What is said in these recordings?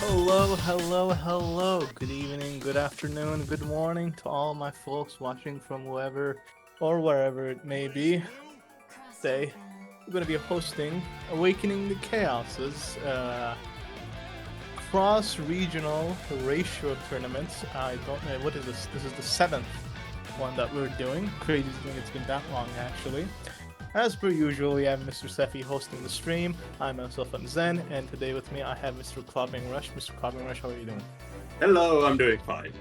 Hello, hello, hello. Good evening, good afternoon, good morning to all my folks watching from whoever or wherever it may be. Today, we're going to be hosting Awakening the Chaos's cross-regional ratio tournaments. I don't know, what is this? This is the 7th one that we're doing. Crazy to think it's been that long, actually. As per usual, we have Mr. Sefi hosting the stream. I myself am Zen, and today with me I have Mr. Clobbering Rush. Mr. Clobbering Rush, how are you doing? Hello, I'm doing fine.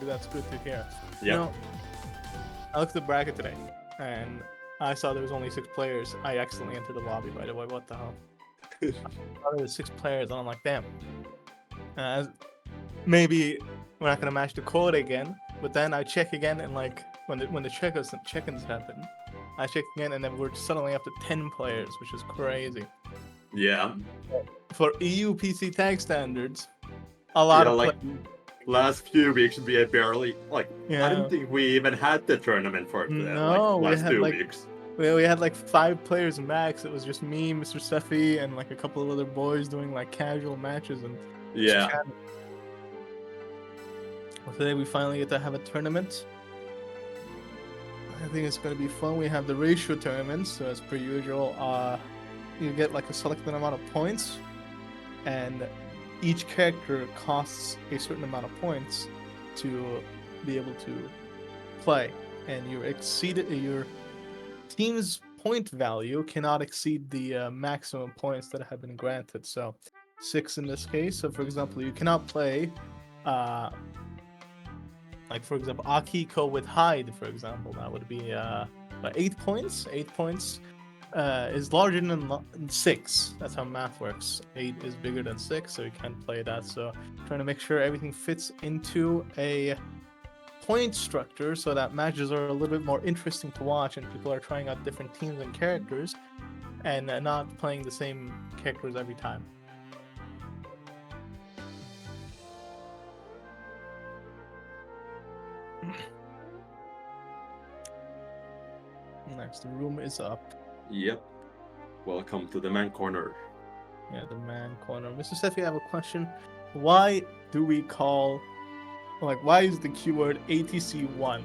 That's good to hear. Yeah. You know, I looked at the bracket today, and I saw there was only 6 players. I accidentally entered the lobby, by the way. What the hell? I thought there was 6 players, and I'm like, damn. Maybe we're not gonna match the code again. But then I check again, and like when the check-ins happen, I check again, and then we're suddenly up to 10 players, which is crazy. Yeah. For EU PC tag standards, a lot of like last few weeks we had barely I Yeah. didn't think we even had the tournament for No, we last had 2 like weeks. we had like 5 players max. It was just me, Mr. Sefi, and like a couple of other boys doing like casual matches and just Yeah. chatting. Well, today we finally get to have a tournament. I think it's gonna be fun. We have the ratio tournaments, so as per usual, you get like a selected amount of points, and each character costs a certain amount of points to be able to play, and your team's point value cannot exceed the maximum points that have been granted. So 6 in this case. So for example, you cannot play like for example Akiko with hide, for example. That would be 8 points. 8 points is larger than 6. That's how math works. 8 is bigger than 6, so you can't play that. So trying to make sure everything fits into a point structure so that matches are a little bit more interesting to watch, and people are trying out different teams and characters and not playing the same characters every time. Next, the room is up. Yep. Welcome to the man corner. Yeah, the man corner. Mr. Sefi, I have a question. Why do we call, why is the keyword ATC1?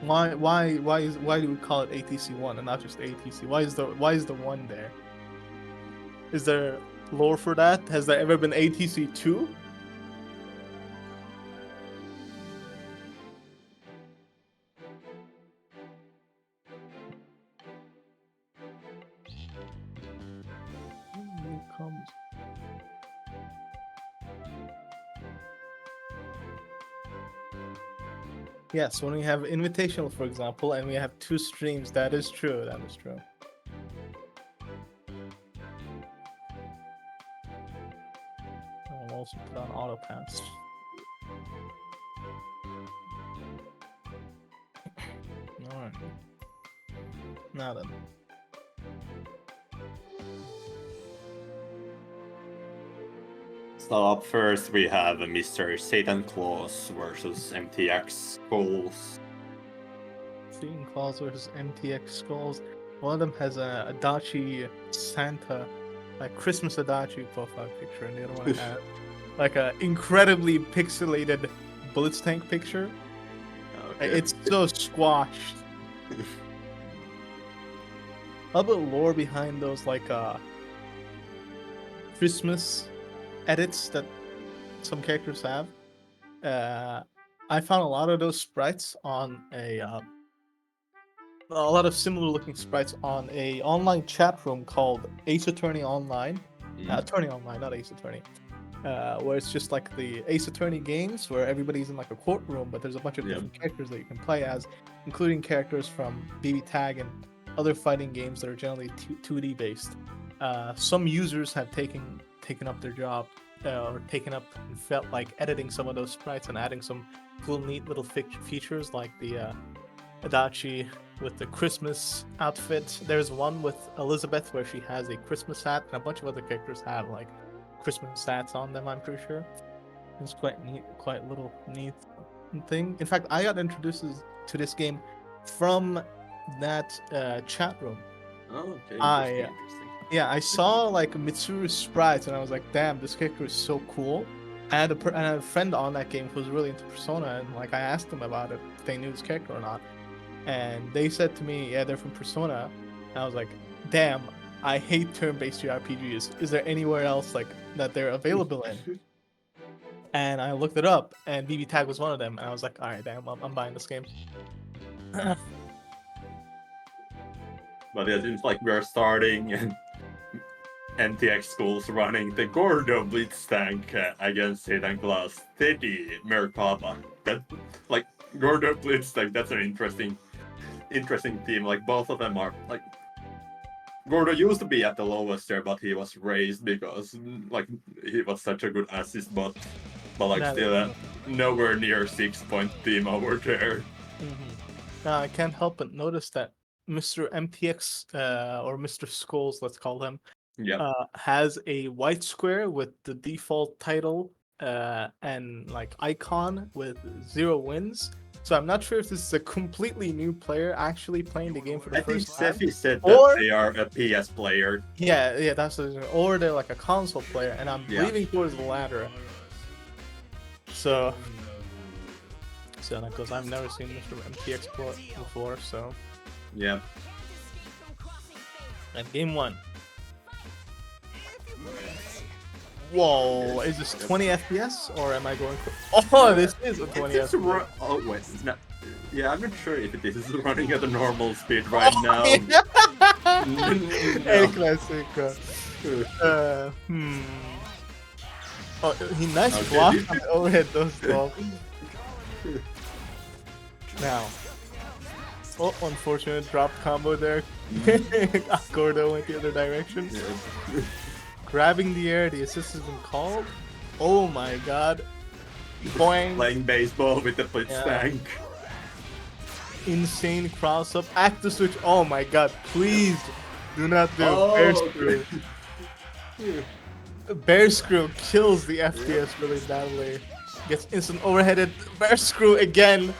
Why do we call it ATC1 and not just ATC? Why is the 1 there? Is there lore for that? Has there ever been ATC2? Yes, when we have invitational, for example, and we have 2 streams, that is true. That is true. I'll also put on auto pass. Alright. Now then. So up first we have Mr. Satan Claus versus MTX Skulls. Satan Claus versus MTX Skulls. One of them has a Adachi Santa, like Christmas Adachi profile picture, and the other one has like a incredibly pixelated Bullets tank picture. Okay. It's so squashed. A little bit lore behind those like Christmas edits that some characters have. I found a lot of those sprites on a lot of similar looking sprites on a online chat room called Ace Attorney Online. Attorney Online, not Ace Attorney. Where it's just like the Ace Attorney games where everybody's in like a courtroom, but there's a bunch of different characters that you can play as, including characters from BBTAG and other fighting games that are generally 2D based. Some users have taken up their job or taken up and felt like editing some of those sprites and adding some cool, neat little features like the Adachi with the Christmas outfit. There's one with Elizabeth where she has a Christmas hat, and a bunch of other characters have like Christmas hats on them, I'm pretty sure. It's quite neat, quite little neat thing. In fact, I got introduced to this game from that chat room. Oh, okay. Yeah, I saw like Mitsuru's sprites, and I was like, damn, this character is so cool. I had I had a friend on that game who was really into Persona, and like I asked them about it, if they knew this character or not, and they said to me, yeah, they're from Persona. And I was like, damn, I hate turn-based JRPGs. Is there anywhere else like that they're available in? And I looked it up, and BBTAG was one of them, and I was like, all right, damn, I'm buying this game. But it seems like we're starting and NTX schools running the Gordo Blitz tank against Satan Class Teddy Merkaba. That like Gordo Blitz tank, that's an interesting team. Like both of them are like Gordo used to be at the lowest tier, but he was raised because like he was such a good assist bot. But like still nowhere near 6-point team over there. Now I can't help but notice that Mr. MTX or Mr. Skulls, let's call him, has a white square with the default title and like icon with 0 wins. So I'm not sure if this is a completely new player actually playing the game for the first time. I think Sefi said that they are a PS player. Yeah, that's or they're like a console player, and I'm leaning towards the latter. So because I've never seen Mr. MTX before, so yeah. And game 1. Whoa, is this 20 FPS or am I going for... Oh, this is a 20 FPS. Oh, wait, no. Yeah, I'm not sure if this is running at a normal speed right now. El clásico. Oh, he nice block on the overhead those balls. Now. Oh, unfortunate drop combo there. Gordo went the other direction. Yeah. Grabbing the air, the assist has been called. Oh my god. Boing. Playing baseball with the blitz tank. Insane cross up. Active switch. Oh my god. Please do not do bear screw. Bear screw kills the FPS really badly. Gets instant overheaded. Bear screw again.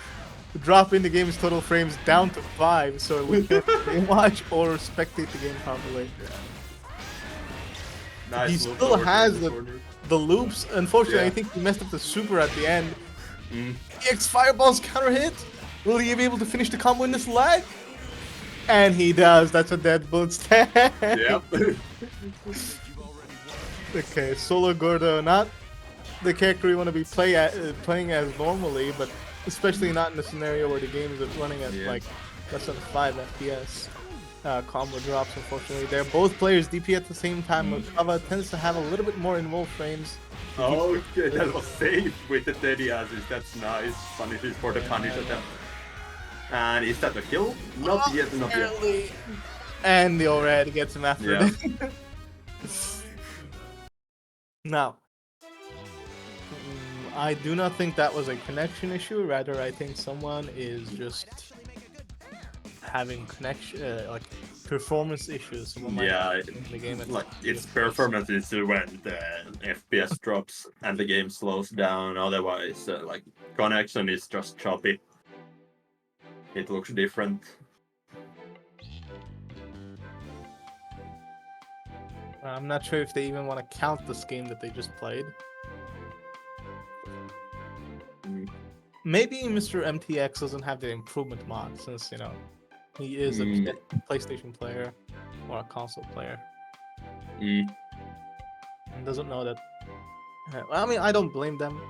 Dropping the game's total frames down to 5 so we can watch or spectate the game properly. Nice, he still has the loops. Unfortunately, I think he messed up the super at the end. EX Fireball's counter hit. Will he be able to finish the combo in this lag? And he does. That's a dead blitz tank. Yep. Okay, Solo Gordo, not the character we want to be playing as normally, but especially not in a scenario where the game is running at like less than 5 FPS. Combo drops, unfortunately. They're both players DP at the same time. Merkaba tends to have a little bit more involved frames. Oh, okay, that was safe with the Teddy assist. That's nice. Punishes for the punish attempt. And is that a kill? Not yet, not yet. And the overhead gets him after that. Now, I do not think that was a connection issue. Rather, I think someone is just having connection, like performance issues. Yeah, the game like it's performance issue when the FPS drops and the game slows down. Otherwise, like connection is just choppy. It looks different. I'm not sure if they even want to count this game that they just played. Maybe Mr. MTX doesn't have the improvement mod since, you know, he is a PlayStation player or a console player. And doesn't know that. I mean, I don't blame them.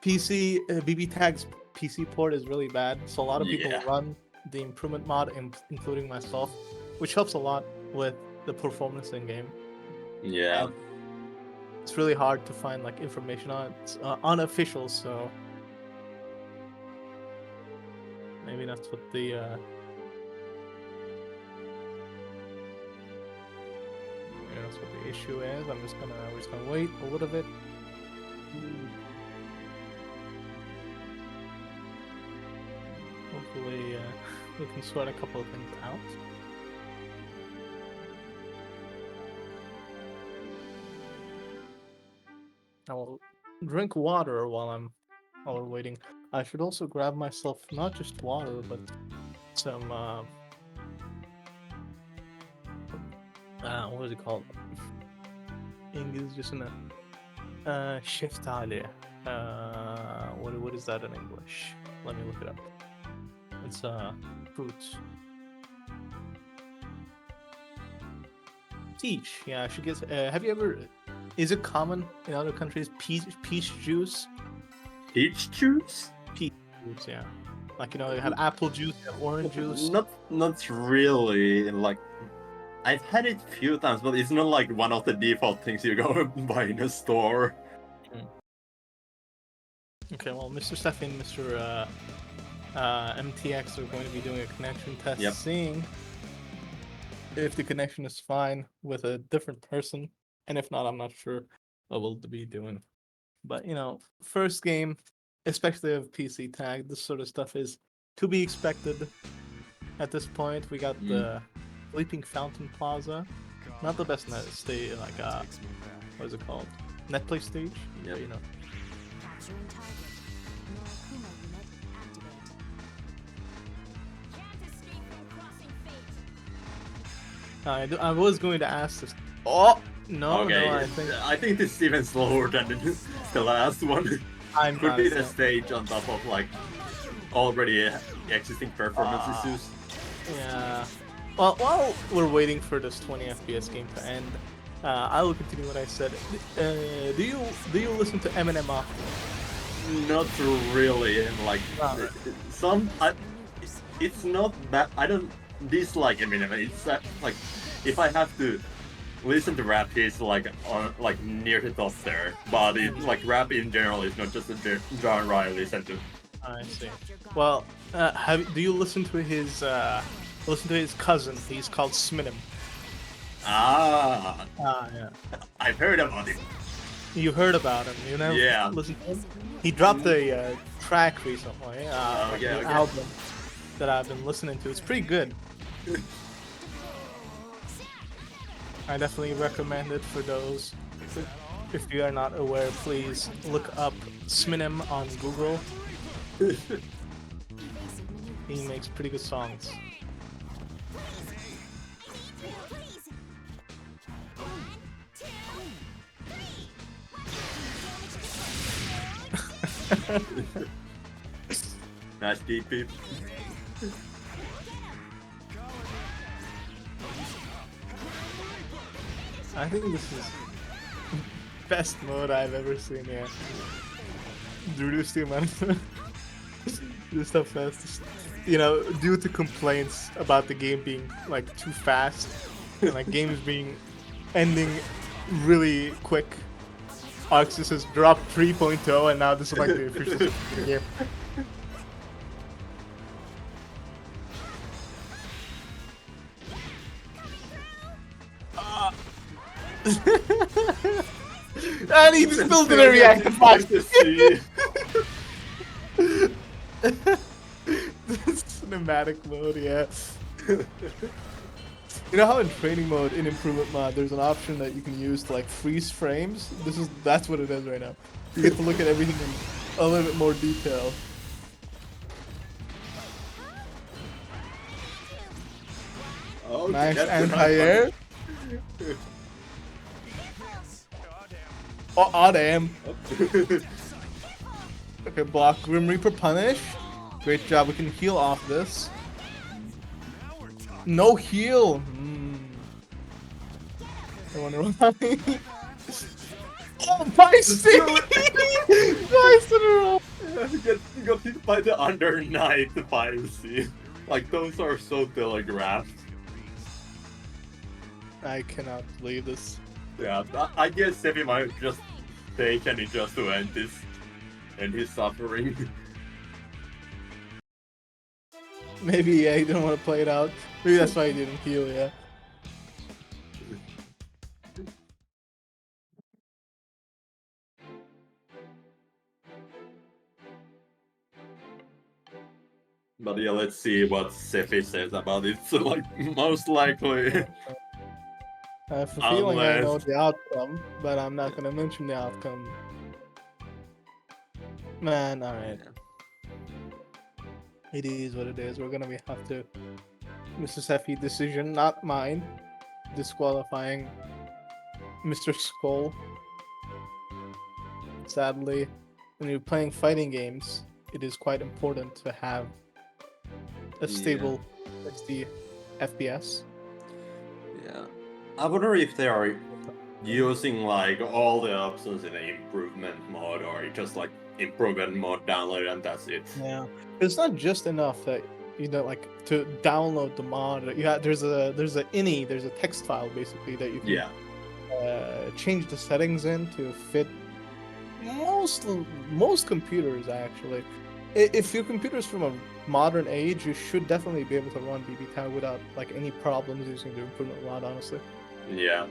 BBTAG's PC port is really bad, so a lot of people run the improvement mod, including myself, which helps a lot with the performance in game. Yeah. It's really hard to find like information on it. It's unofficial, so maybe that's what the that's what the issue is. We're just gonna wait a little bit. Hopefully we can sort a couple of things out. I will drink water while we're waiting. I should also grab myself not just water, but some what is it called? İngilizcesine. Şeftali. What is that in English? Let me look it up. It's fruit. Peach. Yeah, she gets. Have you ever? Is it common in other countries? Peach juice. Peach juice? Peach juice. Yeah. Like, you know, you have apple juice, you have orange juice. Not really. Like, I've had it a few times, but it's not like one of the default things you go and buy in a store. Okay, well, Mr. Steffi and Mr. MTX are going to be doing a connection test, Yep. seeing if the connection is fine with a different person, and if not, I'm not sure what we'll be doing. But, you know, first game, especially of PC tag, this sort of stuff is to be expected at this point. We got the Sleeping Fountain Plaza. Not the best net stage, like, what is it called? Net play stage? Yeah, you know. Capturing target. Nepu unit activate. I was going to ask this. Oh! No, okay, no, I think this is even slower than the last one. I'm Could not be the so- stage on top of like already existing performance issues. Yeah. Well, while we're waiting for this 20 FPS game to end, I will continue what I said. Do you listen to Eminem often? Not really, like Alright. it's not that I don't dislike Eminem. It's like if I have to listen to rap, he's like on like near the top there. But it, like rap in general is not just a genre I listen to. I see. Well, do you listen to his cousin? He's called Sminim. Ah, Yeah. I've heard about him. You heard about him, you know? Yeah. Listen to him. He dropped a track recently, okay, an okay. album that I've been listening to. It's pretty good. I definitely recommend it for those. If you are not aware, please look up Sminim on Google. He makes pretty good songs. Nice deep beep. I think this is best mode I've ever seen here. Reduce the amount of this stuff fast. You know, due to complaints about the game being like too fast and like games being ending really quick. Oxys has dropped 3.0 and now this is like the official game. And he still didn't react to Fox. Cinematic mode, yeah. You know how in training mode, in improvement mod, there's an option that you can use to like freeze frames? That's what it is right now. You get to look at everything in a little bit more detail. Oh, Nice that's anti-air. Oh, damn. Okay, block Grim Reaper punish. Great job, we can heal off this. No heal! I wonder why. Oh, Bison! Bison in a row! You got hit by the under night Pisces. Like those are so telegraphed. I cannot believe this. Yeah, I guess Sevi might just take any just to end this and his suffering. Maybe, yeah, he didn't want to play it out. Maybe that's why he didn't heal, yeah. But yeah, let's see what Sefi says about it. So like, most likely, I have a feeling I know Unless- the outcome, but I'm not gonna mention the outcome. Man, alright. It is what it is. We're gonna have to... Mrs. Effie decision, not mine. disqualifying Mr. Skull. Sadly, when you're playing fighting games, it is quite important to have a stable 60 FPS. Yeah. I wonder if they are using like all the options in the improvement mode, or just like improvement mode download and that's it. Yeah, it's not just enough that like to download the mod. There's a INI, there's a text file basically that you can change the settings in to fit most computers actually. If your computer's from a modern age, you should definitely be able to run BBTAG without like any problems using the improvement mod, honestly. Yeah.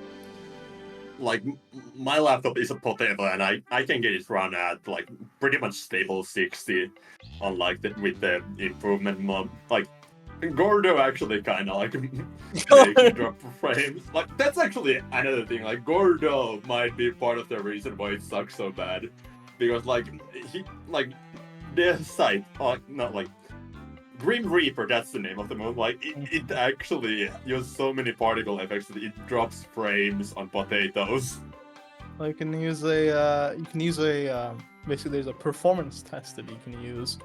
Like my laptop is a potato, and I can get it run at like pretty much stable 60 on like with the improvement mod. Like Gordo actually kind of like makes me drop frames. Like that's actually another thing. Like Gordo might be part of the reason why it sucks so bad, because like he like the site not like Grim Reaper, that's the name of the mode. Like it actually uses so many particle effects that it drops frames on potatoes. Well, you can use basically there's a performance test that you can use.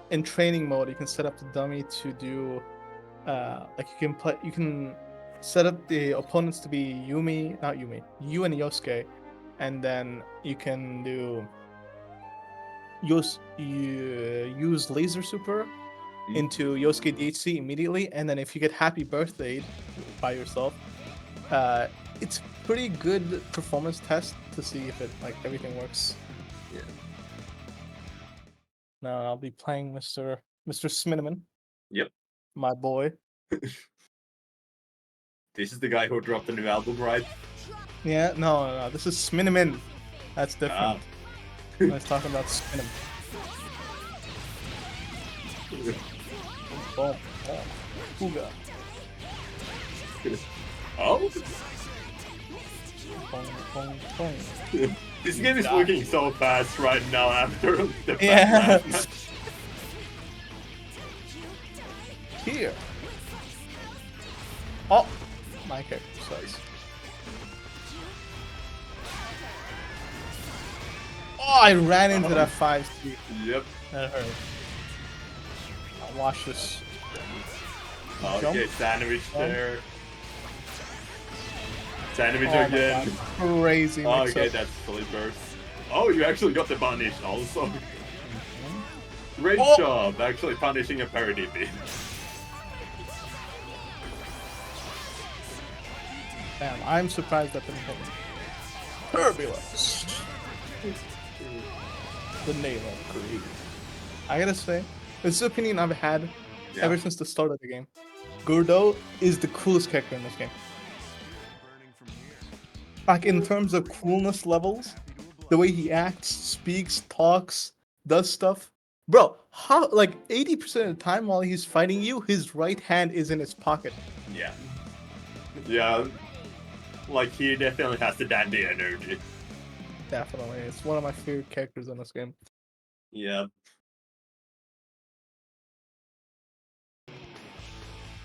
In training mode, you can set up the dummy to do like you can set up the opponents to be you and Yosuke, and then you can do use laser super into Yosuke DHC immediately, and then if you get happy birthday by yourself, it's pretty good performance test to see if it like everything works. Yeah. Now I'll be playing Mr. Cinnamon. Yep. My boy. This is the guy who dropped the new album, right? Yeah, no, this is Cinnamon. That's different. I was talking about Cinnamon. Boom, boom. Ooga. Oh. Boom, boom, boom. This game is looking so fast right now after the match. Here. Oh, my character sucks. Oh, I ran into that 5-3. Yep. That hurt. I'll watch this. Okay, sandwich there. Sandwich again. God. Crazy. Okay, that's fully burst. Oh, you actually got the punish also. Great job, actually punishing a parody beat. Damn, I'm surprised that didn't hit me. Turbulence. The name of Creed. I gotta say, this is the opinion I've had ever since the start of the game. Gordo is the coolest character in this game. Like in terms of coolness levels, the way he acts, speaks, talks, does stuff. Bro, how like 80% of the time while he's fighting you, his right hand is in his pocket. Yeah. Yeah. Like he definitely has the dandy energy. Definitely. It's one of my favorite characters in this game. Yeah.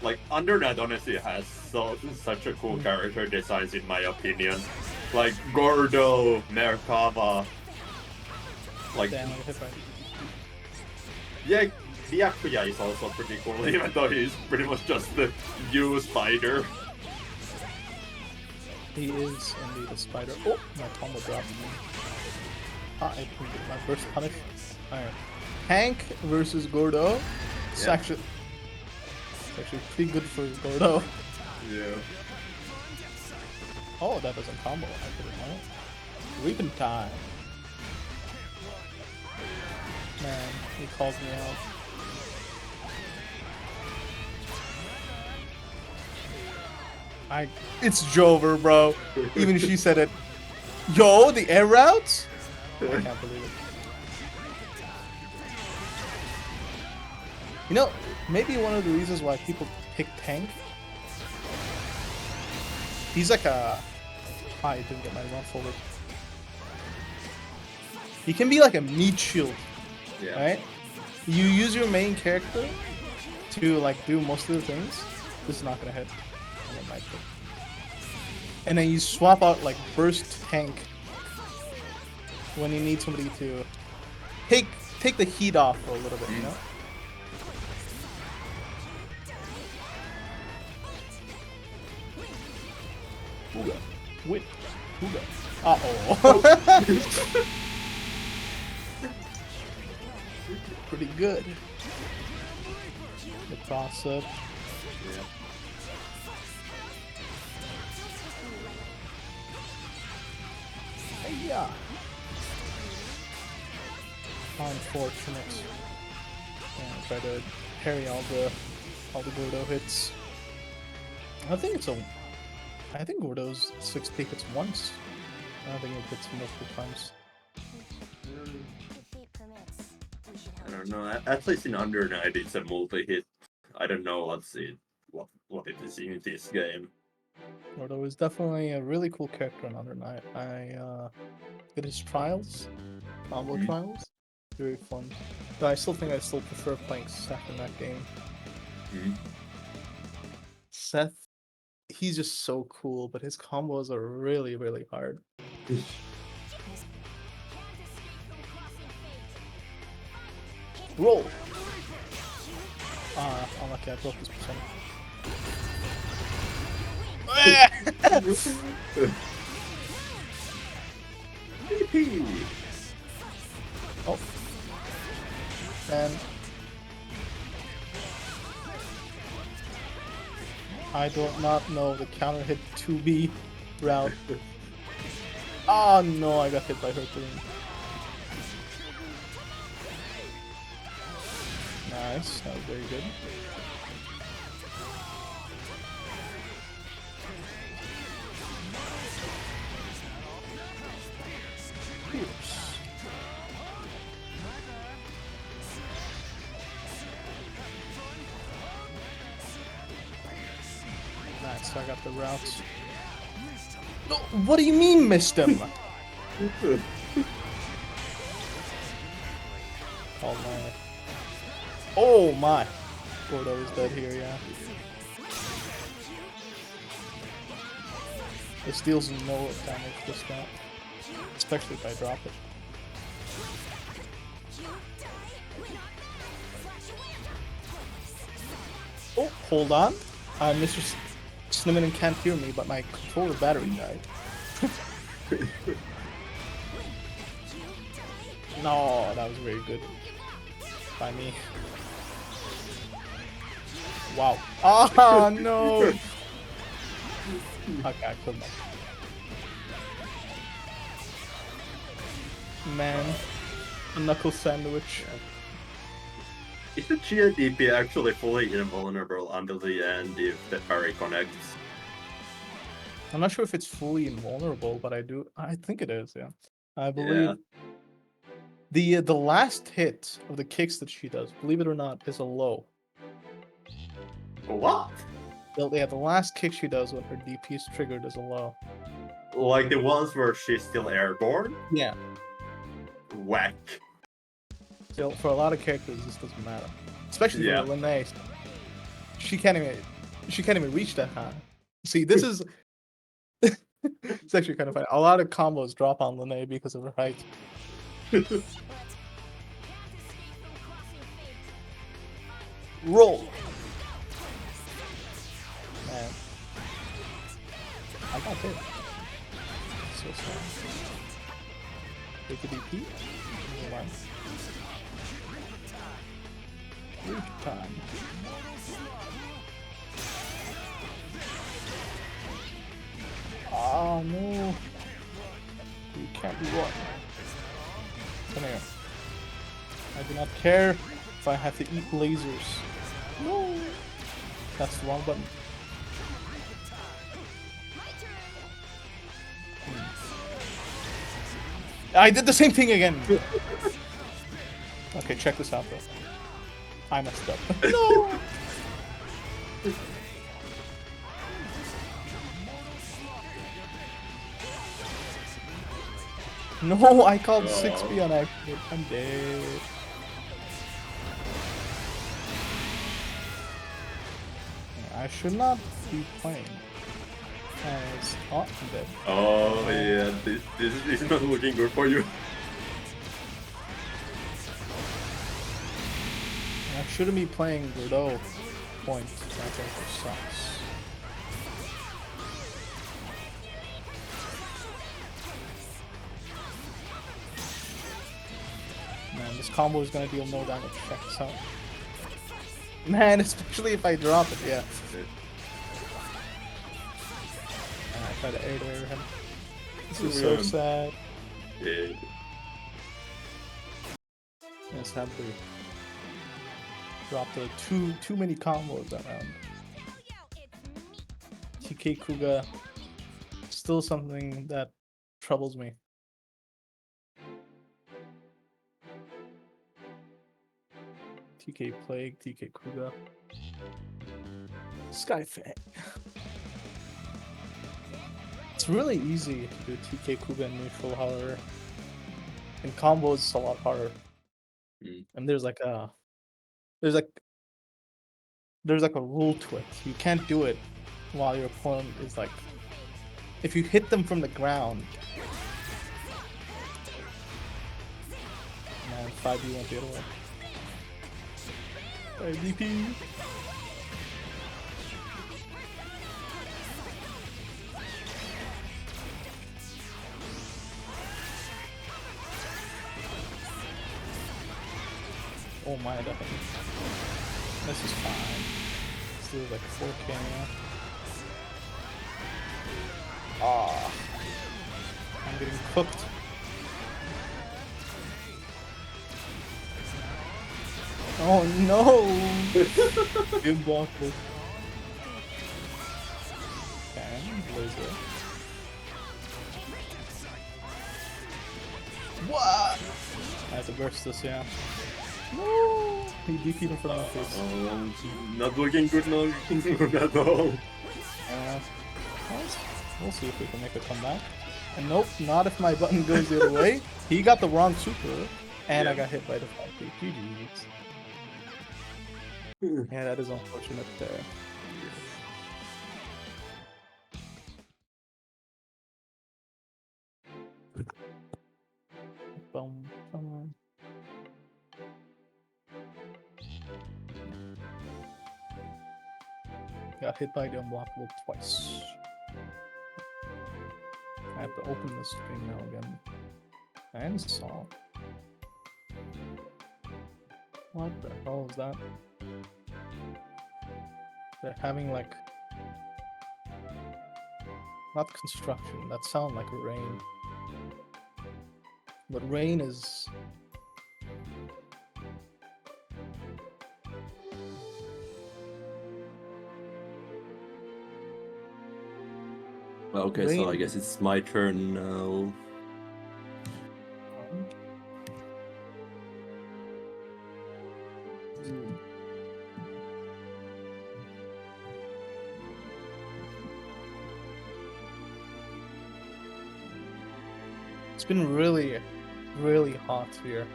Like Undernet honestly has such a cool character designs in my opinion. Like Gordo, Merkava. Like Damn, I hit by. yeah, Byakuya is also pretty cool, even though he's pretty much just the U spider. He is indeed a spider. Oh, my combo dropped. I can get my first punish. Alright. Hank versus Gordo. It's actually pretty good for Gordo. Yeah. Oh, that doesn't combo. I didn't know. Weeping time. Man, he called me out. It's Jover, bro. Even she said it. Yo, the air routes? I can't believe it. You know, maybe one of the reasons why people pick tank. He's like a. I didn't get my run forward. He can be like a meat shield, right? You use your main character to like do most of the things, This is not gonna hit. And it might hit. And then you swap out like burst tank when you need somebody to take the heat off for a little bit, you know? Ooga. Wait. Ooga. Uh-oh. Pretty good. The toss up. Yeah. Unfortunate. Yeah, try to parry all the Gordo hits. I think Gordo's 6P hits once. I don't think it hits multiple times. I don't know. At least in Under Night, it's a multi-hit. I don't know. Let's see what it is in this game. Gordo is definitely a really cool character in Under Night. I did his trials, combo trials. Very fun. But I still think I prefer playing Seth in that game. Seth, he's just so cool, but his combos are really, really hard. Roll! Unlucky, I broke this persona. Oh. And I do not know the counter hit 2B route. Oh no, I got hit by Herculean. Nice, that was very good. Oops. Nice, I got the routes. No, what do you mean missed him? Oh my. Oh my! Gordo is dead here, yeah. This deals no damage this round. Especially if I drop it. Oh, hold on. Mr. Cinnamon can't hear me, but my controller battery died. No, that was very good. By me. Wow. Oh no! Okay, I killed him. Man. A knuckle sandwich. Is the GDP actually fully invulnerable until the end if the parry connects? I'm not sure if it's fully invulnerable, but I think it is, yeah. I believe the last hit of the kicks that she does, believe it or not, is a low. What? Yeah, the last kick she does when her DP is triggered is a low. Like the ones where she's still airborne? Yeah. Whack. Still, for a lot of characters, this doesn't matter. Especially for Linnae. She can't even reach that high. See, this is it's actually kind of funny. A lot of combos drop on Linnae because of her height. Roll. Man. I got hit. So sorry. Take a DP. Never mind. Weak time. Oh no. You can't be what? Come here. I do not care if I have to eat lasers. No. That's the wrong button. I did the same thing again. Okay, check this out though. I messed up. No. No, I called 6B on accident. I'm dead. I should not be playing as I'm dead. Oh yeah, this is not looking good for you. I shouldn't be playing Bordeaux point. That actually sucks. Man, this combo is gonna deal no damage. Check this out. Man, especially if I drop it, yeah. And I try to air him. This is so sad. Yeah. Yes, sadly. Dropped the too many combos that round. TK Kuga, still something that troubles me. TK Plague, TK Kuga, Skyfang. It's really easy to do TK Kuga in neutral, however. In combos, it's a lot harder. And there's like a rule to it. You can't do it while your opponent is like, if you hit them from the ground. Man, 5D won't get away. 5DP. Oh my, definitely. This is fine. Let's do like 4K now. Ah, I'm getting cooked. Oh no! Good block. Okay, laser. What? I have to burst this, yeah. No! He DP'd him from my face. Not looking good, not looking good at all. We'll see if we can make a comeback. And nope, not if my button goes the other way. He got the wrong super, and I got hit by the 5K. GG's. Yeah, that is unfortunate there. Boom, boom. Got hit by the unblockable twice. I have to open this screen now again. And saw. What the hell is that? They're having like, not construction, that sounds like rain. But rain is Okay, so I guess it's my turn now. It's been really, really hot here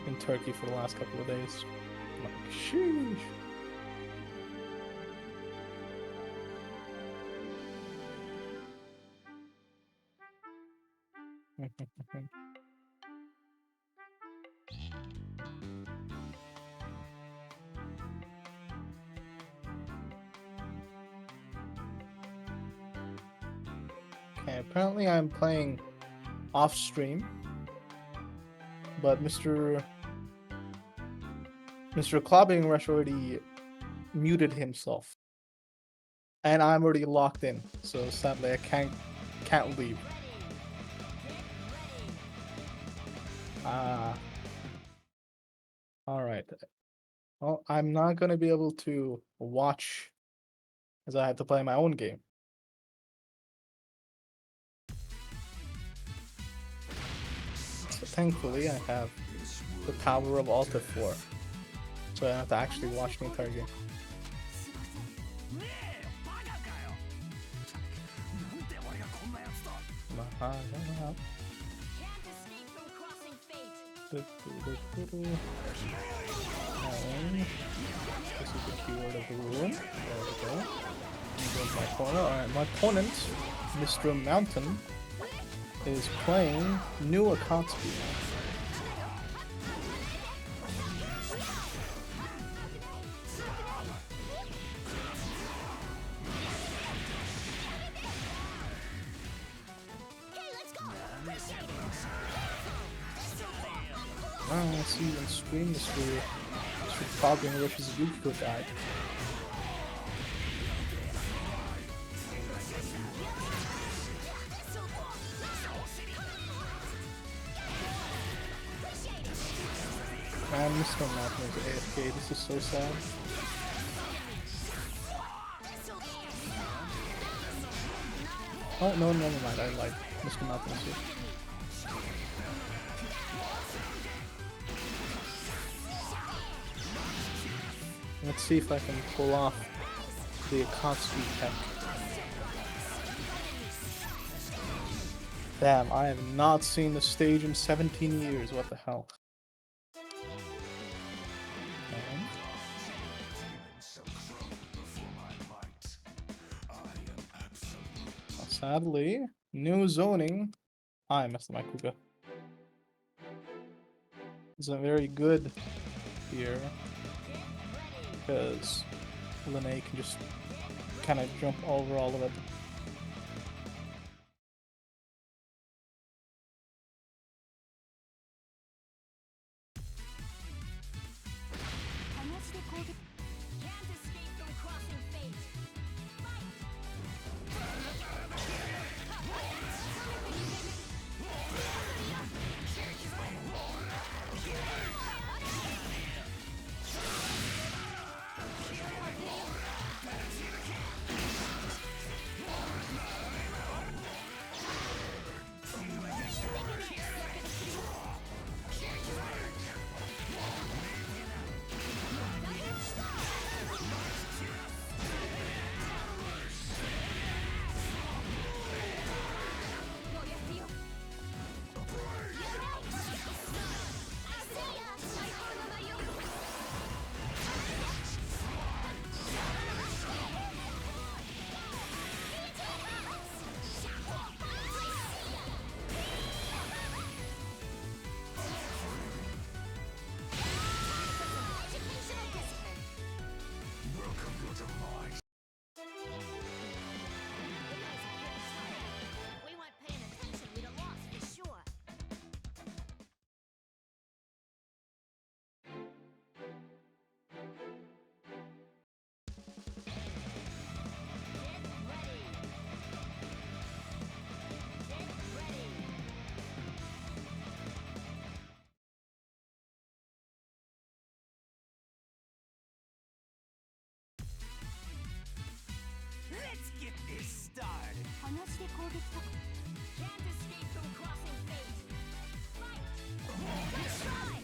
in Turkey for the last couple of days. Like, sheesh. Okay, apparently I'm playing off stream, but Mr. Clobbering Rush already muted himself, and I'm already locked in, so sadly I can't leave. All right. Well, I'm not gonna be able to watch, as I have to play my own game. So thankfully, I have the power of Alt F4, so I don't have to actually watch the entire game. This is the keyword of the room. There we go. my corner. Alright, my opponent, Mr. Mountain, is playing New Akatsuki. I see you on stream, Mr. Clobbering, which is a beautiful guy. Man, Mr. Mountain is AFK, this is so sad. Oh, no, never mind, I lied. Mr. Mountain is here. Let's see if I can pull off the Akatsuki tech. Damn, I have not seen the stage in 17 years, what the hell. Sadly, new zoning. I messed up my Kuga. Isn't very good here because Lene can just kind of jump over all of it. Let's get this started. Can't escape from crossing fate. Fight! Let's try!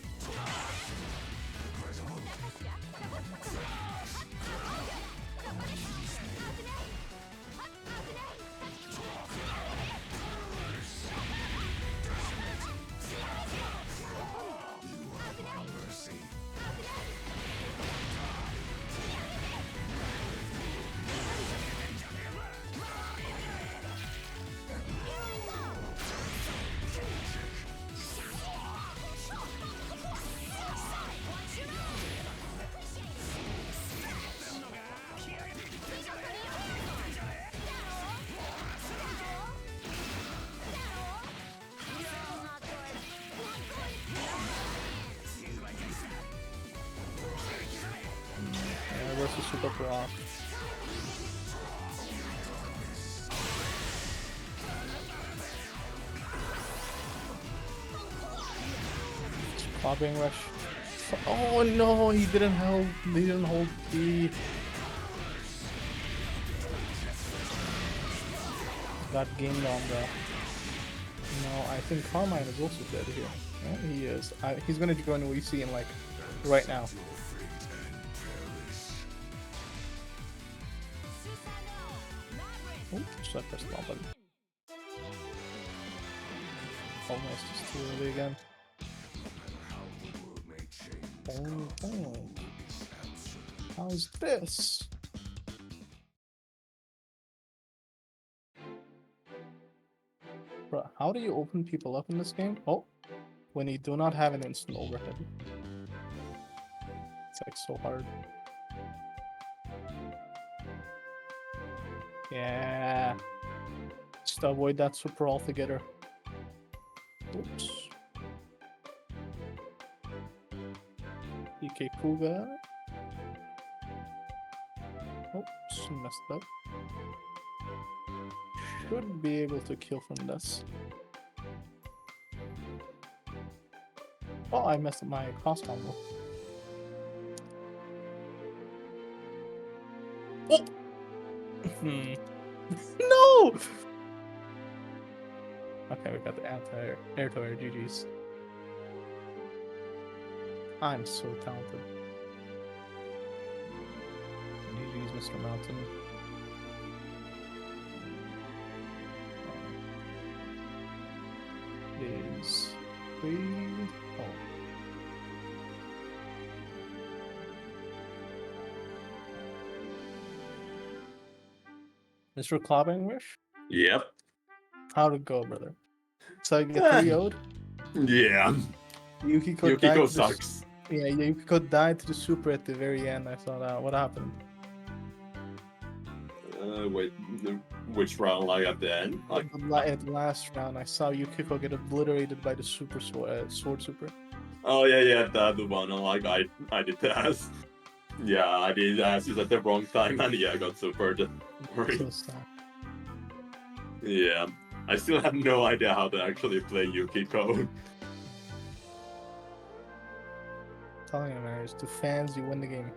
Versus Super Pro. Clobbering rush. Oh no, he didn't help. He didn't hold B. Got gamed on the. No, I think Carmine is also dead here. Yeah, he is. He's gonna join OEC in like right now. Oh, should I press the wrong button? Almost just too early again. Oh. How's this? Bro, how do you open people up in this game? Oh, when you do not have an instant overhead. It's like so hard. Yeah. Just avoid that super altogether. Oops. EK Kuga. Oops, messed up. Should be able to kill from this. Oh, I messed up my cross combo. Oh! No! Okay, we got the anti-air to air GG's. I'm so talented. GG's, Mr. Mountain. Is 3. Oh. Mr. Clobbering Wish? Yep. How'd it go, brother? So you get 3-0'd? Yeah. Yukiko died Yukiko to the sucks. Yeah, Yukiko died to the super at the very end. I saw that. What happened? Wait, which round? Like at the end? Like, At the last round, I saw Yukiko get obliterated by the super sword super. oh yeah, that the one. Like I did that. Yeah, I did asses at the wrong time, and yeah, I got super. So sad. Yeah, I still have no idea how to actually play Yukiko. Telling you, man, it's to fans, you win the game.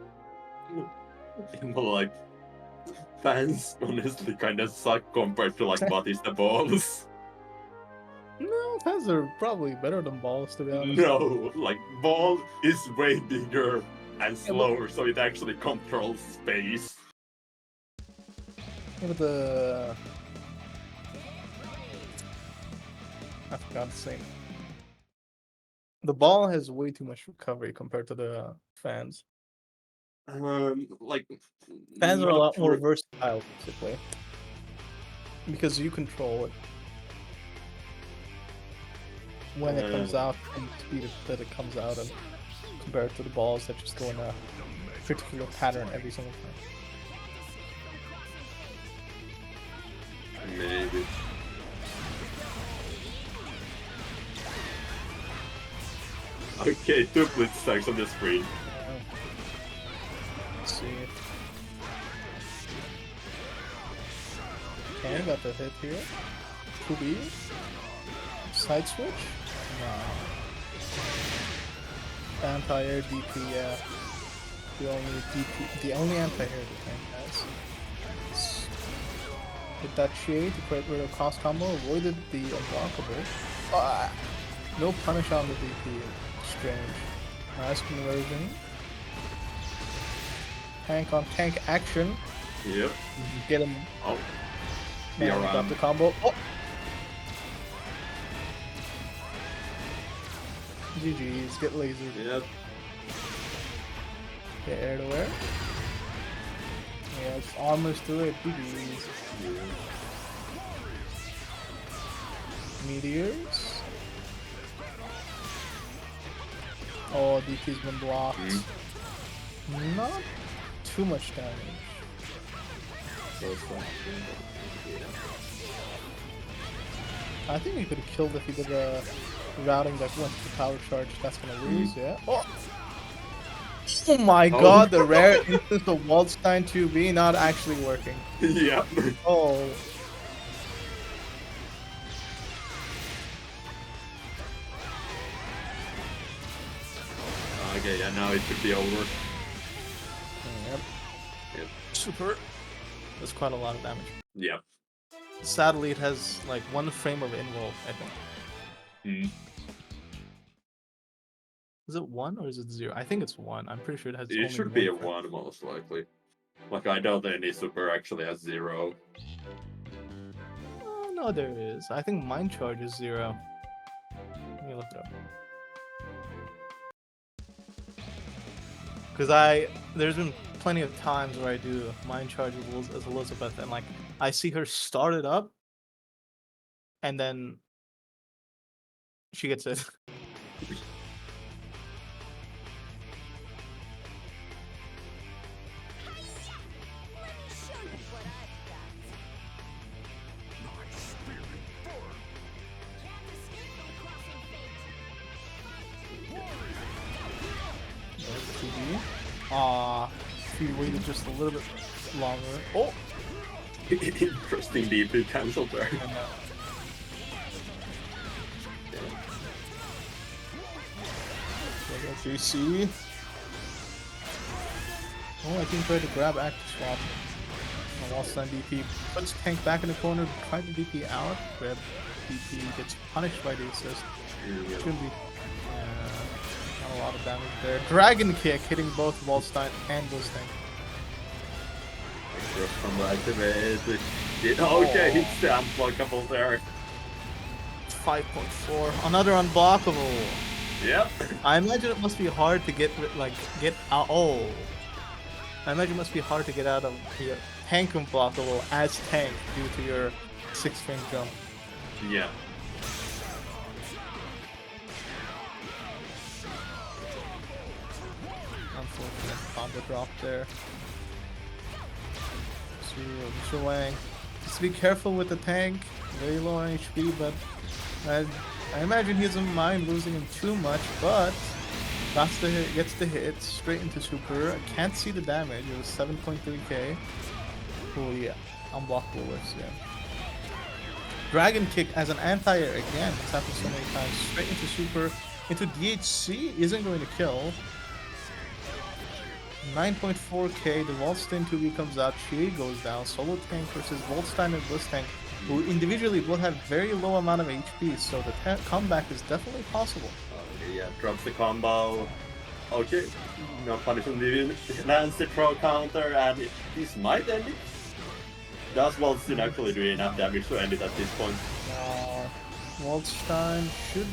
But like, fans honestly kind of suck compared to like what is the balls. No, fans are probably better than balls, to be honest. No, like ball is way bigger and but- slower, so it actually controls space. Yeah, but the I forgot to say. The ball has way too much recovery compared to the fans. Like Fans are a not lot more re- versatile, basically, because you control it when it comes out and the speed that it comes out in, compared to the balls that just go in a particular pattern every single time. Maybe. Okay, 2 blitz stacks on the screen. Let's see. Okay, got the hit here. 2B. Side switch? No. Anti-air DP, yeah. The only anti-air the tank has. Hit that shade to create rid of cross combo, avoided the unblockable. Ah! No punish on the DP. Strange. Nice conversion. Tank on tank action. Yep. Get him. Oh. Man, Yeah, got the combo. Oh! GG's, get lasered. Yep. Get air to air. Yeah, it's almost through it. GG's. Meteors. Oh, DP's been blocked. Not too much damage. I think he could have killed if he did a routing that went to power charge. That's gonna lose, yeah. Oh my god, the rare instance of Waldstein 2B not actually working. Yep. Oh. Okay, yeah, now it should be over. Yep. Yep. Super. That's quite a lot of damage. Yep. Sadly, it has like 1 frame of in-roll, I think. Is it 1 or is it 0? I think it's 1. I'm pretty sure it has It only should be a frame. 1 most likely. Like, I doubt any super actually has 0. Oh, no, there is. I think Mind Charge is 0. Let me look it up. Because there's been plenty of times where I do Mind Charge as Elizabeth, and like I see her start it up, and then She gets it. Let me show you what I've got. Can't escape from crossing fate. Aw, if he waited just a little bit longer. Oh! Interesting DP cancel there. And, JC. Oh, I think tried to grab active swap. And lost on DP. Puts tank back in the corner, tried to DP out. Grab DP, gets punished by the assist. Shouldn't be. Not a lot of damage there. Dragon kick hitting both Waldstein and Blitztank. First from the activate, which did okay, hits the unblockable there. 5.4. Another unblockable. Yep. I imagine it must be hard to get out. Oh, I imagine it must be hard to get out of your tank unblockable as tank due to your 6-frame jump. Yeah. Unfortunate combo drop there. So Mr. Wang, just be careful with the tank. Very low on HP, but I imagine he doesn't mind losing him too much, but that's the hit, gets the hit straight into super. I can't see the damage. It was 7.3k. Oh yeah, unblockable works, yeah. Dragon kick as an anti-air again. It's happened so many times. Straight into super. Into DHC isn't going to kill. 9.4k. The Waldstein 2B comes out. Chie goes down. Solo tank versus Waldstein and Blitztank, who individually both have very low amount of HP, so the comeback is definitely possible. Yeah, drops the combo. Okay, no punishment division. Lands the pro counter, and this might end it. Does Waldstein actually do enough damage to end it at this point? Waldstein should,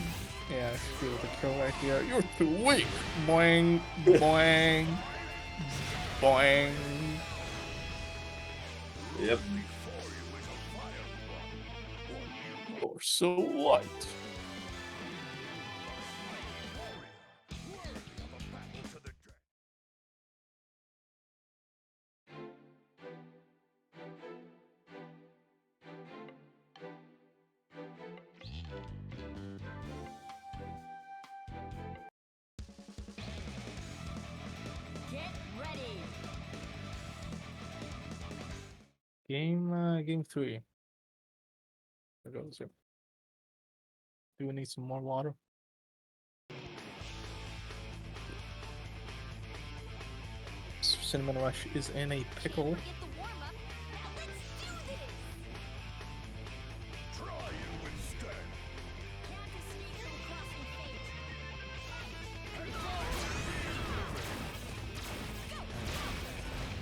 yeah, should be able to kill right here. You're too weak. Boing, boing, boing. Yep. You're so light. Get ready. Game 3. There goes it. Do we need some more water? Cinnamon Rush is in a pickle. Get the warm up. Let's do this. Can't escape from crossing fate.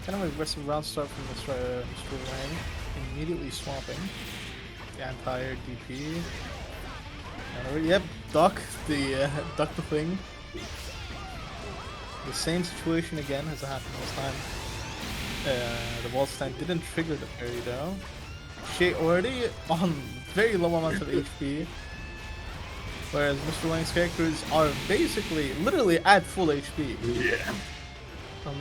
Kind of a aggressive round start from Mr. Wang. Immediately swapping. The entire DP. And, yep, duck the thing. The same situation again as it happened last time. The Waldstein didn't trigger the parry though. She already on very low amounts of HP. Whereas Mr. Wang's characters are basically, literally at full HP. Yeah.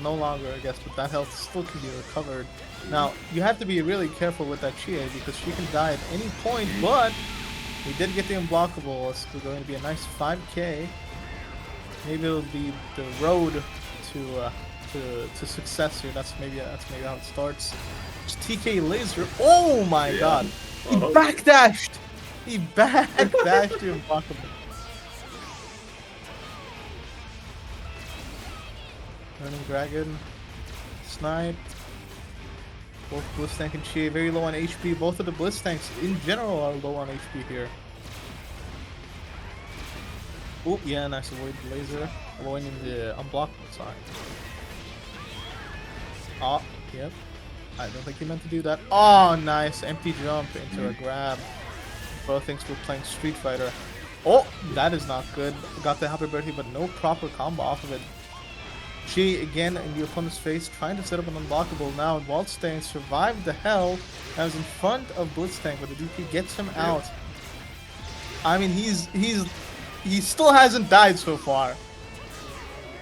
No longer, I guess, but that health still can be recovered. Now, you have to be really careful with that Chie because she can die at any point, but we did get the unblockable. It's going to be a nice 5k. Maybe it'll be the road to success here. That's maybe how it starts. It's TK laser. Oh my god! He backdashed. He backdashed the unblockable. Running Dragon, Snipe. Both Blitztank and Chie very low on HP. Both of the Blitztanks in general are low on HP here. Oh, yeah, nice avoid the laser. Avoiding the unblockable side. Oh, yep. I don't think he meant to do that. Oh, nice. Empty jump into a grab. Both things were playing Street Fighter. Oh, that is not good. Got the happy birthday, but no proper combo off of it. She again in the opponent's face, trying to set up an unblockable now. Waldstein survived the hell. That was in front of Blitztank, but the DP gets him out. I mean, he's he still hasn't died so far.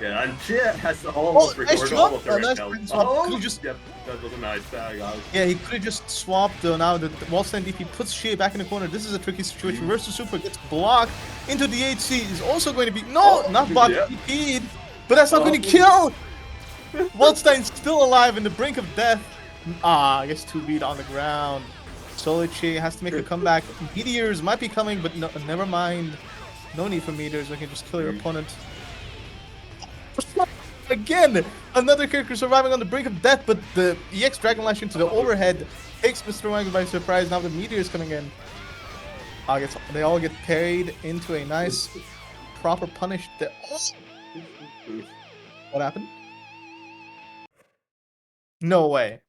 Yeah, and she has almost nice recovered swap. all of her Nice health. swap. Oh, Could've just- yep, that was a nice tag out. Yeah, he could have just swapped though. Now the wall-stand DP puts Shea back in the corner. This is a tricky situation. Reverse super gets blocked into the HC. Is also going to be not blocked. Yeah. DP'd, but that's not going to kill. Waldstein's still alive in the brink of death. I guess 2 beat on the ground. Solid Shea has to make a comeback. Meteors might be coming, but no, never mind. No need for meteors. We can just kill your opponent. Again, another character surviving on the brink of death, but the EX Dragon Lash into the overhead takes Mr. Wang by surprise. Now the meteor is coming in. I guess they all get parried into a nice, proper punish. What happened? No way.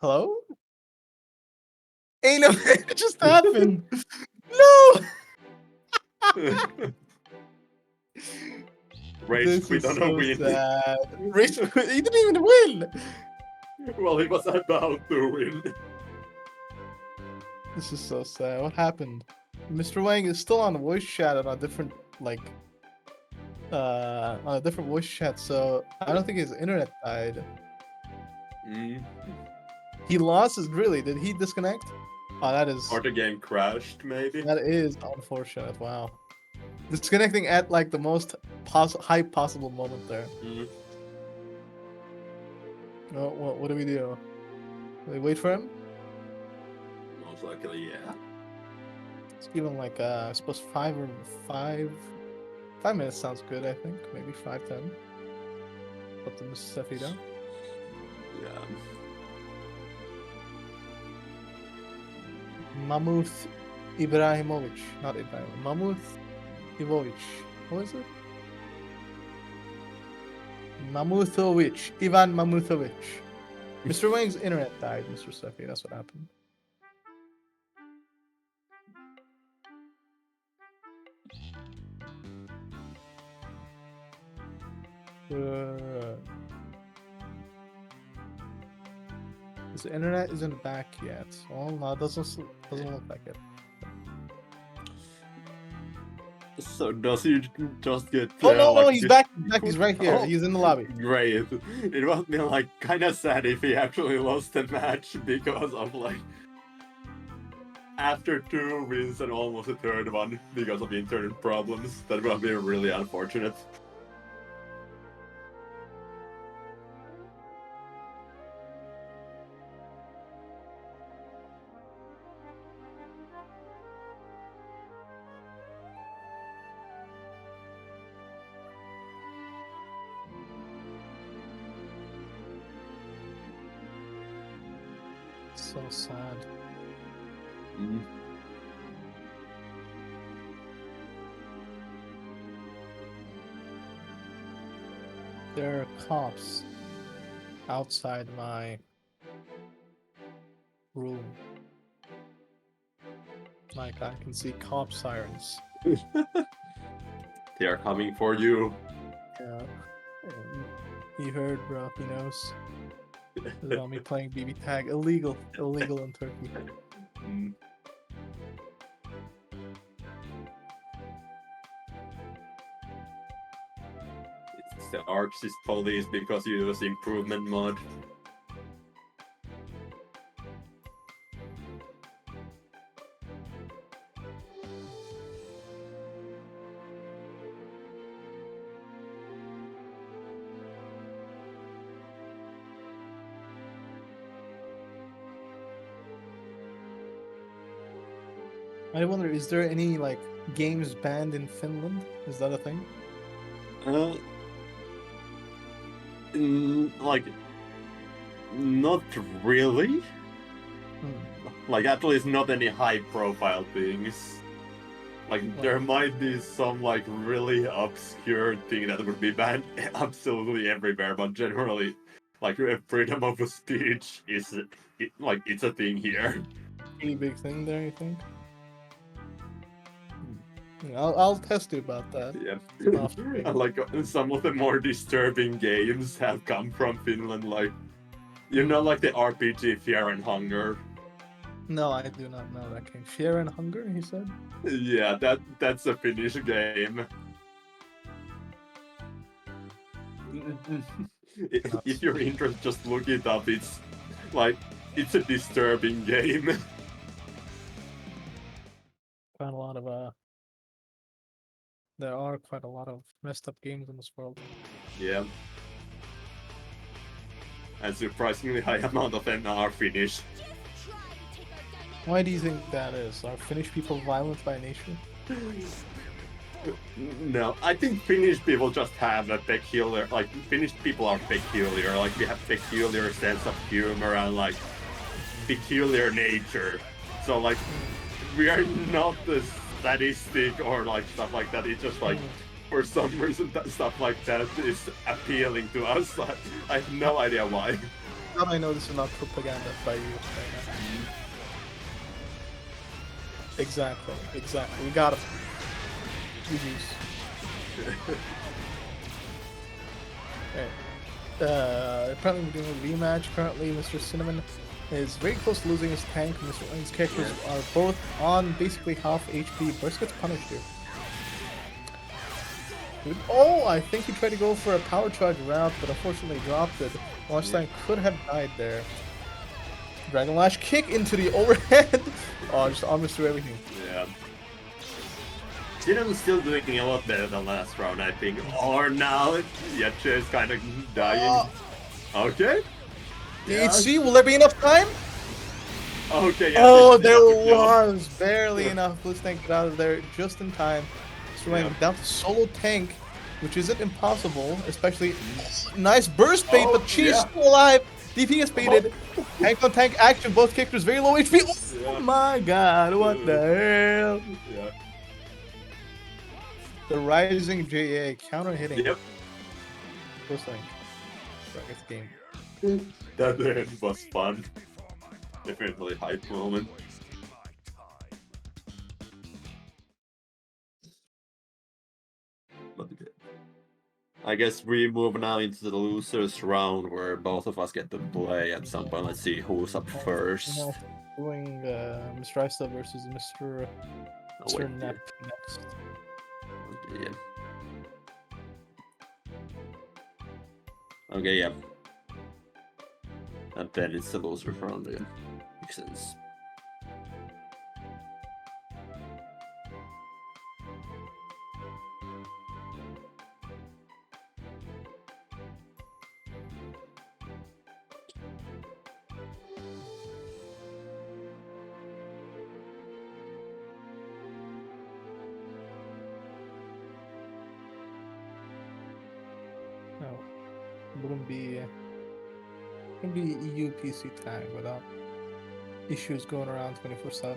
Hello? Ain't no it just happened. No! Rage This quit is on a so win. sad. Rage quit. He didn't even win. Well, he was about to win. This is so sad. What happened? Mr. Wang is still on voice chat on a different voice chat, so I don't think his internet died. He lost his did he disconnect? Oh, that is Or the game crashed, maybe? that is unfortunate. Wow. Disconnecting at like the most high possible moment there. What do we do? Do we wait for him? Most likely, yeah. Let's give him like I suppose 5 minutes sounds good. I think maybe 5-10. Up to Mr. ZenciAdam. Yeah. Mamuth Ibrahimovic, not Ibrahim. Mamuth Ivovic. What is it? Mamuthovic. Ivan Mamuthovic. Mr. Wang's internet died, Mr. Sefi. That's what happened. His internet isn't back yet. Oh no, it doesn't look like it. So does he just get? Oh no, like, he's back. He's back. He's right here. Oh, He's in the lobby. Great. It would be like kind of sad if he actually lost the match because of like after 2 wins and almost a third one because of internet problems. That would be really unfortunate. So sad. There are cops outside my room. Like I can see cop sirens. They are coming for you. Yeah. He heard, bro. He knows. About me playing BBTAG. Illegal in Turkey. It's the Arxis police because you use improvement mod. I wonder, is there any like games banned in Finland? Is that a thing? Like, not really. Like, at least not any high-profile things. Like, there might be some, like, really obscure thing that would be banned absolutely everywhere, but generally, like, freedom of speech is, it's a thing here. Pretty big thing there, you think? I'll test you about that. Yeah. Like, some of the more disturbing games have come from Finland, like, like the RPG Fear and Hunger. No, I do not know that game. Fear and Hunger, he said. Yeah, that's a Finnish game. If you're interested, just look it up. It's like it's a disturbing game. Quite a lot of there are quite a lot of messed up games in this world. Yeah. And surprisingly high amount of them are Finnish. Just try to take our dynamic. Why do you think that is? Are Finnish people violent by nature? No, I think Finnish people just have a peculiar, like Finnish people are peculiar, like we have peculiar sense of humor and like peculiar nature. So like we are not the sadistic or like stuff like that. It's just like for some reason that stuff like that is appealing to us. I have no idea why. How do I know this is not propaganda by you right now? Exactly. We got him. GG's. Okay. Apparently we're doing a rematch. Currently, Mr. Cinnamon is very close to losing his tank. Mr. Wayne's characters are both on basically half HP. Burst gets punished here. Dude. Oh, I think he tried to go for a power charge route, but unfortunately dropped it. Launchstein could have died there. Dragon Lash kick into the overhead. Oh, just almost through everything. Yeah. Cinnamon's still doing a lot better than last round, I think. Or now, Yache is kind of dying. Okay. DHC, will there be enough time? Okay, yeah. Oh, they- there they have to was barely enough. Blitz tank get out of there just in time. Swing down to solo tank, which isn't impossible, especially nice burst bait, but she's still alive. DP is baited. Tank on tank action, both characters very low HP. Oh my god, what the hell? Yeah. The rising JA counter hitting. Yep. First tank. Brackets game. That end was fun. Definitely hype moment. I guess we move now into the losers round where both of us get to play at some point. Let's see who's up first. Now, doing Mr. Isa versus Mr. Oh, wait, Nep next. yeah. Okay, yeah. And then it's the loser round again. Makes sense. No, it wouldn't be EU PC tag without issues going around 24/7.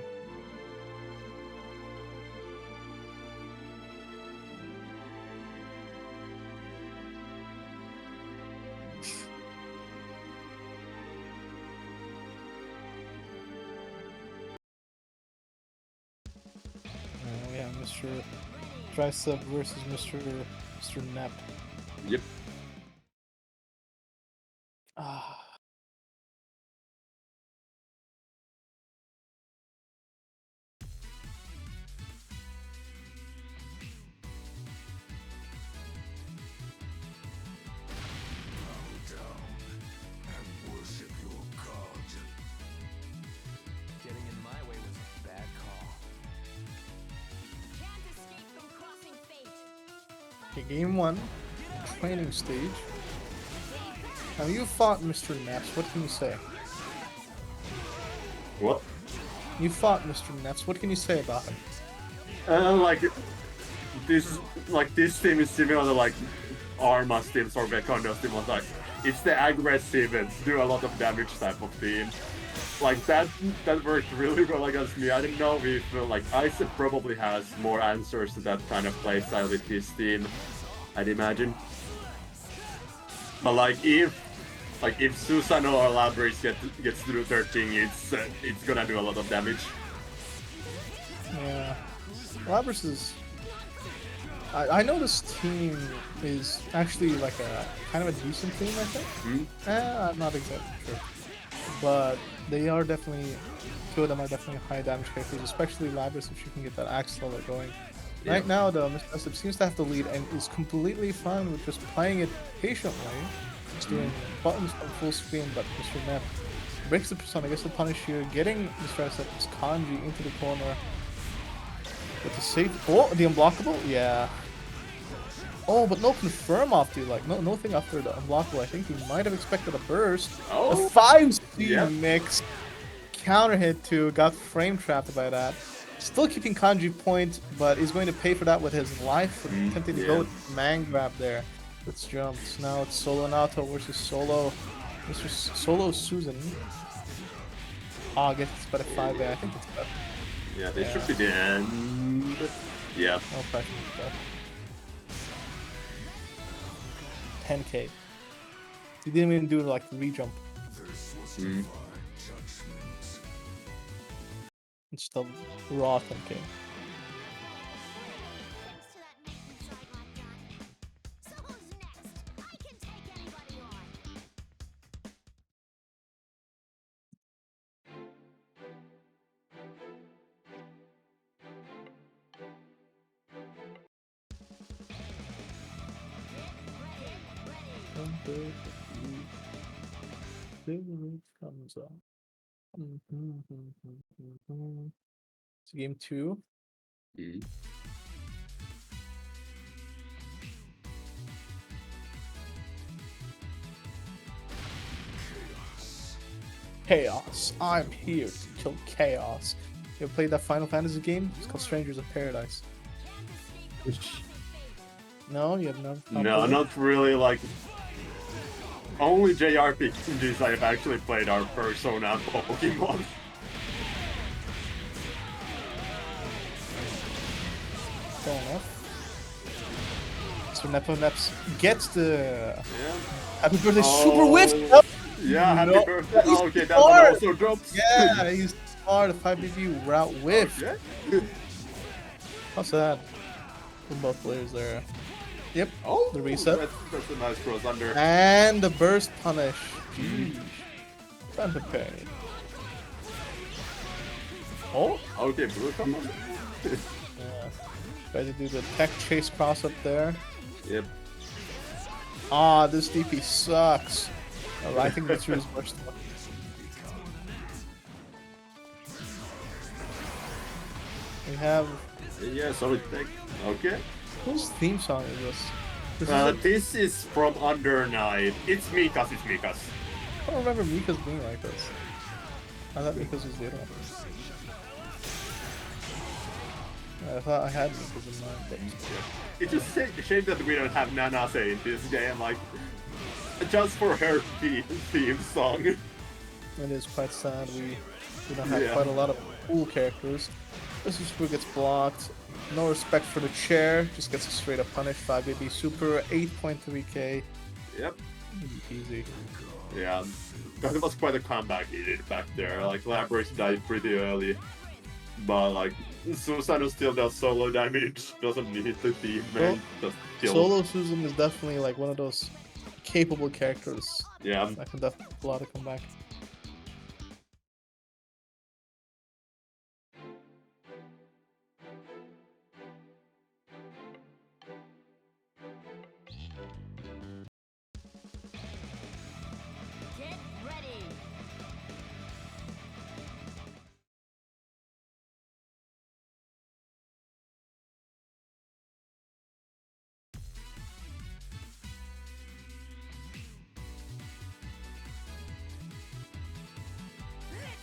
We have Mr. Tricep versus Mr. Nep. Yep. Ah. Getting in my way was a bad call. Can't escape from crossing fate. Okay, game 1, training stage. Now you fought Mr. Neps, what can you say? What? You fought Mr. Neps, what can you say about him? Like this team is similar to like Arma's teams or Vekondo's team. Like it's the aggressive and do a lot of damage type of team. Like that worked really well against me. I don't know if like Isaac probably has more answers to that kind of playstyle with his team, I'd imagine. But like if Susano or Labris gets through 13, it's gonna do a lot of damage. Yeah. Labris is... I know this team is actually like a kind of a decent team, I think. I'm not exactly sure. But they are definitely two of them are definitely high damage characters, especially Labrys if she can get that axe level going. Yeah. Right now, though, Mr. Jessup seems to have the lead and is completely fine with just playing it patiently. Just doing buttons on full screen, but Mr. Nep breaks the persona, gets the punish here, getting Mr. Jesup's kanji into the corner. With the safe. Oh, the unblockable? Yeah. Oh, but no confirm off, dude. Like, nothing after the unblockable. I think he might have expected a burst. Oh. A 5C Yeah. mix. Counter hit too. Got frame trapped by that. Still keeping kanji point, but he's going to pay for that with his life. Attempting to go with man grab there. Let's jump. Now it's Solo Naoto versus Solo. Mr. Solo Susan. Oh, I guess it's better 5A. I think it's better. Yeah, they should be the end. Yeah. No pressure. 10k. You didn't even do like the re-jump. It's the raw 10k. Thanks to that maintenance I got done. So who's next? I can take anybody on. Comes up. It's game 2. Chaos. I'm here to kill chaos. You ever played that Final Fantasy game? It's called Strangers of Paradise. No, you have not. No, not really. Like, only JRPGs I've actually played are Persona and Pokemon. Fair enough. So Neps gets the happy birthday super whiff. Yeah, happy No. birthday. He's Oh, okay, that smart. one also drops. Yeah, he's smart. The 5BB route whiff. Okay. How sad for both players there. Yep. Oh, The reset. That's a nice cross under. And the burst punish. Time to pay. Oh? Okay, blue combo. Yeah. Try to do the tech chase cross up there. Yep. Ah, this DP sucks. Oh, I think that's his worst one. We have. Yeah, solid tech. Okay. Whose theme song is this? This is from Under Night. It's Mika's. I don't remember Mika's being like this. I thought Mika's was the other one. I thought I had Mika's in mind, but It's just a shame that we don't have Nanase in this game, like, just for her theme song. it is quite sad. We don't have Yeah. quite a lot of cool characters. This is who gets blocked. No respect for the chair. Just gets a straight up punish. 5BB super 8.3k. Yep. Easy. Yeah. That was quite a comeback he did back there. Like, Labrys died pretty early. But, like, Susanoo still does solo damage. Doesn't need the team, man. Just kill. Solo Susan is definitely like one of those capable characters Yeah. that can definitely pull out a comeback. Get ready.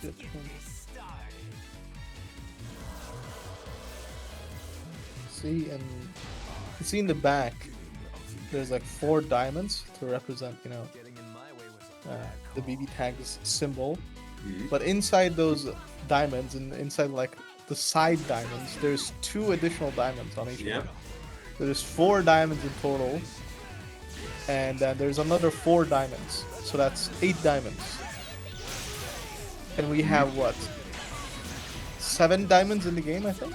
Good one. See, and you see in the back, there's like 4 diamonds to represent, you know, Getting in my way was a bad the call. BBTAG's symbol. Mhm. But inside those diamonds and inside like the side diamonds, there's 2 additional diamonds on each Yeah. one. So there's 4 diamonds in total, and then there's another 4 diamonds. So that's 8 diamonds. And we have what? 7 diamonds in the game, I think.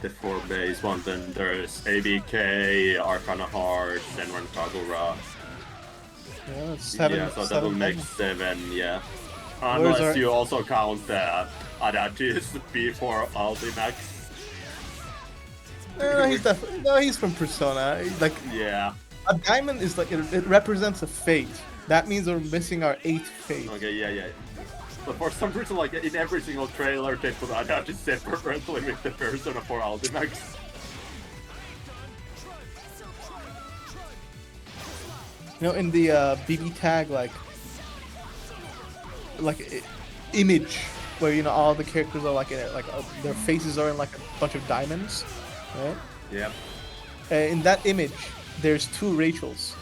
The 4 base one, then there's ABK, Arcana Heart, Senran Kagura. Yeah, it's 7. Yeah, so that will 7 make diamonds. 7, yeah. Where's Unless our- you also count Adachi's before Ultimax. No, he's definitely no. He's from Persona. Like Yeah. a diamond is like it represents a fate. That means we're missing our 8th fate. Okay, yeah. But for some reason, like in every single trailer, they put Adachi separately with the Persona 4 Ultimax. You know, in the BBTAG image where you know all the characters are like in it, like their faces are in like a bunch of diamonds, right? Yeah. In that image, there's 2 Rachels.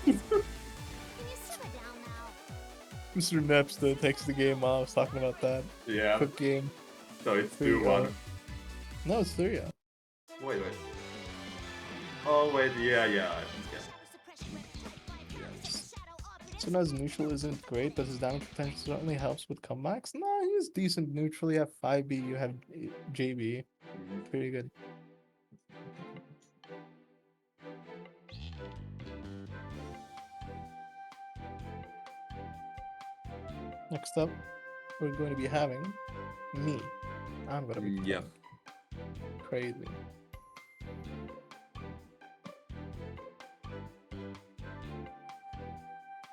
Can you simmer down now? Mr. Neps that takes the game while I was talking about that. Yeah. Quick game. So it's There you 2-1. go. No, it's 3. Yeah. Wait. Oh wait, yeah. Suppression weapon type 5 Yes. shadow up So as neutral isn't great, but his damage potential certainly helps with comebacks. No, he's decent neutral. You have 5B, you have JB. Pretty good. Next up, we're going to be having me. I'm gonna be Yeah. crazy.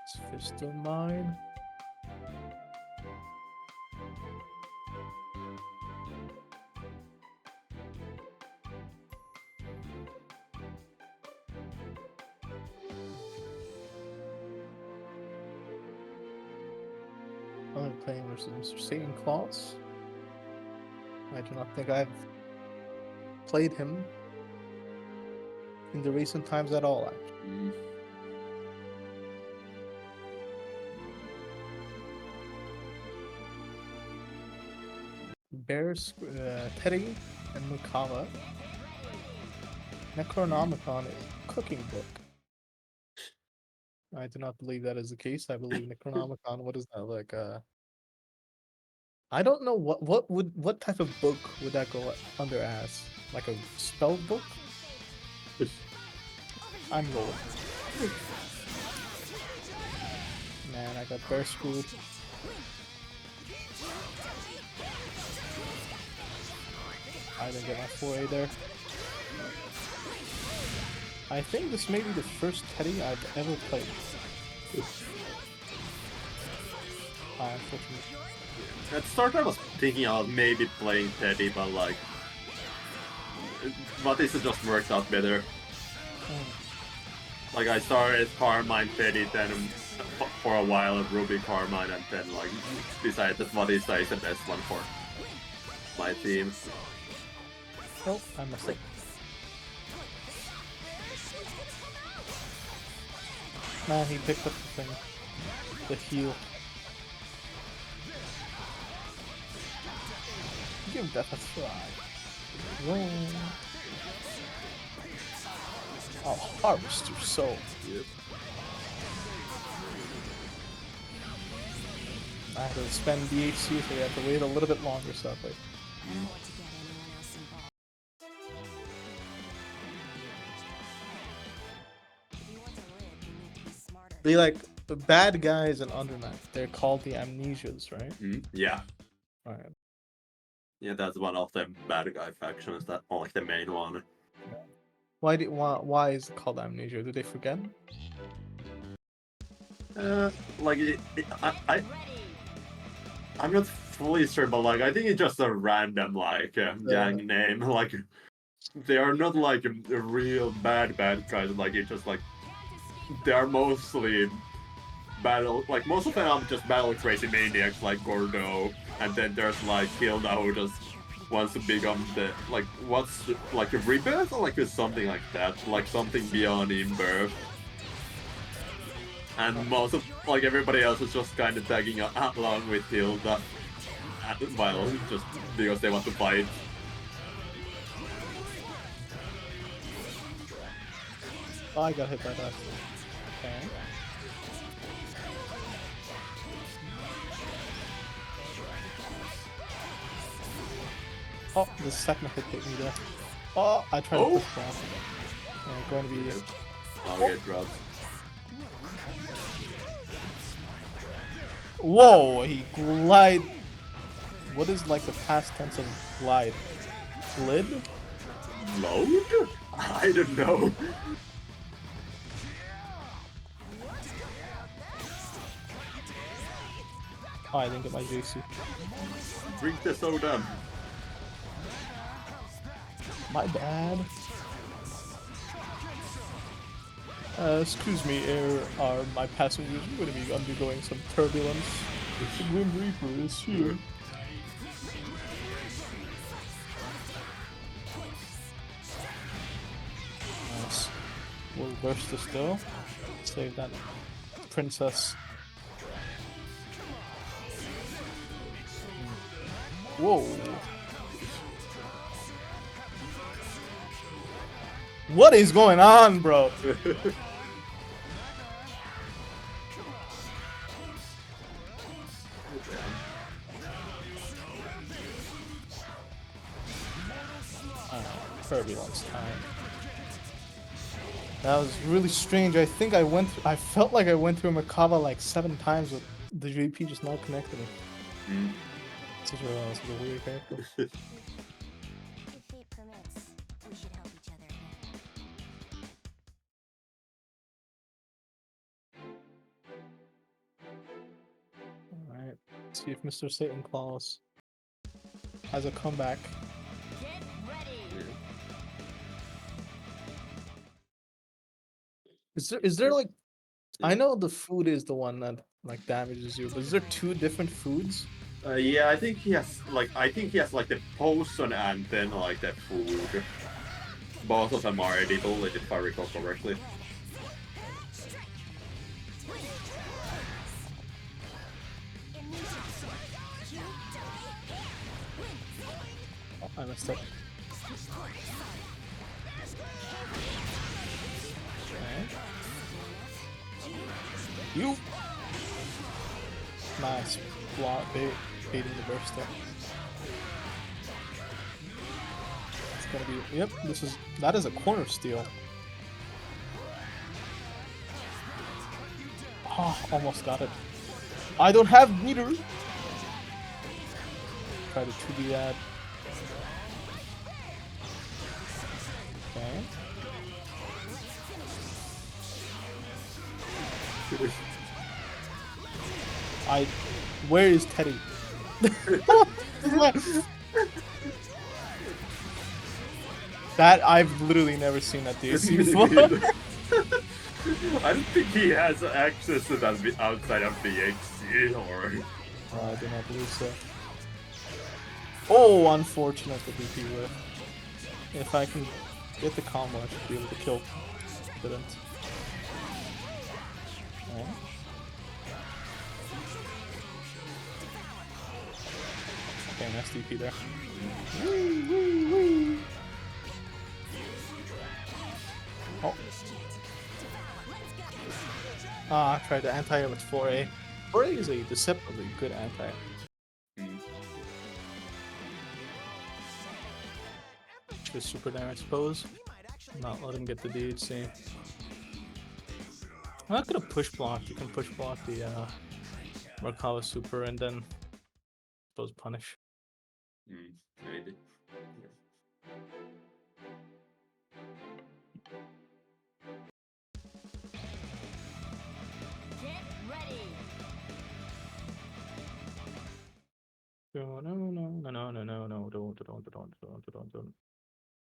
This fist of mine. I'm playing versus Mr. Satan Claus. I do not think I've played him in the recent times at all, actually. Bears, Teddy, and Mukama. Necronomicon is a cooking book. I do not believe that is the case. I believe Necronomicon. What is that like? I don't know what type of book would that go under as? Like a spell book? I'm rolling. Man, I got bear screwed. I didn't get my 4A there. I think this may be the first Teddy I've ever played. Unfortunately. At the start I was thinking of maybe playing Teddy, but like... But this just worked out better. Like I started Carmine Teddy, then for a while Ruby Carmine, and then like decided that Vatista is the best one for my team. Oh, I messed up. Man, he picked up the thing. The heal. Give that a try. Roll. I'll harvest your soul. Yep. I have to spend DHC, so we have to wait a little bit longer, sadly. To get anyone else involved. If you want to live, you need to be smarter. They like the bad guys in Undernight. They're called the Amnesias, right? Yeah. Alright. Yeah, that's one of the bad guy factions, that or like the main one. Why is it called Amnesia? Did they forget? Like I'm not fully sure, but like I think it's just a random like gang name. Like they are not like a real bad guys. Like it's just like they are mostly battle. Like most of them are just battle crazy maniacs like Gordo, and then there's like Hilda who just wants to become the like what's like a rebirth or like something like that, like something beyond in birth. And most of like everybody else is just kind of tagging along with Hilda, while just because they want to fight. Oh, I got hit by that. Okay. Oh, the second hit hit me there. Oh, I tried to push down. Yeah, going to be... I'll get dropped. Whoa, he glide. What is like the past tense of glide? Glid? Load? I don't know. Oh, I didn't get my JC. Drink the soda. My bad. Excuse me, my passengers are going to be undergoing some turbulence. The Grim Reaper is here. Nice. We'll burst this though. Save that princess. Whoa. What is going on, bro? Turbulence time. That was really strange. I think I felt like I went through Merkaba like 7 times with the JP just not connecting. Such a weird character. If fate permits, we should help each other again. Alright, let's see if Mr. Satan Claus has a comeback. Get ready. Is there like, I know the food is the one that like damages you, but is there 2 different foods? Yeah, I think he has like the potion and then like the food. Both of them are edible, if I recall correctly. Oh, I messed up. Okay. You. Nice block baiting the burst there. It's gonna be, yep, that is a corner steal. Oh, almost got it. I don't have meter. Try to 2D that. Okay. Where is Teddy? That I've literally never seen that DLC before. I don't think he has access to that outside of the XC or. I do not believe so. Oh, unfortunate for BP with. If I can get the combo, I should be able to kill. Didn't. Okay. Okay, nice DP there. Oh. Ah, I tried to anti-air with 4A. 4A is a deceptively good anti. Just super there, I suppose. Not let him get the DHC. I'm not gonna push block. You can push block the Merkava super and then I suppose punish. Maybe. Get ready. No, don't.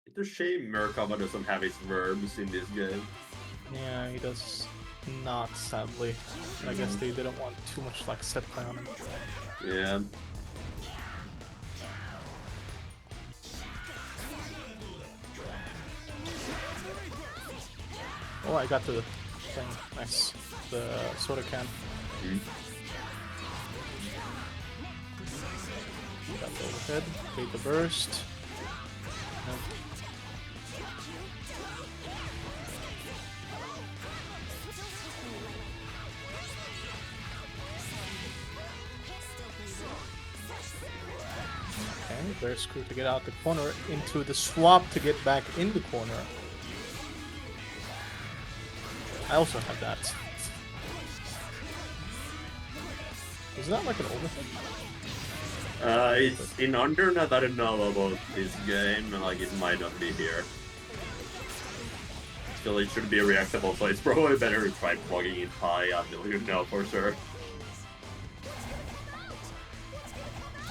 It's a shame Merkava doesn't have his verbs in this game. Yeah, he does not, sadly. I guess they didn't want too much like set play on him. Yeah. Oh, I got the thing. Nice. The soda can. Got the overhead. Bait the burst. Nope. Okay, very screw to get out the corner into the swap to get back in the corner. I also have that. Is that like an old mythic? It's in Undernet. I don't know about this game. Like, it might not be here. Still, it should be reactable, so it's probably better to try plugging it high until you know for sure.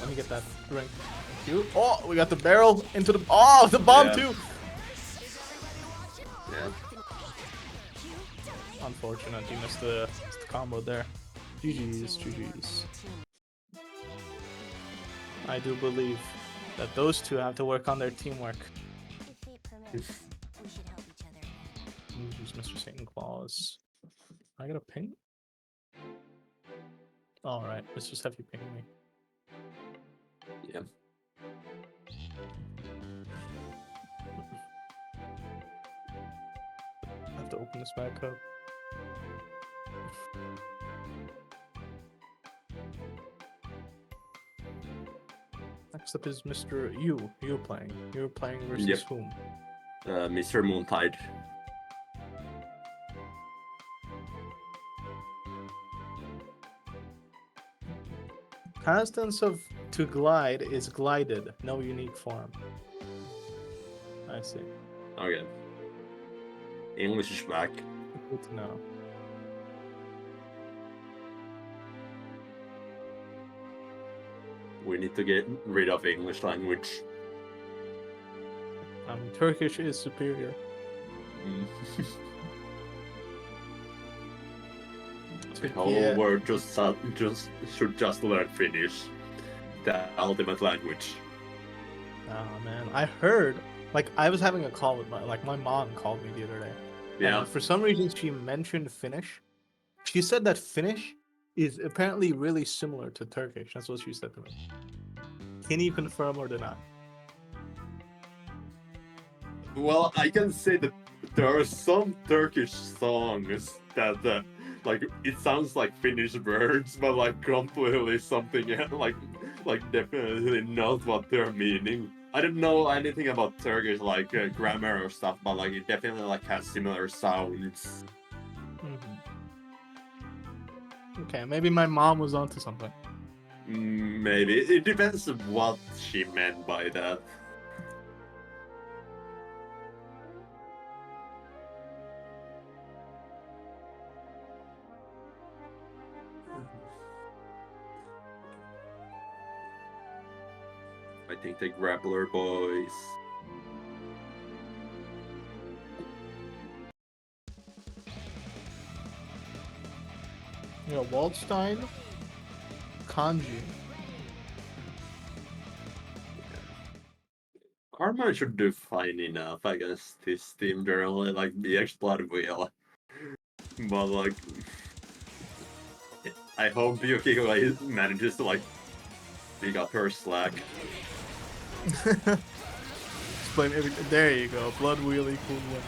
Let me get that ring. Thank you. Oh, we got the barrel into the. Oh, the bomb Yeah. too! Yeah. Unfortunate, you missed the combo there. GG's, GG's. I do believe that those two have to work on their teamwork. If fate permits, we should help each other again. Who's Mr. Satan Claus? I got a ping? Alright, let's just have you ping me. Yeah. I have to open this back up. Next up is Mr. You. You're playing. You're playing versus Yep. whom? Mr. Moontide. Constants of to glide is glided, no unique form. I see. Okay. English is back. Good to know. We need to get rid of English language. Turkish is superior. Mm. To- The whole yeah. world should just learn Finnish, the ultimate language. Oh man, I heard. Like I was having a call with my mom called me the other day. Yeah. For some reason, she mentioned Finnish. She said that Finnish is apparently really similar to Turkish. That's what she said to me. Can you confirm or deny? Well, I can say that there are some Turkish songs that, like, it sounds like Finnish words, but like completely something like definitely not what they're meaning. I don't know anything about Turkish, like grammar or stuff, but like it definitely like has similar sounds. Mhm. Okay, maybe my mom was onto something. Maybe it depends on what she meant by that. I think the Grappler boys. Yeah, Waldstein, Kanji. Karma should do fine enough against this team. They're only like the X-Blood wheel. But like, I hope Yukiko like, manages to like pick up her slack. Explain everything. There you go. Blood wheel equals one.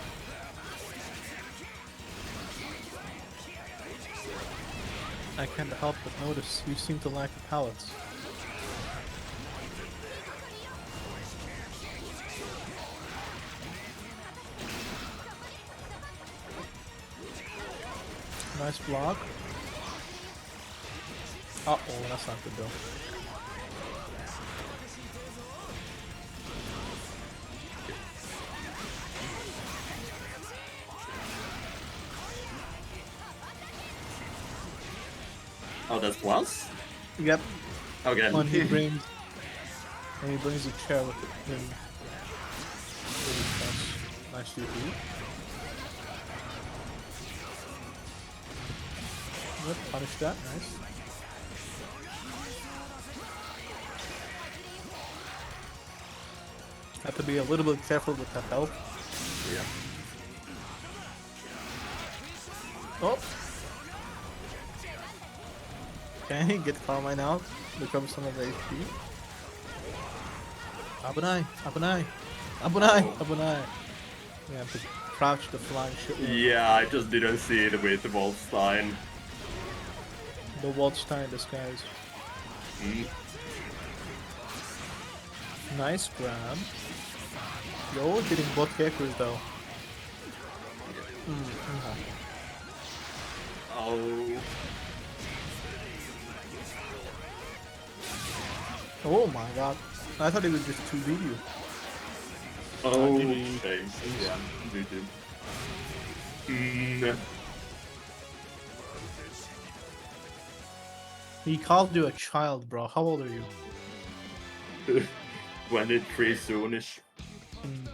I can't help but notice you seem to lack pallets. Nice block. Uh oh, that's not good though. Oh, that's plus? Yep. Okay. When he brings a chair with him. Nice UP. Yep, punish that, nice. Have to be a little bit careful with that health. Yeah. Oh! Okay, get Carmine out. Recover some of the HP. Abunai! Abunai! Abunai! Abunai! We have to crouch the flying shit. Yeah, I just didn't see it with Waldstein. The Waldstein disguise. Mm. Nice grab. Yo, hitting both kickers though. Oh. Oh my god. I thought it was just 2v you. Oh, GG. okay. Yeah, GG. He called you a child, bro. How old are you? 23 soonish. Mm.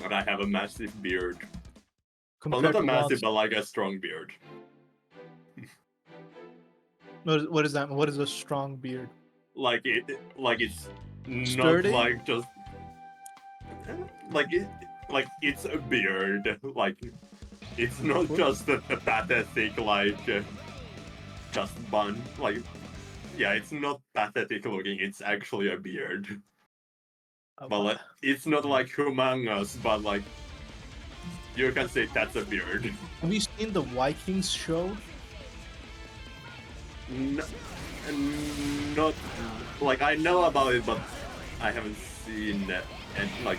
But I have a massive beard. Well, Compared not a to massive, Ron's. but like a strong beard. What is that? What is a strong beard? Like it's not Sturdy? like just like it's a beard. Like it's not Cool. just a pathetic like just bun. Like yeah, it's not pathetic looking. It's actually a beard. But like, it's not like humongous, but like you can say that's a beard. Have you seen the Vikings show? Not like I know about it, but I haven't seen it. And like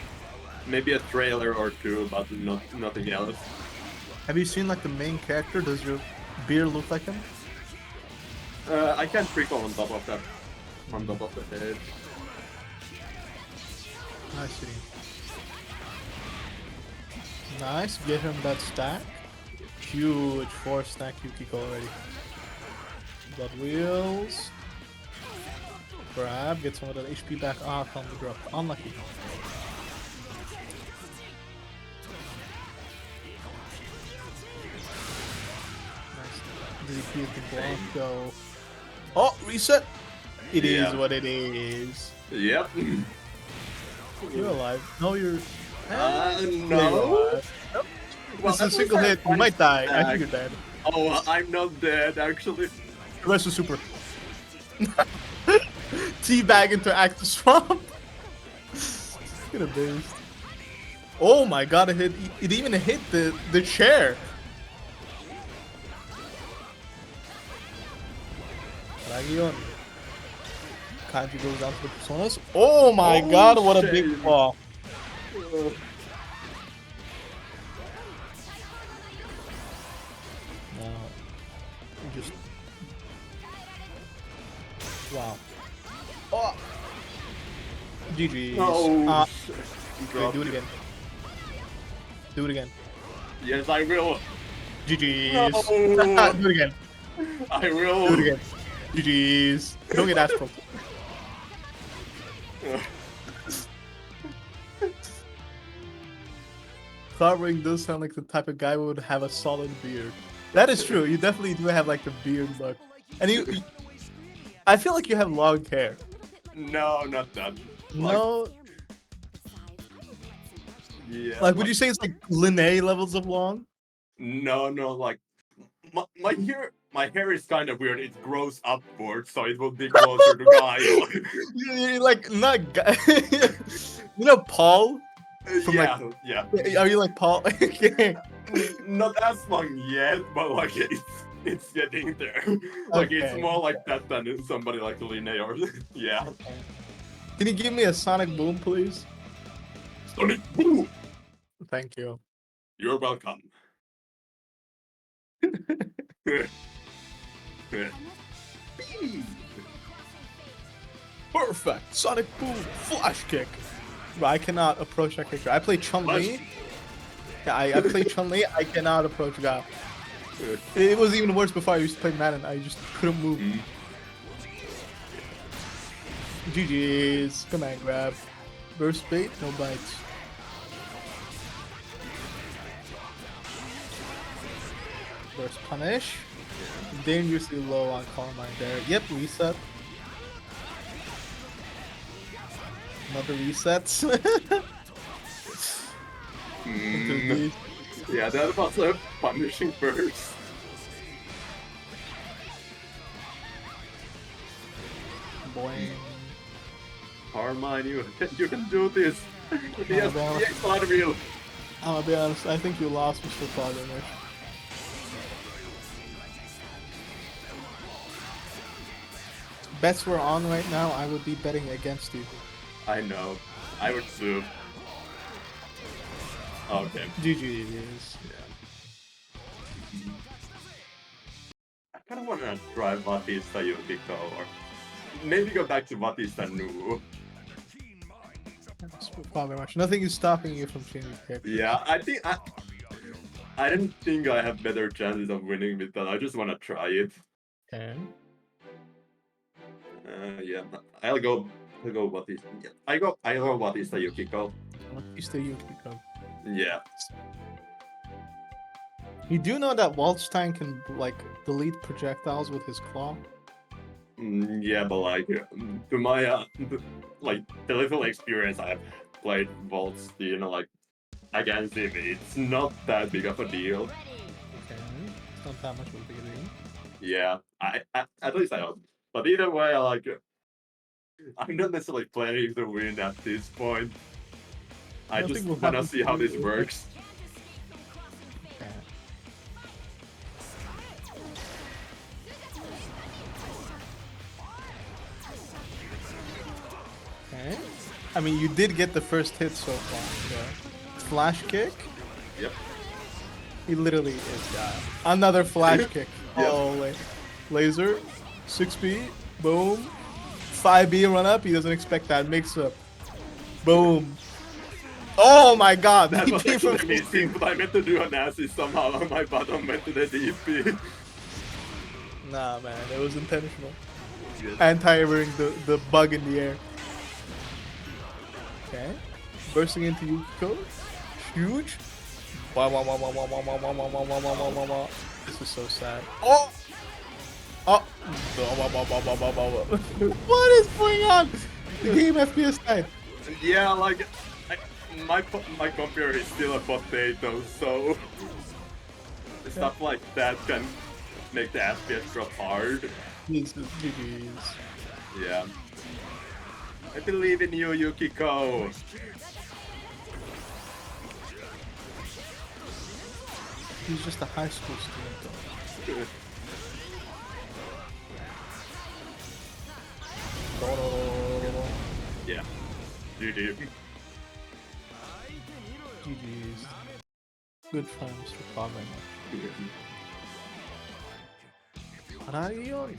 maybe a trailer or two, but nothing else. Have you seen like the main character? Does your beard look like him? I can't recall on top of that. On top of the head. I see. Nice, get him that stack. Huge 4-stack Yukiko already. Got wheels. Grab, get some of that HP back off on the drop. Unlucky. Nice. DP the Blanco. Oh, reset! It is Yeah. what it is. Yep. You're alive. No, you're. No. Nope. Well, This is a that single was a hit. You funny might die. I stack. think you're dead. Oh, I'm not dead actually. The rest is super. Teabag into active swamp. Get a boost. Oh my god, it hit. It even hit the chair. Ragion. Kanji goes down to the personas. Oh my Oh, god, what a big shame. fall. No. Just. Wow. Oh! GG's. No. Okay, do it again. Do it again. Yes, I will. GG's. No. Do it again. I will. Do it again. GG's. Don't get astral. Clobbering does sound like the type of guy who would have a solid beard. That is true. You definitely do have like the beard look. And I feel like you have long hair. No, not that. No, Yeah. like would you say it's like Linnae levels of long? No, like my hair is kind of weird. It grows upwards, so it will be closer to Guile. You're like not guy. You know Paul? From, yeah, like- yeah. Are you like Paul? Okay. Not as long yet, but like it's getting there. Like it's Okay. more like that than somebody like Linnae or yeah. Can you give me a sonic boom, please? Sonic boom! Thank you. You're welcome. Perfect. Sonic boom. Flash kick. Bro, I cannot approach that character. I play Chun-Li. Yeah, I play Chun-Li. I cannot approach God. It was even worse before I used to play Madden. I just couldn't move. GG's. Command grab. Burst bait. No bites. Burst punish. Dangerously low on Carmine there. Yep, reset. Another reset. Into these. Yeah, that was a punishing burst. Boing. Carmine, you can do this. Yes, well. yes, lot wheel. I'll be honest, I think you lost, Mr. Clobbering. Bets were on right now, I would be betting against you. I know. I would too. Okay. GG's. I kind of want to try Batista Yukiko or maybe go back to what is the new. That's probably much. Nothing is stopping you from changing characters. Yeah, I don't think I have better chances of winning with that. I just want to try it. Okay. Yeah, I'll go what is I go what is the Yukiko. What is the Yukiko? Yeah. You do know that Waldstein can like delete projectiles with his claw? Yeah, but like to my like the little experience I've played Vaults, you know, like against him, it's not that big of a deal. Okay. It's not that much of a big deal. Yeah, I at least I hope. But either way, I like I'm not necessarily planning to win at this point. I Nothing just will wanna happen see to how you. this works. Okay. Okay. I mean, you did get the first hit so far. So. Flash kick. Yep. He literally is another flash kick. Yep. Oh, wait. Laser. 6B. Boom. 5B run up. He doesn't expect that mix up. Boom. Oh my god. That was DP from actually missing, but I meant to do an assist somehow on my bottom went to the DP. Nah, man. It was intentional. Yes. Anti-airing the bug in the air. Okay. Bursting into Yukiko. Huge. Wah, wah, wah, wah, wah, wah, wah, wah, wah, wah, wah, wah, wah, wah. This is so sad. Oh! Oh! What is going on? The game FPS type. Yeah, like my computer is still a potato, so stuff like that can make the FPS drop hard. GG's. Yeah. I believe in you, Yukiko. He's just a high school student, though. Yeah. GG. GG's. Good try, Mr. Clobbering. Raion.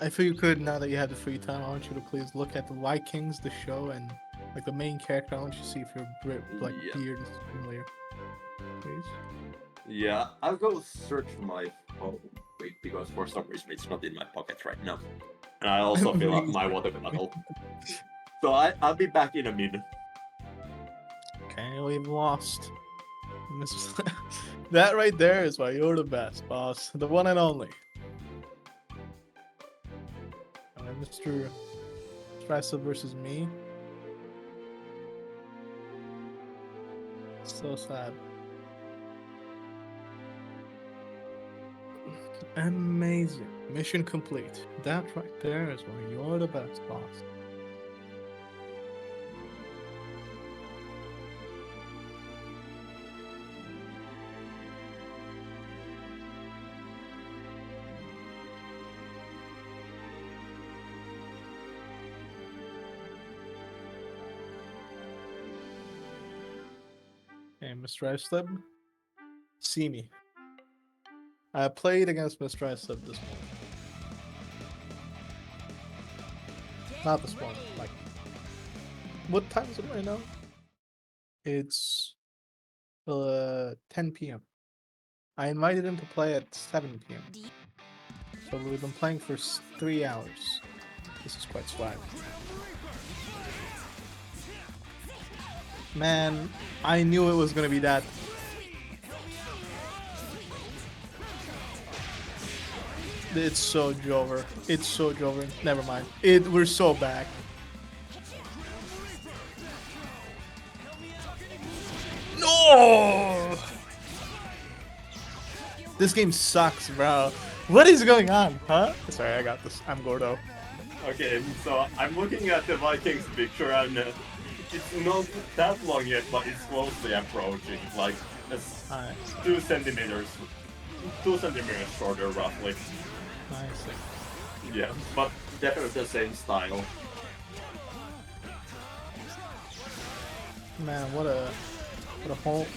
If you could, now that you have the free time, I want you to please look at the Vikings, the show, and like the main character. I want you to see if your like Yeah. beard is familiar. Please. Yeah, I'll go search my phone. Wait, because for some reason it's not in my pocket right now. And I also fill up my water bottle. So I'll be back in a minute. Okay, we've lost. That right there is why you're the best, boss. The one and only. Mr. Stressa versus me. So sad. Amazing. Mission complete. That right there is why you're the best, boss. Okay, Mr. Islib, see me. I played against Mr. Islib this morning. Not this morning, like... What time is it right now? It's 10 p.m. I invited him to play at 7 p.m. So we've been playing for 3 hours. This is quite swag. Man, I knew it was gonna be that. It's so Jover. It's so Jover. Never mind. We're so back. No! This game sucks, bro. What is going on, huh? Sorry, I got this. I'm Gordo. Okay, so I'm looking at the Vikings picture and it's not that long yet, but it's closely approaching. Like it's Nice. 2 centimeters shorter, roughly. Nice. Yeah, but definitely the same style. Man, what a whole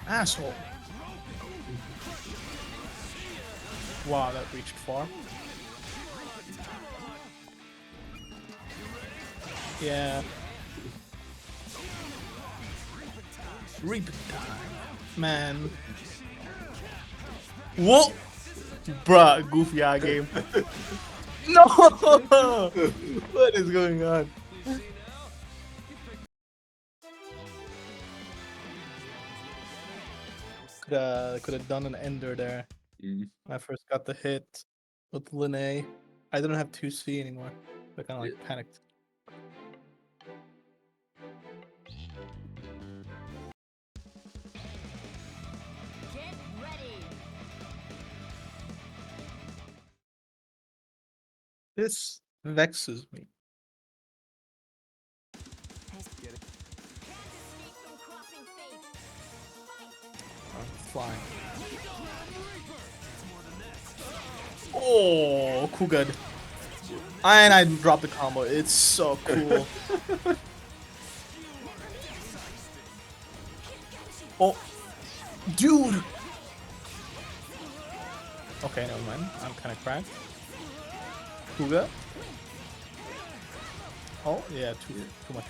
asshole. Wow, that reached far. Yeah. Reap time. Man. Whoa! Bruh, goofy eye game. No! What is going on? Could have done an ender there. Mm. When I first got the hit with Linnae. I didn't have 2C anymore. I kind of like panicked. Get ready. This vexes me. Can't escape from crossing fate. I'm flying. Oh, cool good. And I dropped the combo. It's so cool. Oh, dude. Okay, never mind. I'm kind of cracked. Kuga. Oh, yeah, too much.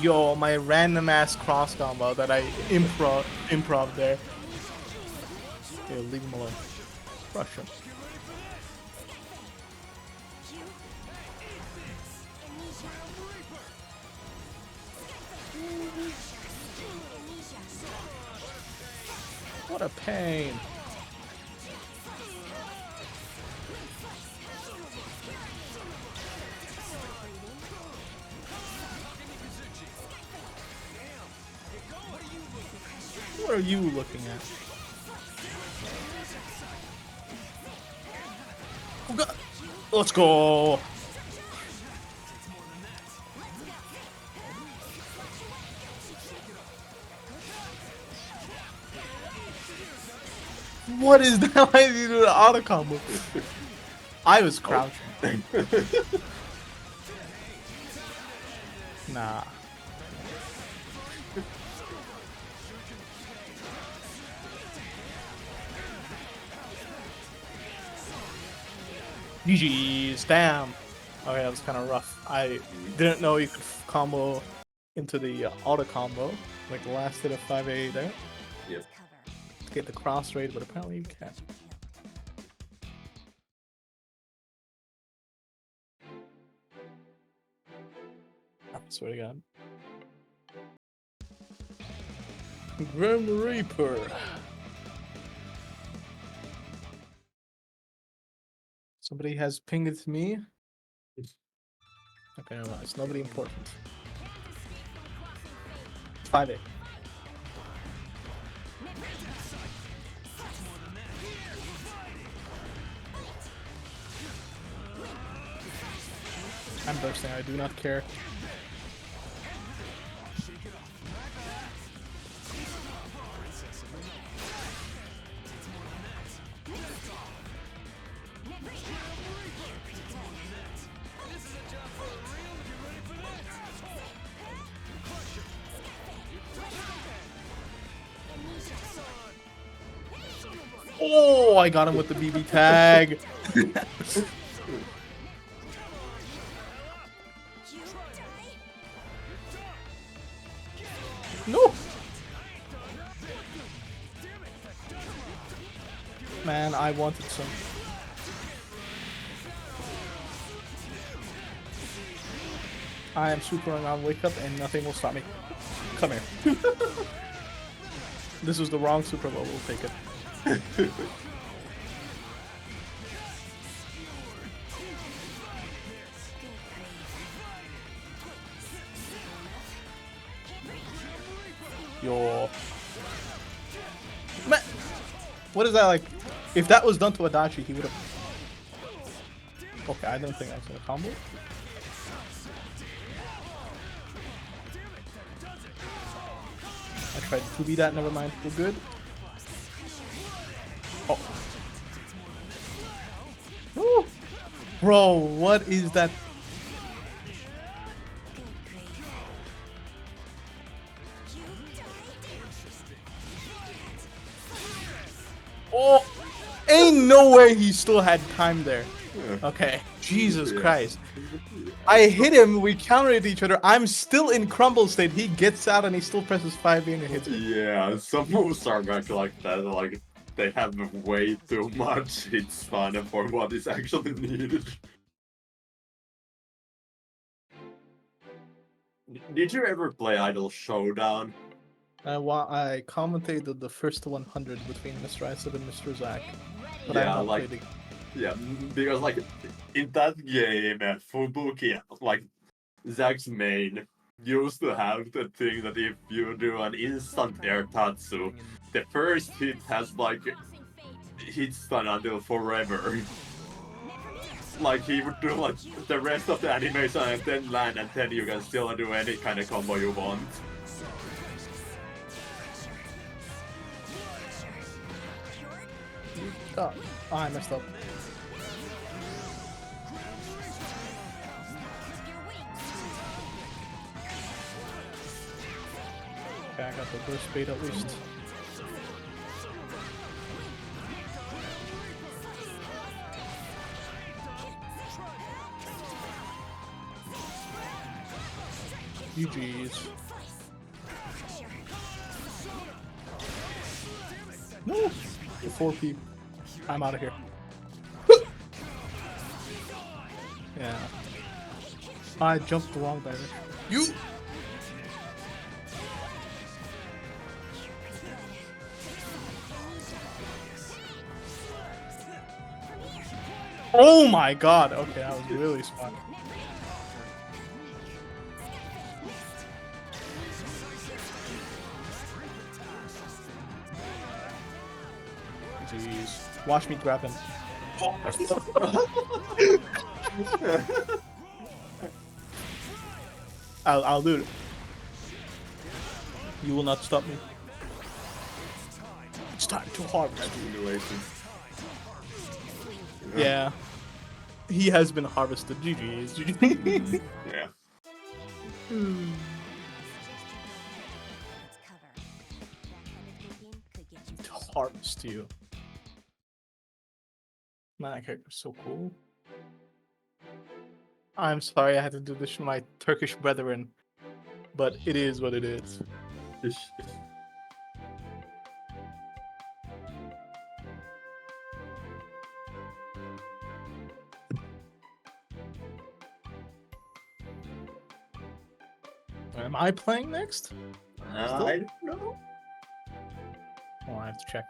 Yo, my random ass cross combo that I improv there. Okay, leave him alone. Crush him. What a pain. What are you looking at? Oh God. Let's go. What is that? Why did you do the auto combo? I was crouching. Nah. GG's, damn. Okay, that was kind of rough. I didn't know you could combo into the auto combo, like the last hit of 5A there, Yep. to get the cross raid, but apparently you can't. I swear to God. Grim Reaper. Somebody has pinged it to me. Okay, no, it's nobody important. 5A. I'm bursting, I do not care. Oh, I got him with the BBTAG. No. Man, I wanted some. I am super on wake up and nothing will stop me. Come here. This was the wrong Super Bowl, we'll take it. Yo. Man, what is that like? If that was done to Adachi, he would have. Okay, I don't think I was gonna combo. I tried to be that, never mind. We're good. Bro, what is that? Oh, ain't no way he still had time there. Okay, Jesus Yeah. Christ. I hit him, we countered each other. I'm still in crumble state. He gets out and he still presses 5B and hits me. Yeah, some moves are like that. Like they have way too much hit stun for what is actually needed. Did you ever play Idol Showdown? I commentated the first 100 between Mr. Isaac and Mr. Zach. But I Yeah, have not like- played it. Yeah, because like in that game, Fubuki, like Zach's main, used to have the thing that if you do an instant air tatsu, the first hit has like hit stun until forever. Like he would do like the rest of the animation and then land, and then you can still do any kind of combo you want. Oh, I messed up. Okay, I got the burst speed at least. GG's. No! 4P. I'm out of here. Yeah. I jumped the wrong direction. You! Oh my god! Okay, that was really smart. Jeez. Watch me grab him. I'll do it. You will not stop me. It's time to harvest. Yeah. He has been harvested. GG's. GG. Yeah. Let's cover. That kind of thinking could get you To harvest you. Man, that character's so cool. I'm sorry I had to do this to my Turkish brethren, but it is what it is. Am I playing next? I don't know. Oh, I have to check.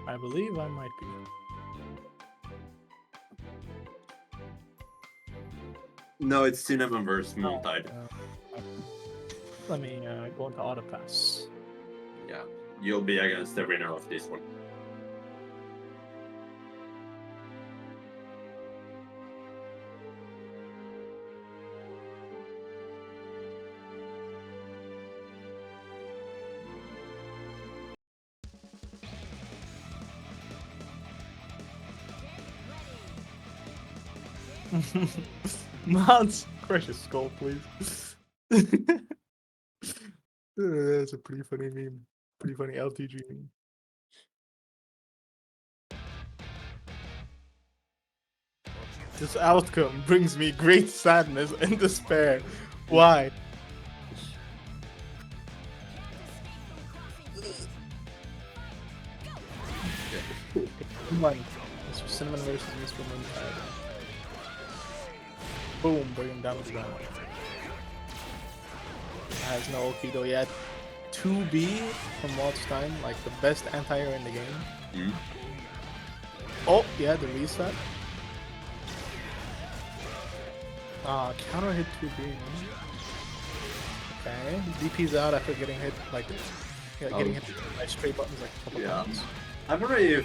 I believe I might be. No, it's Cinnamon versus Moontide. Let me go into auto pass. Yeah, you'll be against the winner of this one. Mods, precious skull, please. That's a pretty funny meme. Pretty funny LTG meme. This outcome brings me great sadness and despair. Why? Come on. Mr. Cinnamon versus Mr. Moontide. Boom, bring him down to the ground. Has no Okido yet. 2B from Waldstein, like the best anti-air in the game. Mm. Oh, yeah, the reset. Counter hit 2B. Okay, DP's out after getting hit, like, getting hit by straight buttons like a couple times. I wonder if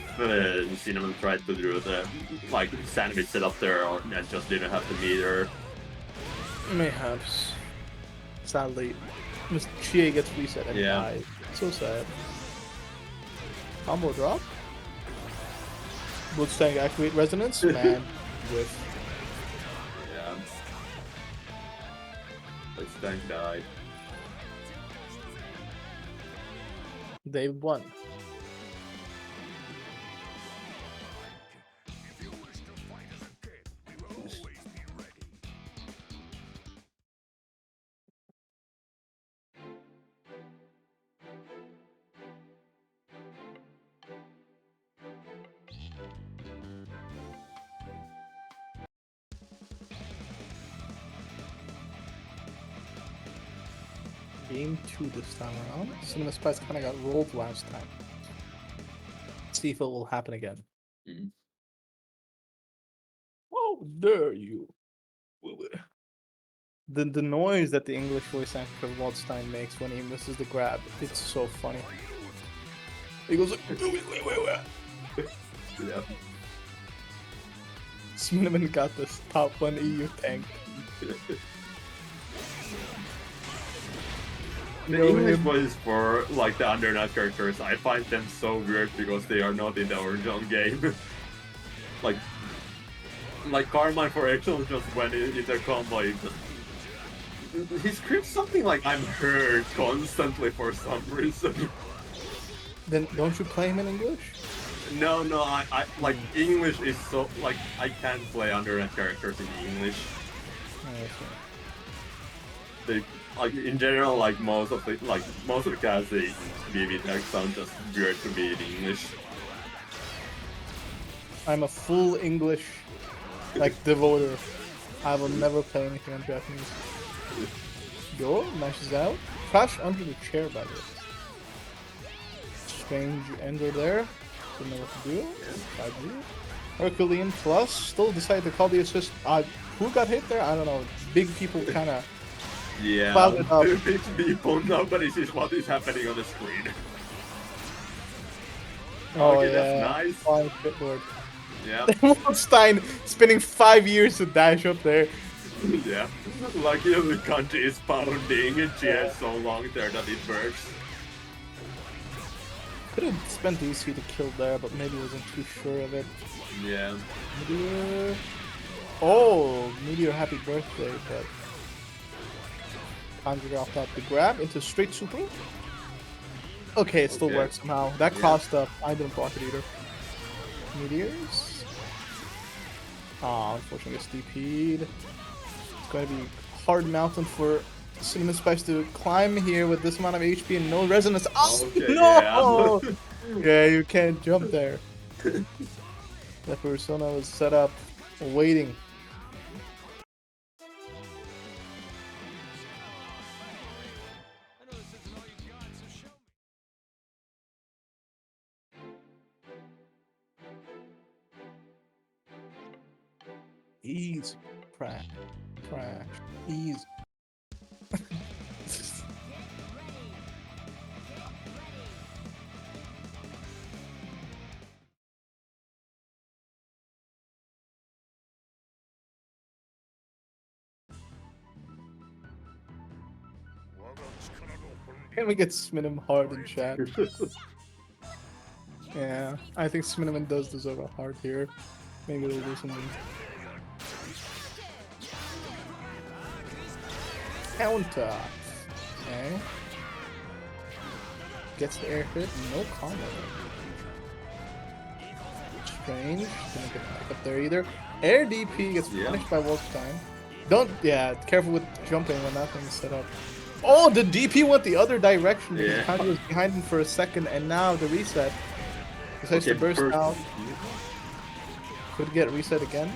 Cinnamon tried to do the like sandwich setup there or and just didn't have the meter. Mayhaps. Sadly, Mr. Chie gets reset and Yeah. dies. So sad. Combo drop? Bloodstang activate resonance, man. With Yeah. But Stank died. they won. Game 2 this time around. CinnamonSpice kind of got rolled last time. See if it will happen again. Mhm. Oh, dare you! The noise that the English voice actor Waldstein makes when he misses the grab, it's so funny. He goes like, wait. Yeah. Cinnamon got this top 1 EU tank. The know English him. voices for like the Undernight characters, I find them so weird because they are not in the original game. like Carmine for Excel just when in the combo, he screams something like "I'm hurt" constantly for some reason. Then don't you play him in English? No, I like English is so like I can't play Undernight characters in English. Oh, okay. They like in general like most of the cats they BBTAG sound just weird to me in English. I'm a full English like devoter. I will never play anything on Japanese. Go, mashes out. Crash under the chair by the way. Strange ender there. Don't know what to do. 5G. Herculean plus. Still decided to call the assist. Who got hit there? I don't know. Big people kind of. Yeah, Clouded up. big people, nobody sees what is happening on the screen. Oh Okay, yeah. that's nice. Flying Bitboard. Yeah, Waldstein spending 5 years to dash up there. yeah. Lucky the country is pounding and she has so long there that it works. Could have spent DC to kill there, but maybe wasn't too sure of it. Yeah. Meteor. Oh, Meteor, happy birthday, but conjured off that the grab into straight super. Okay, it still Okay. works somehow. That Yeah. crossed up. I didn't block it either. Meteors. Ah, unfortunately, it's DP'd. It's going to be hard mountain for CinnamonSpice to climb here with this amount of HP and no resonance. Oh, Okay, no! Yeah, you can't jump there. The persona was set up, waiting. I know this isn't all you got, so show me. Easy. Crash. Easy. Can we get Sminim hard in chat? Yeah, I think Sminim does deserve a hard here. Maybe we'll do something. Counter. Okay. Gets the air hit, no combo. Strange. Gonna get back up there either. Air DP gets Yeah. punished by Wolfstein. Yeah, careful with jumping when that thing's set up. Oh, the DP went the other direction because Yeah. Kanji was behind him for a second, and now the reset. Decides to burst out. Could get reset again.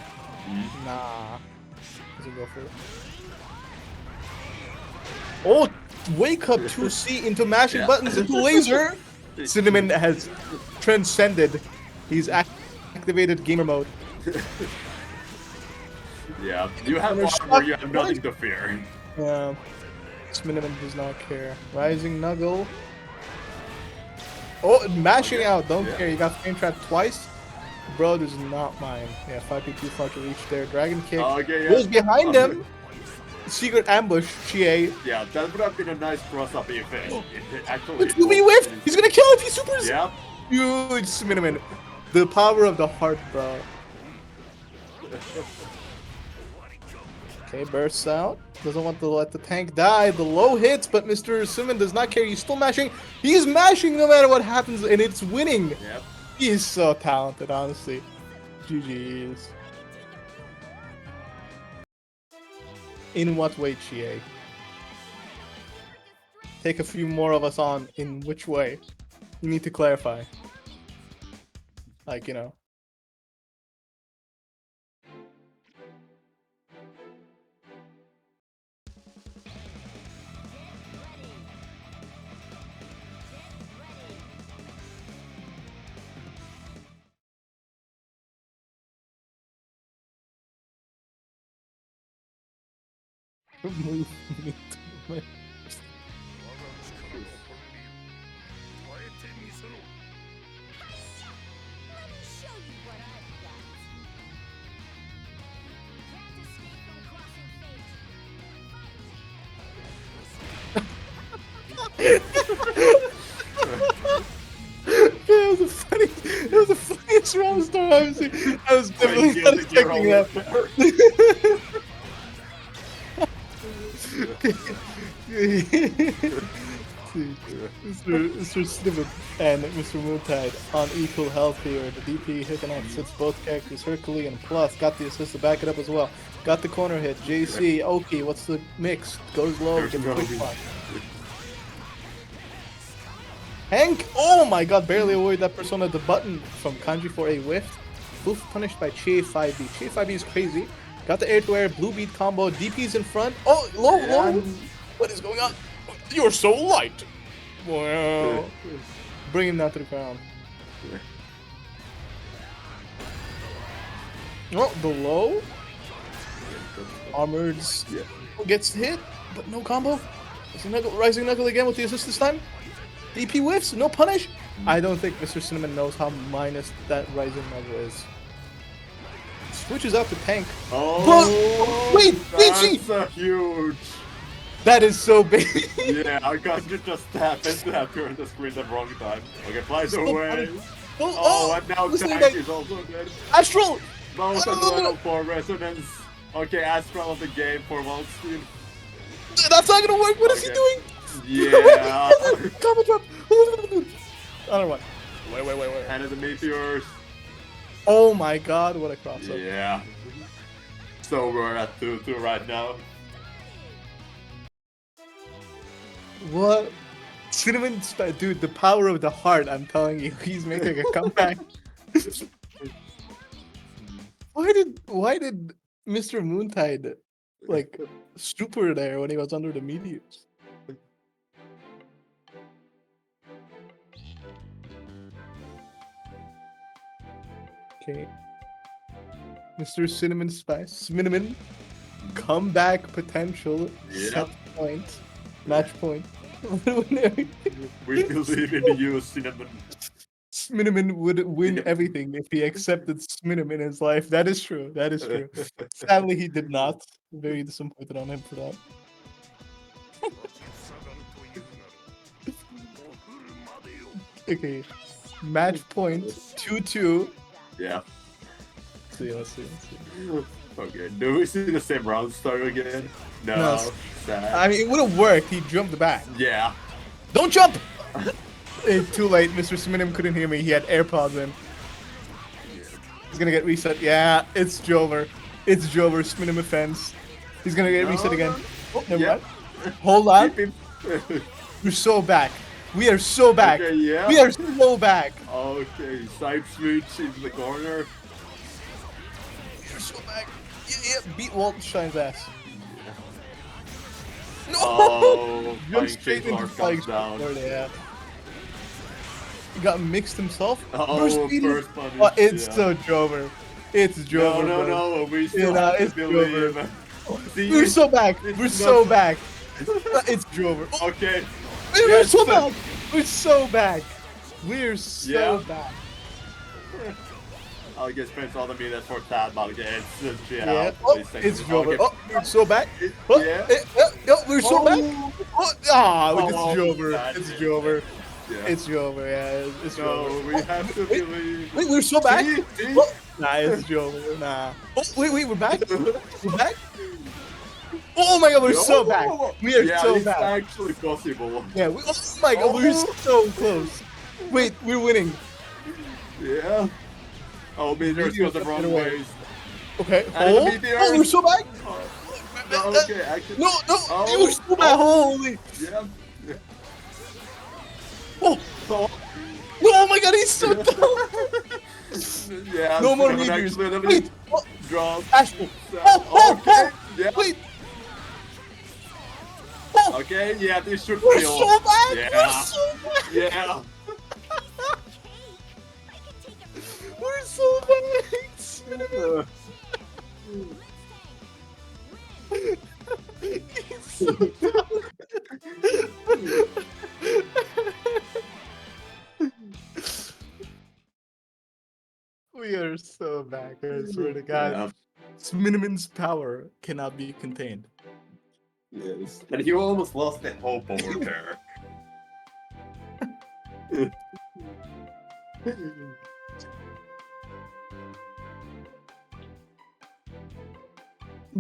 Nah. Doesn't go for it. Oh, wake up 2C into mashing Yeah. buttons into laser. Cinnamon has transcended. He's activated gamer mode. Yeah, you have There's armor, you shock- have nothing to fear. Yeah. Cinnamon does not care. Rising Nuggle. Oh, mashing out. Don't Yeah. care. You got frame trap twice. Bro does not mind. Yeah, 5P too far to reach there. Dragon kick. Okay, yeah. Goes behind him. Secret ambush. GA. Yeah, that would have been a nice cross-up if it actually... It's Ruby Whiff! He's gonna kill it! He supers! Yeah, Huge Cinnamon. The power of the heart, bro. Okay, bursts out. Doesn't want to let the tank die. The low hits, but Mr. Cinnamon does not care. He's still mashing. He's mashing no matter what happens, and it's winning. Yep. He is so talented, honestly. GG's. In what way, Chie? Take a few more of us on. In which way? You need to clarify. Like, you know. Move me to my... Let me show you what I've got. Can't escape from crossing It was a funny. It was the funniest round story I've seen. I was definitely not expecting that. Mr. Snippet and Mr. Moontide on equal health here. The DP hit and hits both characters Herculean plus got the assist to back it up as well. Got the corner hit. JC, Oki, what's the mix? Goes low, gets a quick punch. Hank, oh my god, barely avoided that persona the button from Kanji for a whiff. Boof punished by Che 5B. Che 5B is crazy. Got the air to air, blue beat combo, DP's in front. Oh, low. What is going on? You're so light. Wow. Bring him down to the ground. Oh, the low. Armored gets hit, but no combo. Rising Knuckle again with the assist this time. DP whiffs, no punish. I don't think Mr. Cinnamon knows how minus that Rising Knuckle is. Switches out to tank. Oh, but, wait, that's a huge. That is so big. Yeah, I got you just happened to have turned the screen the wrong time. Okay, flies away. And now tank is also dead. Astral. Both are for resonance. Okay, Astral of the game for Wall Street. That's not gonna work. What is he doing? Yeah. Combo drop. Another one. Wait. And the meteors. Oh my god, what a crossover. Yeah. So we're at 2-2 right now. What? CinnamonSpice, dude, the power of the heart, I'm telling you, he's making a comeback. Why did Mr. Moontide like super there when he was under the meteors? Okay. Mr. CinnamonSpice. Cinnamon. Comeback potential. Yeah. Set point. Match point. We believe in you, Cinnamon. Cinnamon would win everything if he accepted Cinnamon in his life. That is true. That is true. Sadly, he did not. Very disappointed on him for that. Okay. Match point 2-2. Yeah. Let's see. Okay, do we see the same round start again? No. Sad. I mean, it would have worked. He jumped back. Yeah. Don't jump! Too late. Mr. Cinnamon couldn't hear me. He had AirPods in. He's gonna get reset. Yeah, it's Jover. It's Jover. Cinnamon fence. He's gonna get reset again. Oh, never mind. Hold on. We're so back. We are so back. Okay, yeah. We are so back. Okay, side switch into the corner. We're so back. Yeah. Beat Walt Shine's ass. No! Oh, Jump straight into flying down. Yeah. He got mixed himself. First punish. Oh, it's so Jover. It's Jover. No. We still have to believe. We're so back. We're so back. It's Jover. Oh, okay. we're so back. We're so back. We're so back. I'll get spent all the minutes for that, but okay, it's yeah. Oh, it's Jover. Okay. Oh, we're so back. Oh, yeah. We're so back. Oh, it's Jover. That It's is Jover. Yeah. It's Jover, yeah. It's No, Jover. we have to wait, believe. Wait, we're so back? See? Oh, nah, it's Jover, nah. Oh, wait, we're back? We're back? Oh my god, we're so back. We are Yeah, so it's back. actually possible. Yeah, oh my god, we're so close. Wait, we're winning. Yeah. Oh, meteors Meteors go the up wrong and away. ways. Okay, And the oh, meteor. oh, we're so back. No, okay, actually. No, Oh, we're so back. Holy. Yeah. Oh, Oh. oh my god, he's so dumb. Yeah, No more Cinnamon meteors. actually let me Wait, oh, drop. Astral. Oh, Okay, yeah. Wait. Oh, Okay, yeah, this should we're kill. so back. Yeah. We're so back. Yeah. We're so back. He's so dumb. We are so back, I swear to God. Yeah. Cinnamon's power cannot be contained. Yes. And he almost lost the hope over there.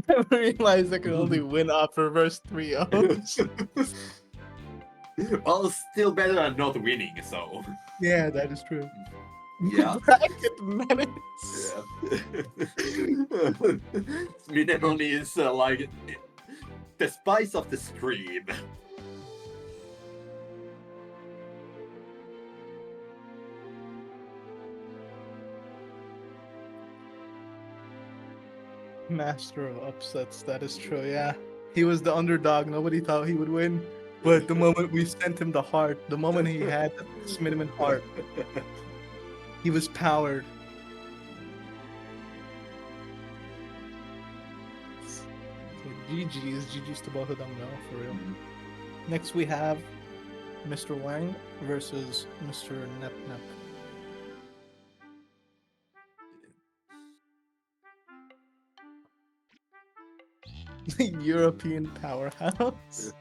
I realized I could only win off reverse 3-0. Well, still better than not winning, so. Yeah, that is true. Yeah. Bracket minutes. Yeah. Cinnamon is like the spice of the stream. Master of upsets, that is true, yeah. He was the underdog, nobody thought he would win. But the moment we sent him the heart, the moment he had the Cinnamon heart, he was powered. So GG's to both of them though, for real. Next we have Mr. Wang versus Mr. Nep. The European powerhouse.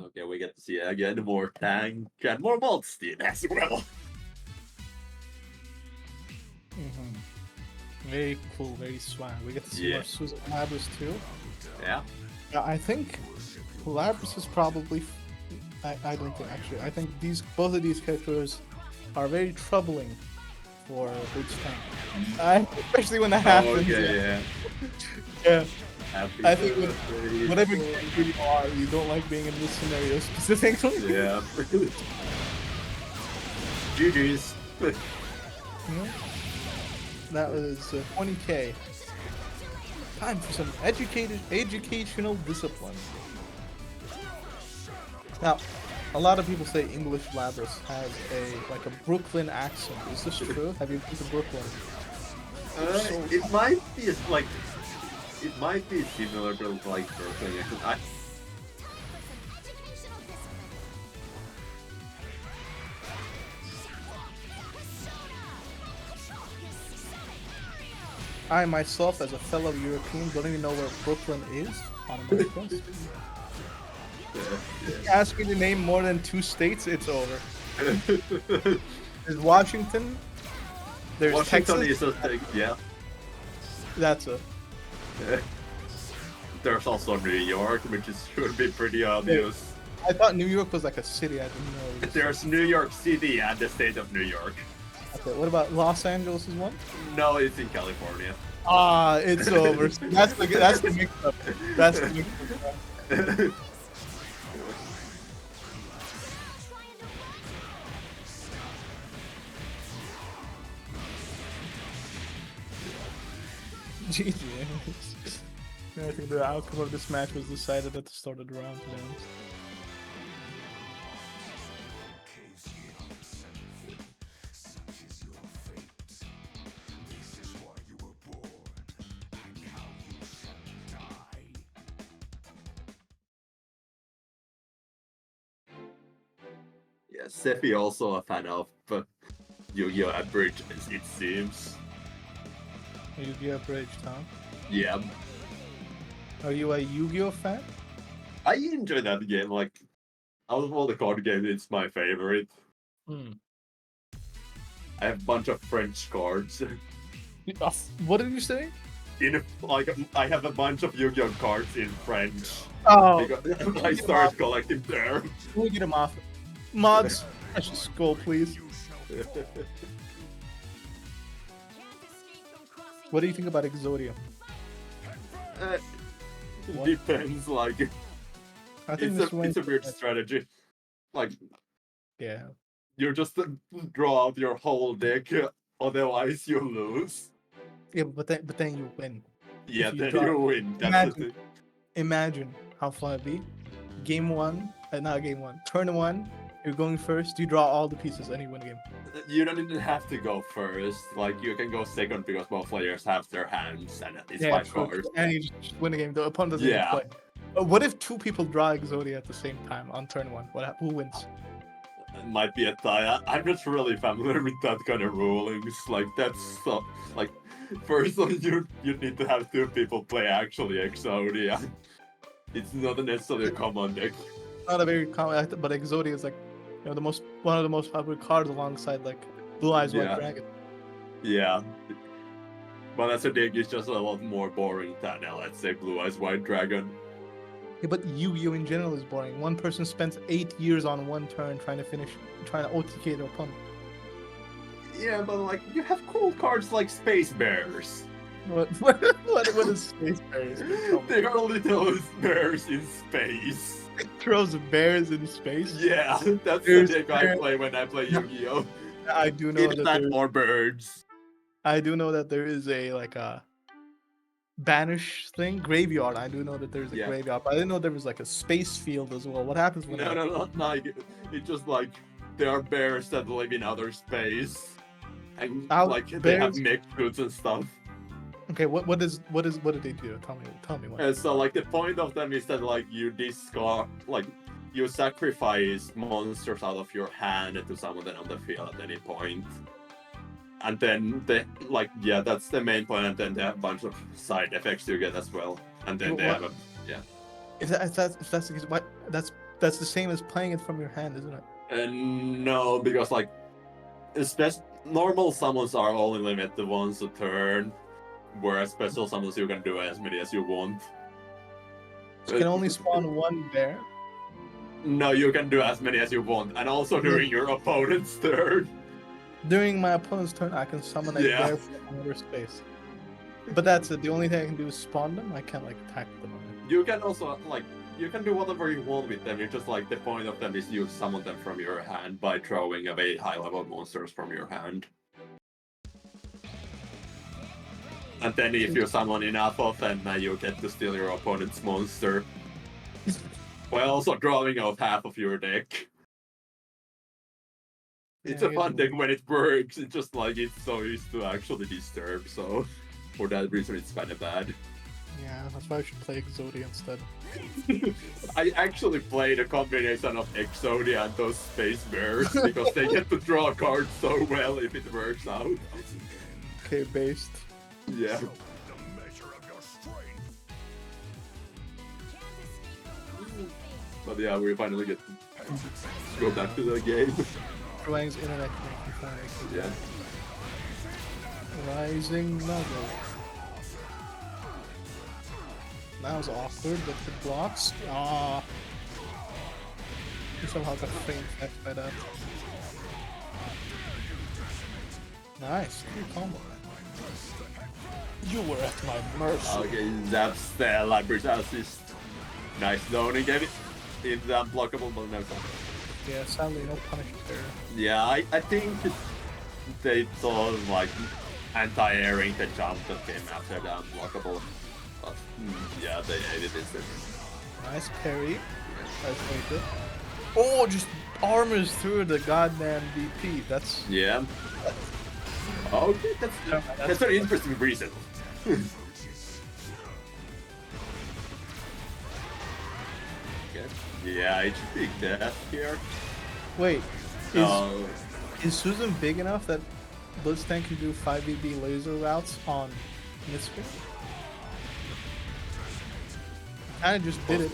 Okay, we get to see again more tank and more Maltstein as well. Very cool, very swag. We get to see Yeah. more Susan Labras too. Yeah. I think Labras is probably. I don't think actually. I think both of these characters are very troubling for Boots Tank. Especially when that happens. Okay, yeah. Yeah. Happy I think birthday. whatever character you are, you don't like being in this scenario specifically. Yeah. GG's. Yeah. That was 20k. Time for some educational discipline. Now, a lot of people say English Labras has a Brooklyn accent. Is this true? Have you been to Brooklyn? It might be like. It might be similar to like Brooklyn. Yeah, I myself, as a fellow European, don't even know where Brooklyn is on America. Ask me to name more than 2 states, it's over. There's Washington. There's Washington Texas. is a thing, yeah. That's it. There's also New York, which should be pretty obvious. I thought New York was like a city. I didn't know. It was... There's New York City and the state of New York. Okay, what about Los Angeles is one? No, it's in California. Ah, it's over. That's the mix up. That's the mix up. GG. I think the outcome of this match was decided at the start of the round, to be honest. Sephi also a fan of Yu-Gi-Oh! Abridged, it seems. Yu-Gi-Oh! Abridged, huh? Yeah, Are you a Yu-Gi-Oh! Fan? I enjoy that game. Like, out of all the card games, it's my favorite. Hmm. I have a bunch of French cards. What did you say? I have a bunch of Yu-Gi-Oh! Cards in French. Oh, Because I started collecting there. can we get him off? Mods, precious skull, please. Can't escape from crossing What do you think about Exodia? What? Depends, like, I think this one. it's a weird strategy. Like, Yeah. you just draw out your whole deck, otherwise you lose. Yeah, but then you win. Yeah, you then draw- you win. That's Imagine- the thing. Imagine how fun it'd be. Game one, not game one. Turn one. You're going first. You draw all the pieces, and you win the game. You don't even have to go first. Like, you can go second because both players have their hands, and it's Yeah, 5 true. cards. And you just win the game. The opponent doesn't Yeah. even play. What if two people draw Exodia at the same time on turn one? Who wins? It might be a tie. I'm not really familiar with that kind of rulings. Like, that's so, like, firstly, you need to have 2 people play actually Exodia. It's not necessarily a common deck. Not a very common, but Exodia is like, one of the most popular cards alongside like Blue Eyes White Yeah. Dragon. Yeah. But as a deck, it's just a lot more boring than, let's say, Blue Eyes White Dragon. Yeah, but Yu-Gi-Oh! In general is boring. One person spends 8 years on one turn trying to OTK their opponent. Yeah, but like, you have cool cards like Space Bears. What is Space Bears? They are little bears in space. Throws bears in space. Yeah, that's There's the deck I bear- play when I play Yu-Gi-Oh! I do know It's that not there, more birds. I do know that there is a like a banish thing, graveyard. I do know that there's a Yeah. graveyard, but I didn't know there was like a space field as well. What happens when No, not like it's just like there are bears that live in outer space, and Out like they have bears? mech suits and stuff. Okay, what do they do? Tell me what. And so like the point of them is that like you discard, like you sacrifice monsters out of your hand to summon them on the field at any point. And then they like, yeah, that's the main point, and then they have a bunch of side effects you get as well. And then Well, they what- have a If that's the case, what that's the same as playing it from your hand, isn't it? no, because like normal summons are only limited to once a turn, whereas special summons you can do as many as you want. You can only spawn one bear. No, you can do as many as you want, and also during your opponent's turn. During my opponent's turn, I can summon a Yeah. bear from outer space. But that's it. The only thing I can do is spawn them. I can't like attack them. You can also like you can do whatever you want with them. You just like the point of them is you summon them from your hand by throwing away high-level monsters from your hand. And then if you summon enough of them, you get to steal your opponent's monster. While also drawing out half of your deck. It's Yeah, a I fun guess- deck when it works. It's just like it's so used to actually disturb. So for that reason, it's kind of bad. Yeah, that's why I should play Exodia instead. I actually played a combination of Exodia and those Space Bears because they get to draw cards so well if it works out. Okay, based. Yeah. The measure of your strength. Can't escape from crossing fields. But yeah, we finally get to go back to the game. Duwang's internet connection finally. Yeah. Rising Nugget. That was awkward with the blocks. Ah. You somehow got frame effect by that. Nice. Good combo. You were at my mercy. Okay, that's the library assist. Nice zoning it. It's unblockable, but no time. Yeah, sadly no punishment there. Yeah, I think they thought like anti-airing the jump that came after the unblockable. But yeah, they edited it. Nice parry. Nice way to. Oh, just armors through the goddamn DP. That's Yeah. Okay, that's an interesting reason. Okay. Yeah, it's big death here. wait. No. Is Susan big enough that Blitztank can do 5BB laser routes on Misfit? Kinda just did it.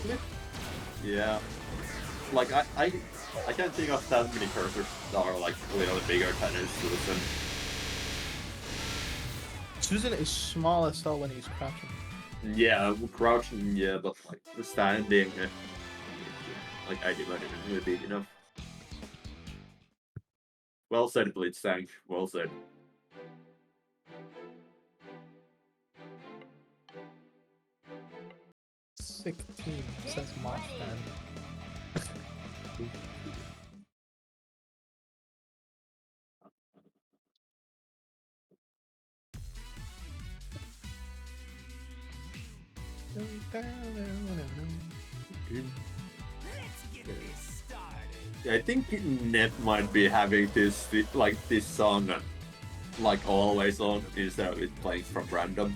Yeah. Like I can't think of that many characters that are like a little bigger than Susan. Susan is small as hell when he's crouching. Yeah, crouching, yeah, but like the standing, like I did not even really big enough. Well said, Blitztank. Well said. Sick team, says Mothman. Yeah, I think Nep might be having this song like always on instead of it playing from random.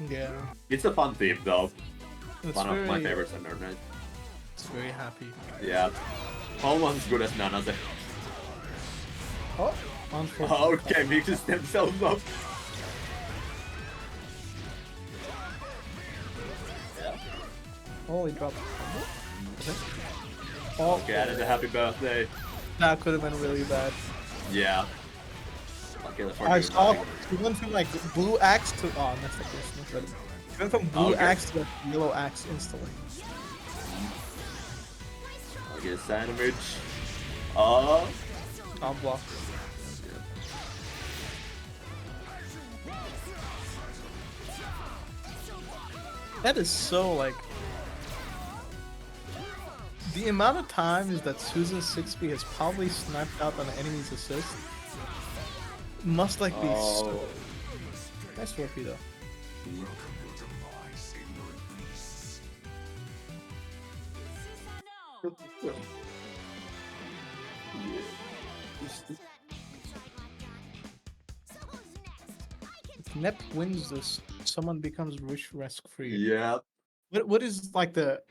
Yeah, It's a fun theme though. it's One of my very, favorites on Nerd. it's very happy. Yeah. Almost as good as Nanase. Oh, unfortunately. Okay, mixes themselves up. Oh, he dropped. Oh, Okay, and a happy birthday. that could have been really bad. Yeah. Okay, let's I saw he went from like blue axe to that's the question. But he went from blue Okay. axe to like, yellow axe instantly. Okay, sandwich. Oh. On block. That is so like the amount of times that Susan 6B has probably sniped out on an enemy's assist must like be so nice work though. If Nep wins this, someone becomes rich risk free. Yeah. What is like the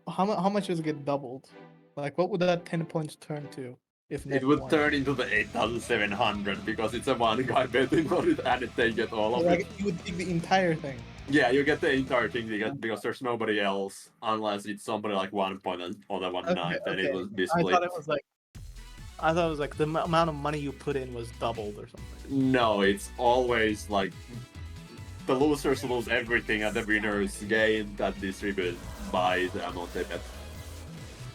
how much does it get doubled? Like what would that 10 points turn to if Nep It would won? turn into the 8,700 because it's a one guy betting on it and they get all of Like it. you would take the entire thing. Yeah, you get the entire thing because there's nobody else unless it's somebody like 1 point on the 1 night, then it will be I split. thought it was like the amount of money you put in was doubled or something. No, it's always like the losers lose everything and the winners gain that distributed by the amount they bet.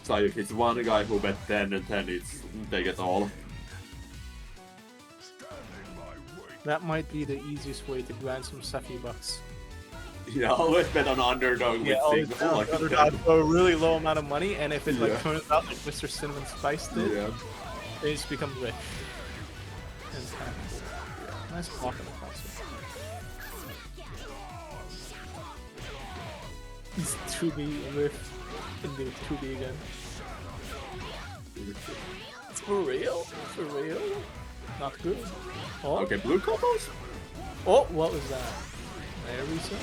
So if it's one guy who bet 10 and 10, they get all. That might be the easiest way to grind some Safi bucks. Yeah, always bet on underdog with always single, like underdog for a really low amount of money, and if it like Yeah. turns out like Mr. CinnamonSpice did, yeah. they just become rich. And it's kind of cool. Nice block on the crossfit. It's 2B riff. And do 2B again. It's for real? For real? Not good. Oh, Okay, blue combos? oh, what was that? There we go.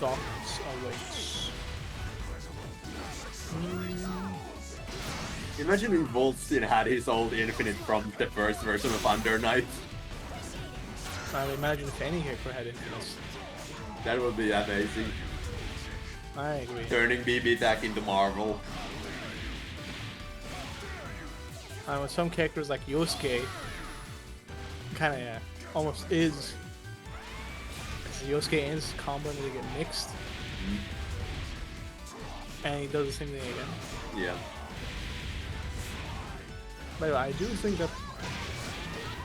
Darkness awaits. Imagine if Volstin had his old infinite from the first version of Under Night. I would imagine if any character had infinite. That would be amazing. I agree. Turning BBTAG into Marvel. With some characters like Yosuke, kind of almost is. Yosuke and his combo and they get mixed, and he does the same thing again. Yeah. But I do think that.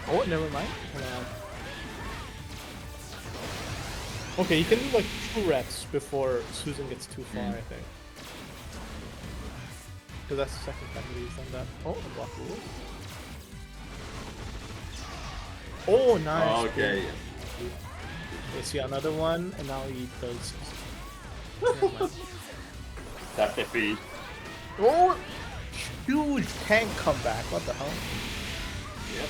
Oh, never mind. Okay, you can do like 2 reps before Susan gets too far, I think. Because that's the second time that he's done that. Oh, a block rule. Oh, nice. Okay. You see another one, and now he does. That's the feed. Oh, huge tank comeback. What the hell? Yep.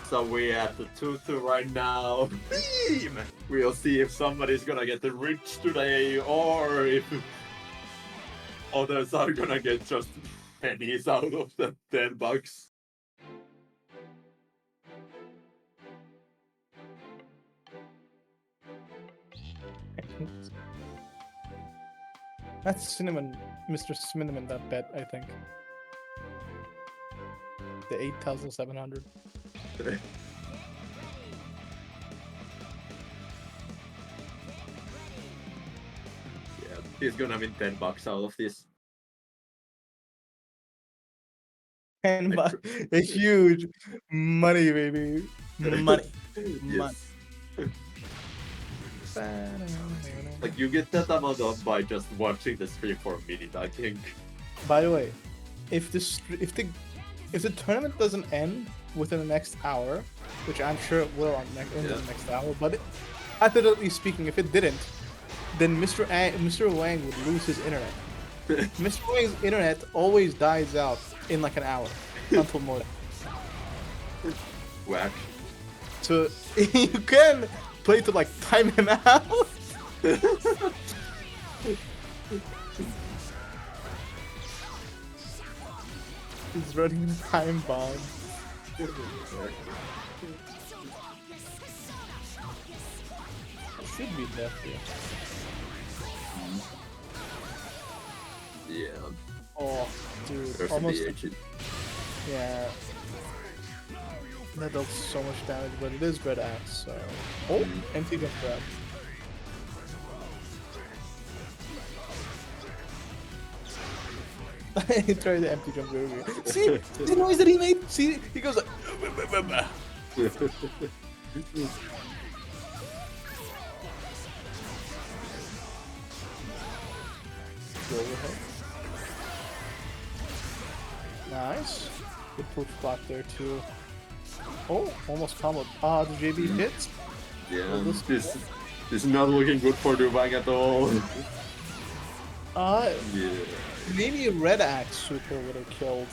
So we at the 2-2 right now. Beam! We'll see if somebody's gonna get the rich today or if others are gonna get just pennies out of the $10. That's Cinnamon, Mr. Cinnamon, that bet, I think. The 8,700. Yeah, he's gonna win $10 out of this. And a huge money, baby. Money. Money. Yes. Like you get that amount of by just watching the stream for a minute, I think. By the way, if the tournament doesn't end within the next hour, which I'm sure it will in the next hour, but hypothetically speaking, if it didn't, then Mr. Wang would lose his internet. Mr. Wang's internet always dies out in like an hour until morning. Whack. So you can play to like time him out. He's running a time bomb. Should be death here. Yeah. Oh, dude, There's almost. the agent. Yeah. That does so much damage, but it is red axe, so. Oh, empty jump grab. He tried the empty jump grab. See the noise that he made? See, he goes like. Go ahead. Nice. Good push block there too. Oh, almost comboed. Ah, the JB hits. Yeah, this is not looking good for Duwang at all. Yeah. Maybe a red axe super would have killed.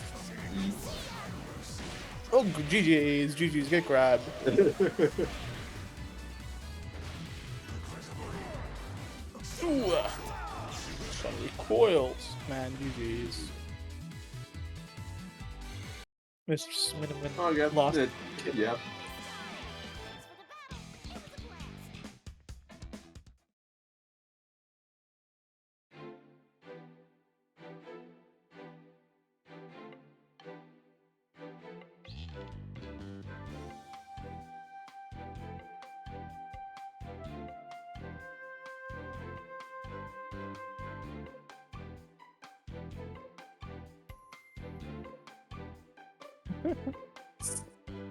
Oh, GG's, get grabbed. Ooh, some recoils, man. GG's. Mr. Cinnamon lost. Yep.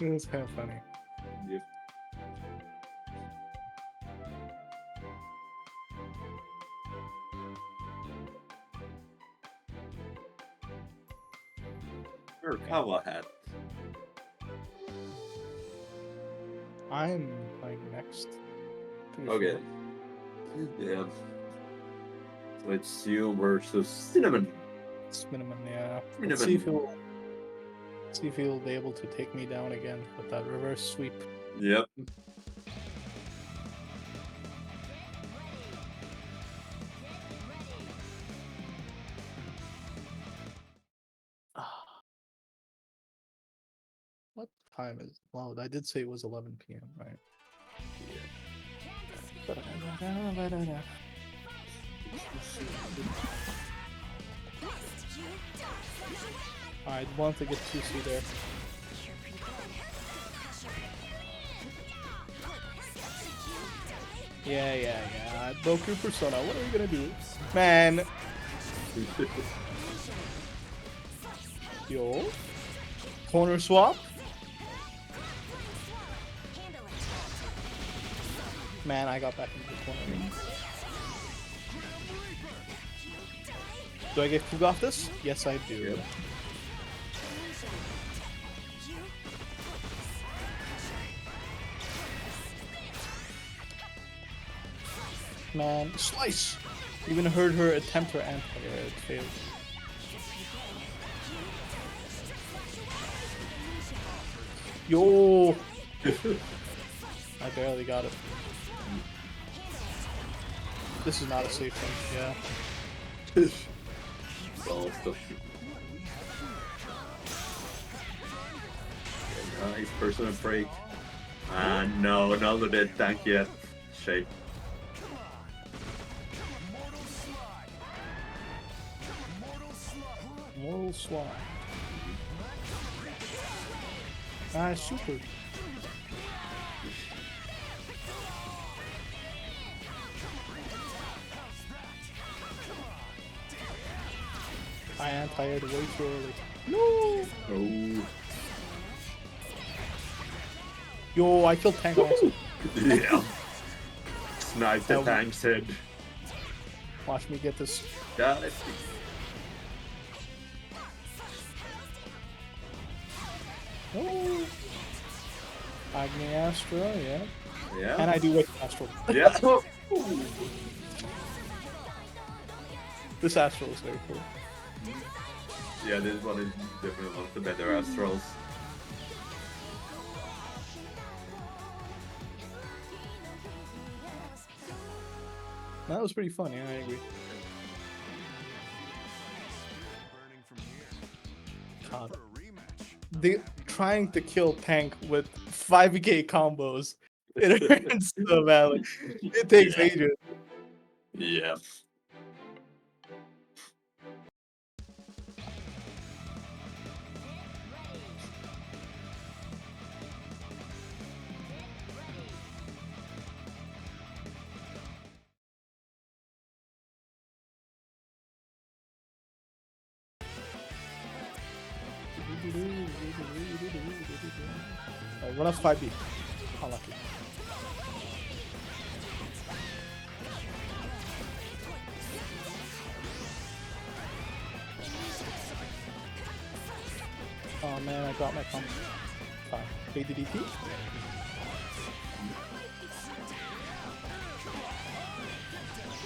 It was kind of funny. Yep. Kawa hat. I'm playing next. Pretty Okay. sure. Yeah. So it's you versus Cinnamon. Cinnamon, yeah. Cinnamon. Let's see if he'll be able to take me down again with that reverse sweep. Yep. What time is? Wow, I did say it was 11 p.m. Right? I want to get 2C there. Yeah. I broke your persona. What are we gonna do? Man. Yo. Corner swap. Man, I got back into the corner. Do I get Kug off this? Yes, I do. Yep. Man, slice! Even heard her attempt her anti-air, it failed. Yo! I barely got it. This is not a safe thing, yeah. Well, stuff. Nice personal break. And no, another dead tank yet. Shape. Moral swap. Ah, super. I am tired way too early. No! Oh. Yo, I killed Tank also. Yeah. Snipe the Oh. tank's head. Watch me get this. Yeah, Oh! Agni Astro, yeah. yeah. And I do wait Astro. Yeah. This Astro is very cool. Yeah, this one is definitely one of the better Astrals. That was pretty fun, yeah, I agree. Burning from here. God. For a rematch. They trying to kill Tank with 5k combos. It hurts so bad. Like, it takes Yeah. ages. Yeah. Alright, run up 5B. Unlucky. Oh man, I got my combo. Fine. BBTAG?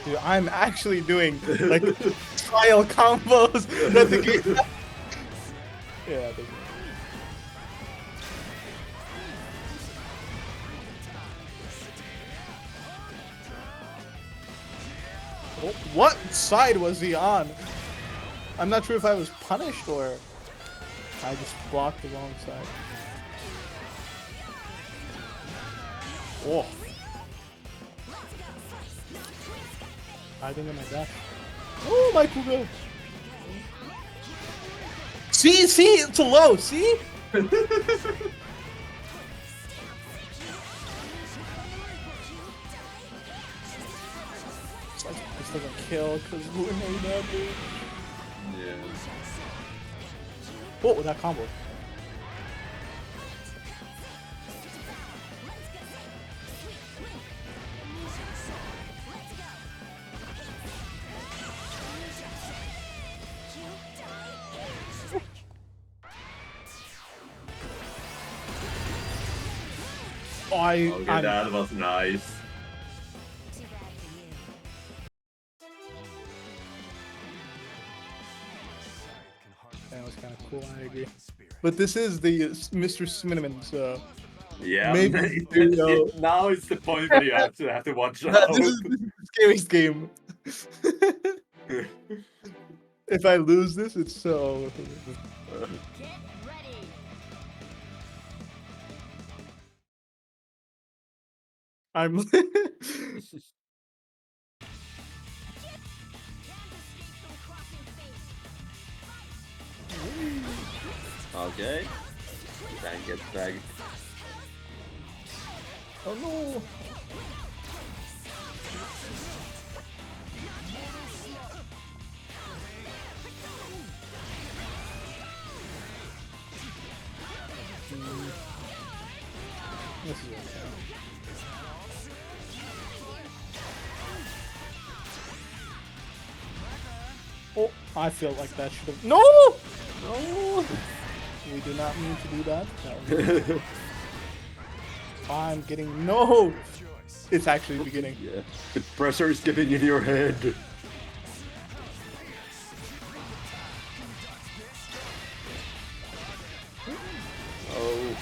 Dude, I'm actually doing like trial combos that the game. Yeah, they do. Oh, what side was he on? I'm not sure if I was punished or I just blocked the wrong side. Oh. Hiding in my dash. Oh, my Kugo. See, it's low, see? It's like this doesn't kill because we're made that dude. Yeah. Oh, that combo. Okay, I'm that was nice. Too bad for you. That was kind of cool, I agree. But this is the Mr. Cinnamon, so Yeah. maybe Now it's the point where you actually have to watch out. this is the scariest game. If I lose this, it's so. Get ready. I'm. Okay. Tank gets bagged. Oh no! This is okay. Oh, I feel like that should have. No! No! We do not need to do that. No. I'm getting. No! It's actually beginning. Yeah. The pressure is getting in your head. Oh.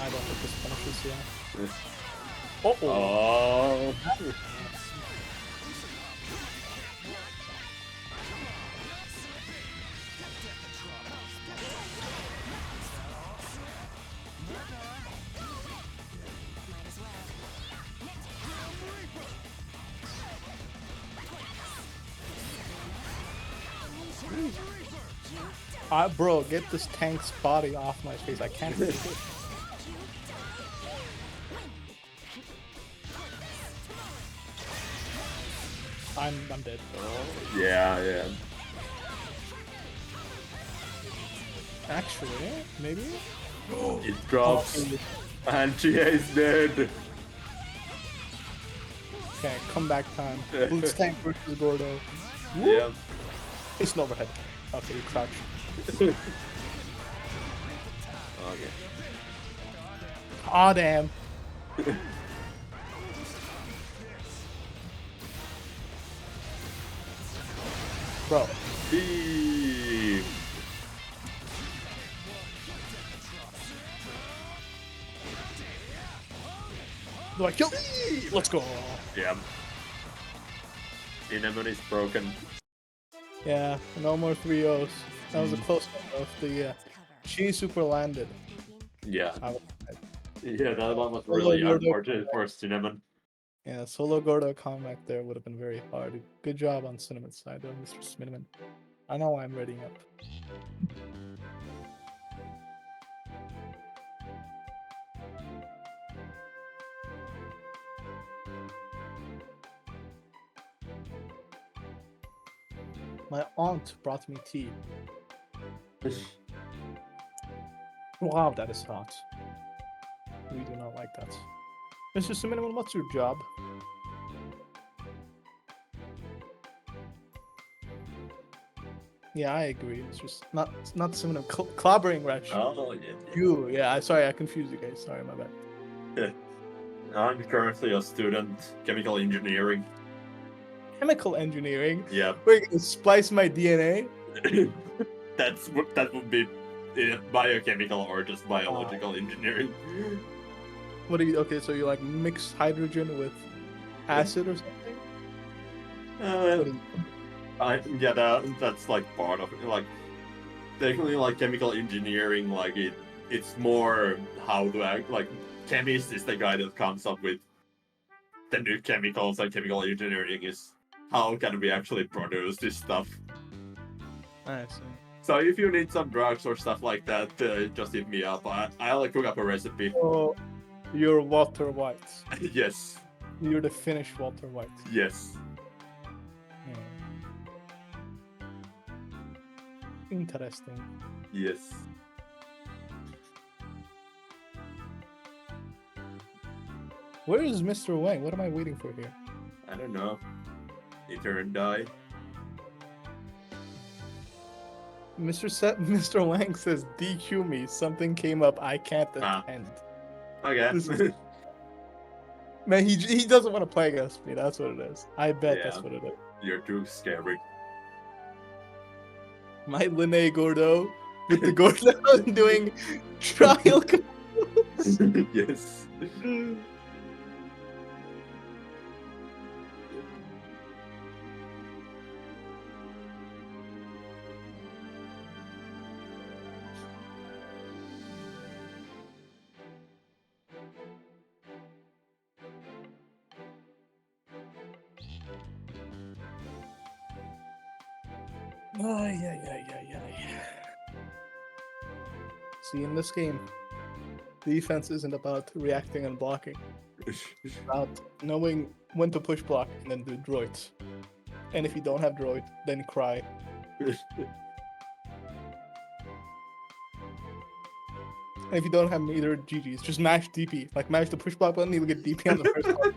I don't think this punishes, yeah. Yeah. Uh-oh. Oh. Might as well. Bro, get this tank's body off my face. I can't. I'm dead. Yeah. Actually, maybe? It drops. Okay, And she is dead. comeback time. Blitz tank versus Gordo. Yeah. It's an overhead. Okay, you crouch. Okay. Aw, damn. Bro, Beam. do I kill? Let's go. Yeah. Cinnamon is broken. Yeah, no more 3-0s. That was a close one of the Cover. she super landed. Yeah. I was- Yeah, that one was Solo really Gordo unfortunate for Cinnamon. Yeah, solo Gordo comeback there would have been very hard. Good job on Cinnamon's side though, Mr. Cinnamon. I know I'm readying up. My aunt brought me tea. Wow, that is hot. We do not like that. Mr. Cinnamon, what's your job? Yeah, I agree. It's just not Cinnamon. Clobbering Rush. Oh, yeah. You, yeah. Sorry, I confused you guys. Sorry, my bad. I'm currently a student, chemical engineering. Chemical engineering. Yeah. We're gonna splice my DNA. That would be biochemical or just biological engineering. What do you? Okay, so you like mix hydrogen with acid or something? What do you- That's like part of it. Like, technically, like chemical engineering, like it's more how to act. Like, chemist is the guy that comes up with the new chemicals, and chemical engineering is how can we actually produce this stuff. I see. So if you need some drugs or stuff like that, just hit me up. I'll cook up a recipe. Oh, you're Walter White. Yes, You're the Finnish Walter White. yes. Interesting. Yes. Where is Mr. Wang? What am I waiting for here? I don't know. Etern die. Mr. Wang says DQ me. Something came up. I can't Ah. attend. Okay. This is- Man, he doesn't want to play against me. That's what it is. I bet that's Yeah. what it is. You're too scary. My Linnae Gordo with the Gordo doing trial. Yes. Yeah. See, in this game, defense isn't about reacting and blocking. It's about knowing when to push block and then do droids. And if you don't have droid, then cry. And if you don't have either GG's, just mash DP. Like mash the push block button, you'll get DP on the first one.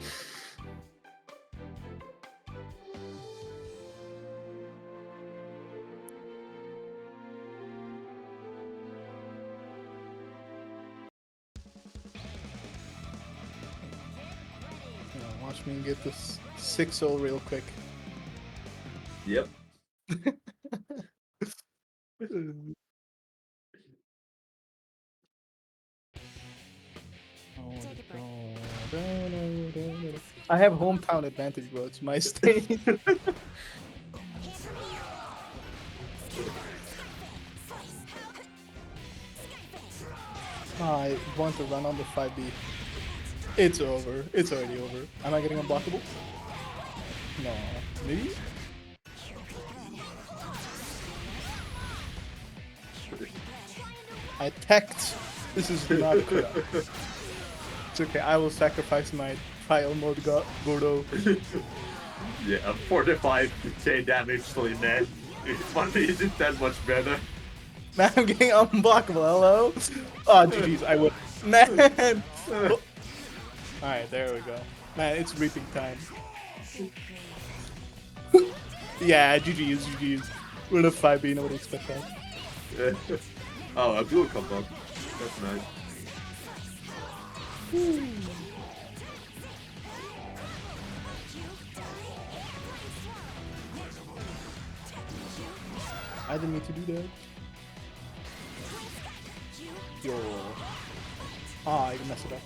Watch me get this 6-0 real quick. Yep. I have hometown advantage, bro. It's my state. I want to run on the 5B. It's over. It's already over. Am I getting unblockable? No. Maybe? I teched. This is not correct. It's okay. I will sacrifice my trial mode Gordo. Yeah, 45k damage to Net. One isn't that much better. Man, I'm getting unblockable. Hello? Oh, GG's. I would. Man! Alright, there we go. Man, it's reaping time. Yeah, GG's, GG's. We're in a 5B, nobody expect that. Oh, a blue come up. That's nice. I didn't mean to do that. Yo. Ah, you messed it up.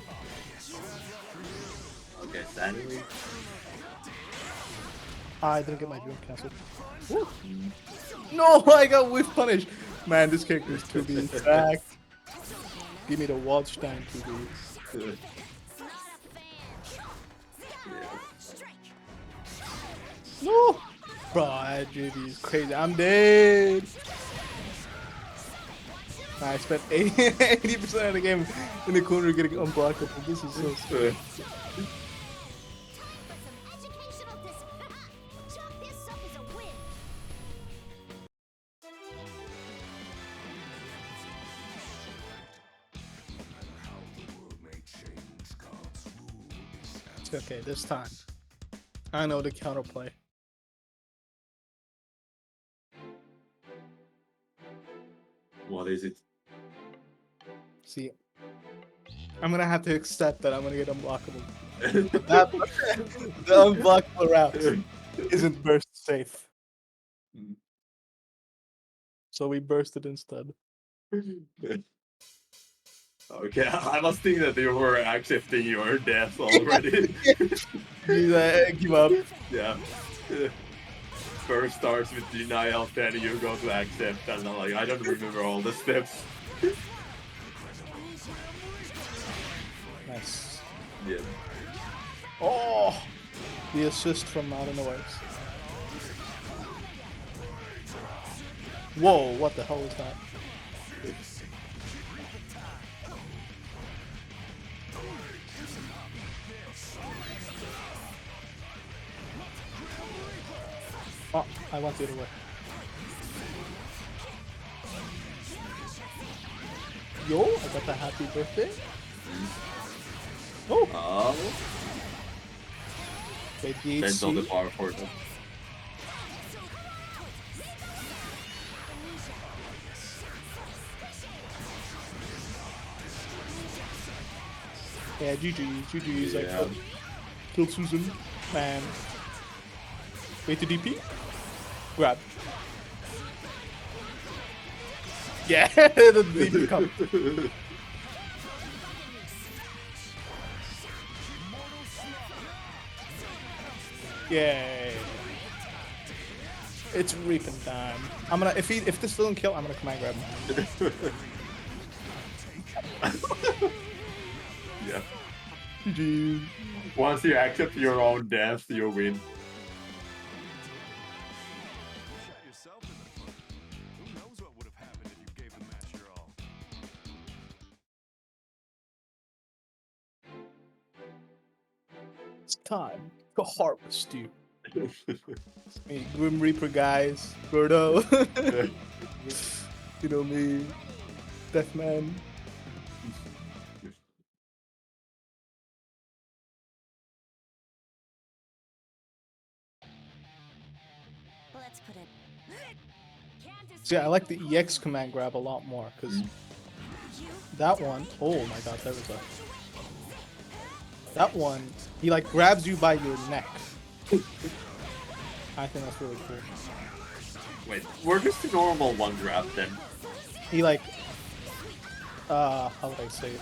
Okay, Sandy. Ah, I didn't get my jump cancelled. Woo. No, I got whiff punished. Man, this character is 2B. Fact. Give me the Waldstein 2B. No! Bro, JD is crazy. I'm dead. I spent 80% of the game in the corner getting unblockable. This is so stupid. It's okay, this time. I know the counterplay. What is it? See, I'm gonna have to accept that I'm gonna get unblockable. the unblockable route isn't burst safe. So we bursted instead. Okay, I must think that you were accepting your death already. Give up. Yeah. First starts with denial, then you go to accept, and I'm like, I don't remember all the steps. Nice. Yeah. Oh! The assist from out in the waves. Whoa, what the hell was that? Oh, I want the other way. Yo, I got the happy birthday. Oh! Oh. Wait, Depends on the DHC. power for them. Yeah, GG is like, Yeah. kill Susan. Man. Wait to DP. Grab. Yeah, the DP come. Yay. It's reaping time. I'm gonna if this doesn't kill, I'm gonna command grab him. Yeah. GG. Once you accept your own death, you win. Shot yourself in the foot. Who knows what would have happened if you gave the match your all? It's time to harvest you. Hey, Grim Reaper guys, Birdo. You know me, Deathman. Let's put it. See, I like the EX command grab a lot more because that one, oh my god, there was a. That one, he like grabs you by your neck. I think that's really cool. Wait, we're just a normal one grab then. He like, how would I say it?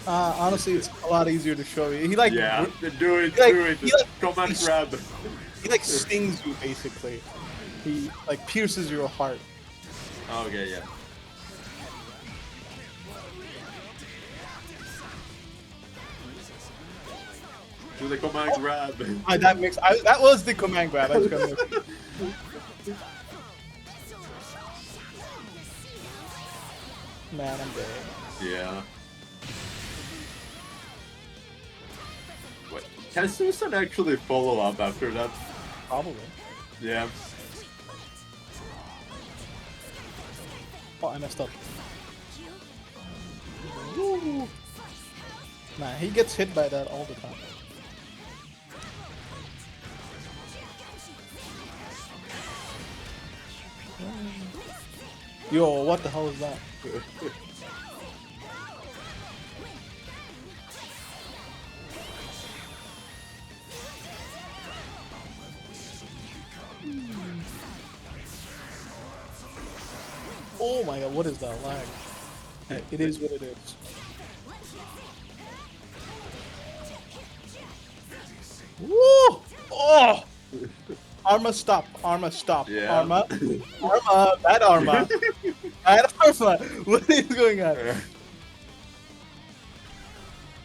Honestly, it's a lot easier to show you. He like Yeah, do it, like- do it. he like- Command he's- grab. he like stings you basically. He like pierces your heart. Okay, yeah. Do the command grab. That was the command grab. I was gonna Man, I'm dead. Yeah. Wait, can Susan actually follow up after that? Probably. Yeah. Oh, I messed up. Woo. Man, he gets hit by that all the time. Yo, what the hell is that? Oh my god, what is that lag? It is what it is. Woo! Oh! Arma stop, Arma stop, Yeah. Arma, Arma, bad Arma, bad Arma. What is going on?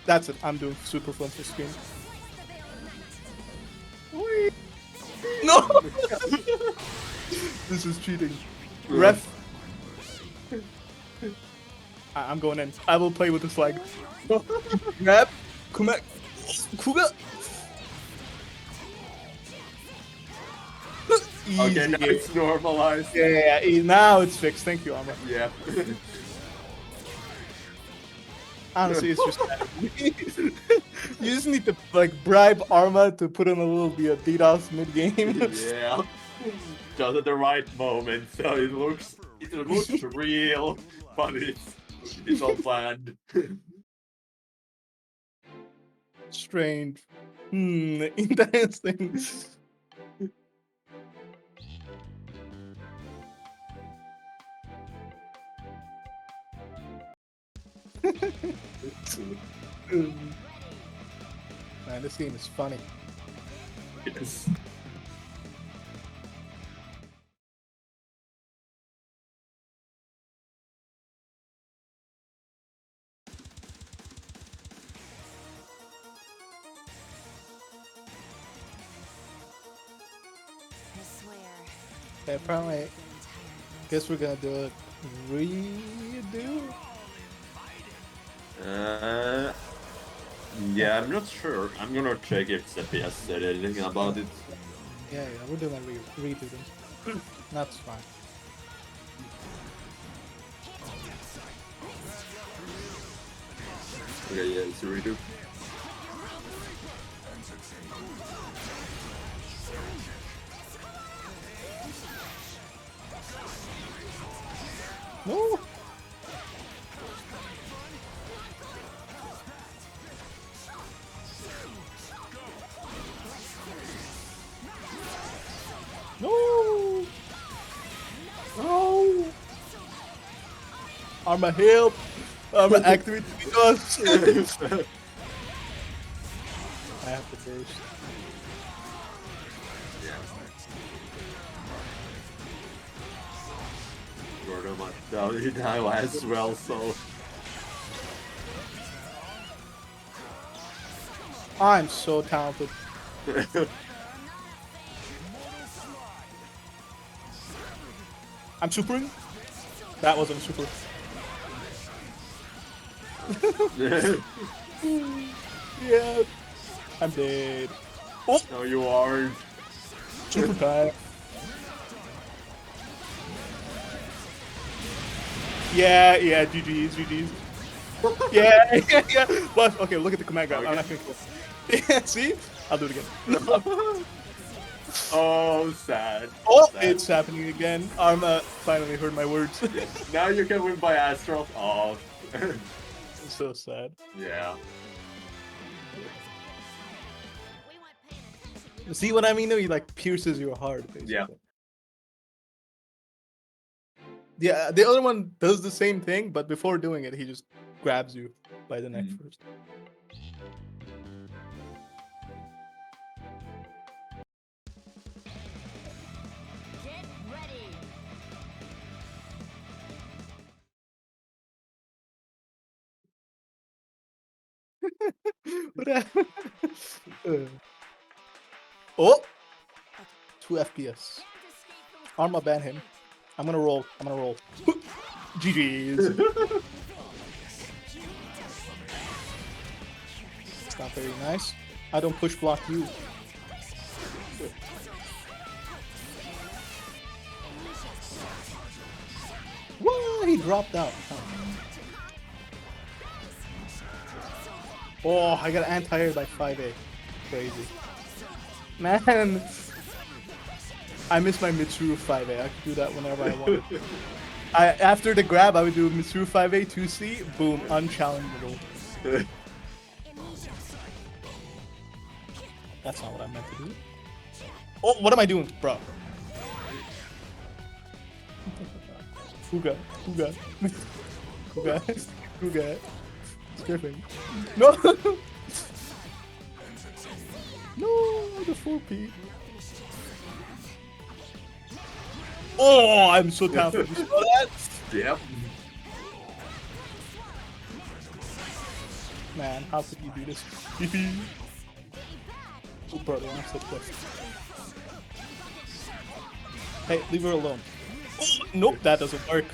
That's it. I'm doing super fun for screen. Whee! No! This is cheating. Ref. I'm going in. I will play with the flag. Grab. Kuga. Kuga. Easy. Okay, now it's normalized. Yeah. Now it's fixed. Thank you, Arma. Yeah. Honestly, it's just you just need to like bribe Arma to put in a little bit of DDoS mid game. Yeah. Just at the right moment, so it looks real, but it's all planned. Strange. Interesting. Man, this game is funny. Yes. I swear. Okay, apparently, guess we're gonna do it. Redo? Yeah, I'm not sure. I'm gonna check if CPS said anything about it. Yeah, we're doing a redo them. That's fine. Okay, yeah, it's a redo. No! No! No! Arma help! Arma activate us! I have to burst. Gordo might die now as well, so. I'm so talented. I'm supering? That wasn't super. Yeah. I'm dead. Oh! No, you aren't. Super time. Yeah, GG's. Yeah. But, okay, look at the command grab. I'm not gonna kill. Yeah, see? I'll do it again. Oh, sad. Oh, Sad. it's happening again. Arma finally heard my words. Now you can win by Astral. Oh. It's so sad. Yeah. We weren't paying attention. See what I mean though? He like pierces your heart, basically. Yeah. Yeah, the other one does the same thing, but before doing it, he just grabs you by the neck first. Get ready. What happened? Oh! 2 FPS. Arma ban him. I'm gonna roll. GG's. It's not very nice. I don't push block you. Whoa, he dropped out. Oh, I got anti-air by 5A. Crazy. Man, I miss my Mitsuru 5A. I could do that whenever I want. After the grab, I would do Mitsuru 5A, 2C, boom, unchallengeable. That's not what I meant to do. Oh, what am I doing, bro? Kuga. Stripping. No! No, the 4P. Oh, I'm so talented. You saw that? Yep. Man, how could you do this? Oh, brother, I'm so pissed. Hey, leave her alone. Oh, nope, that doesn't work.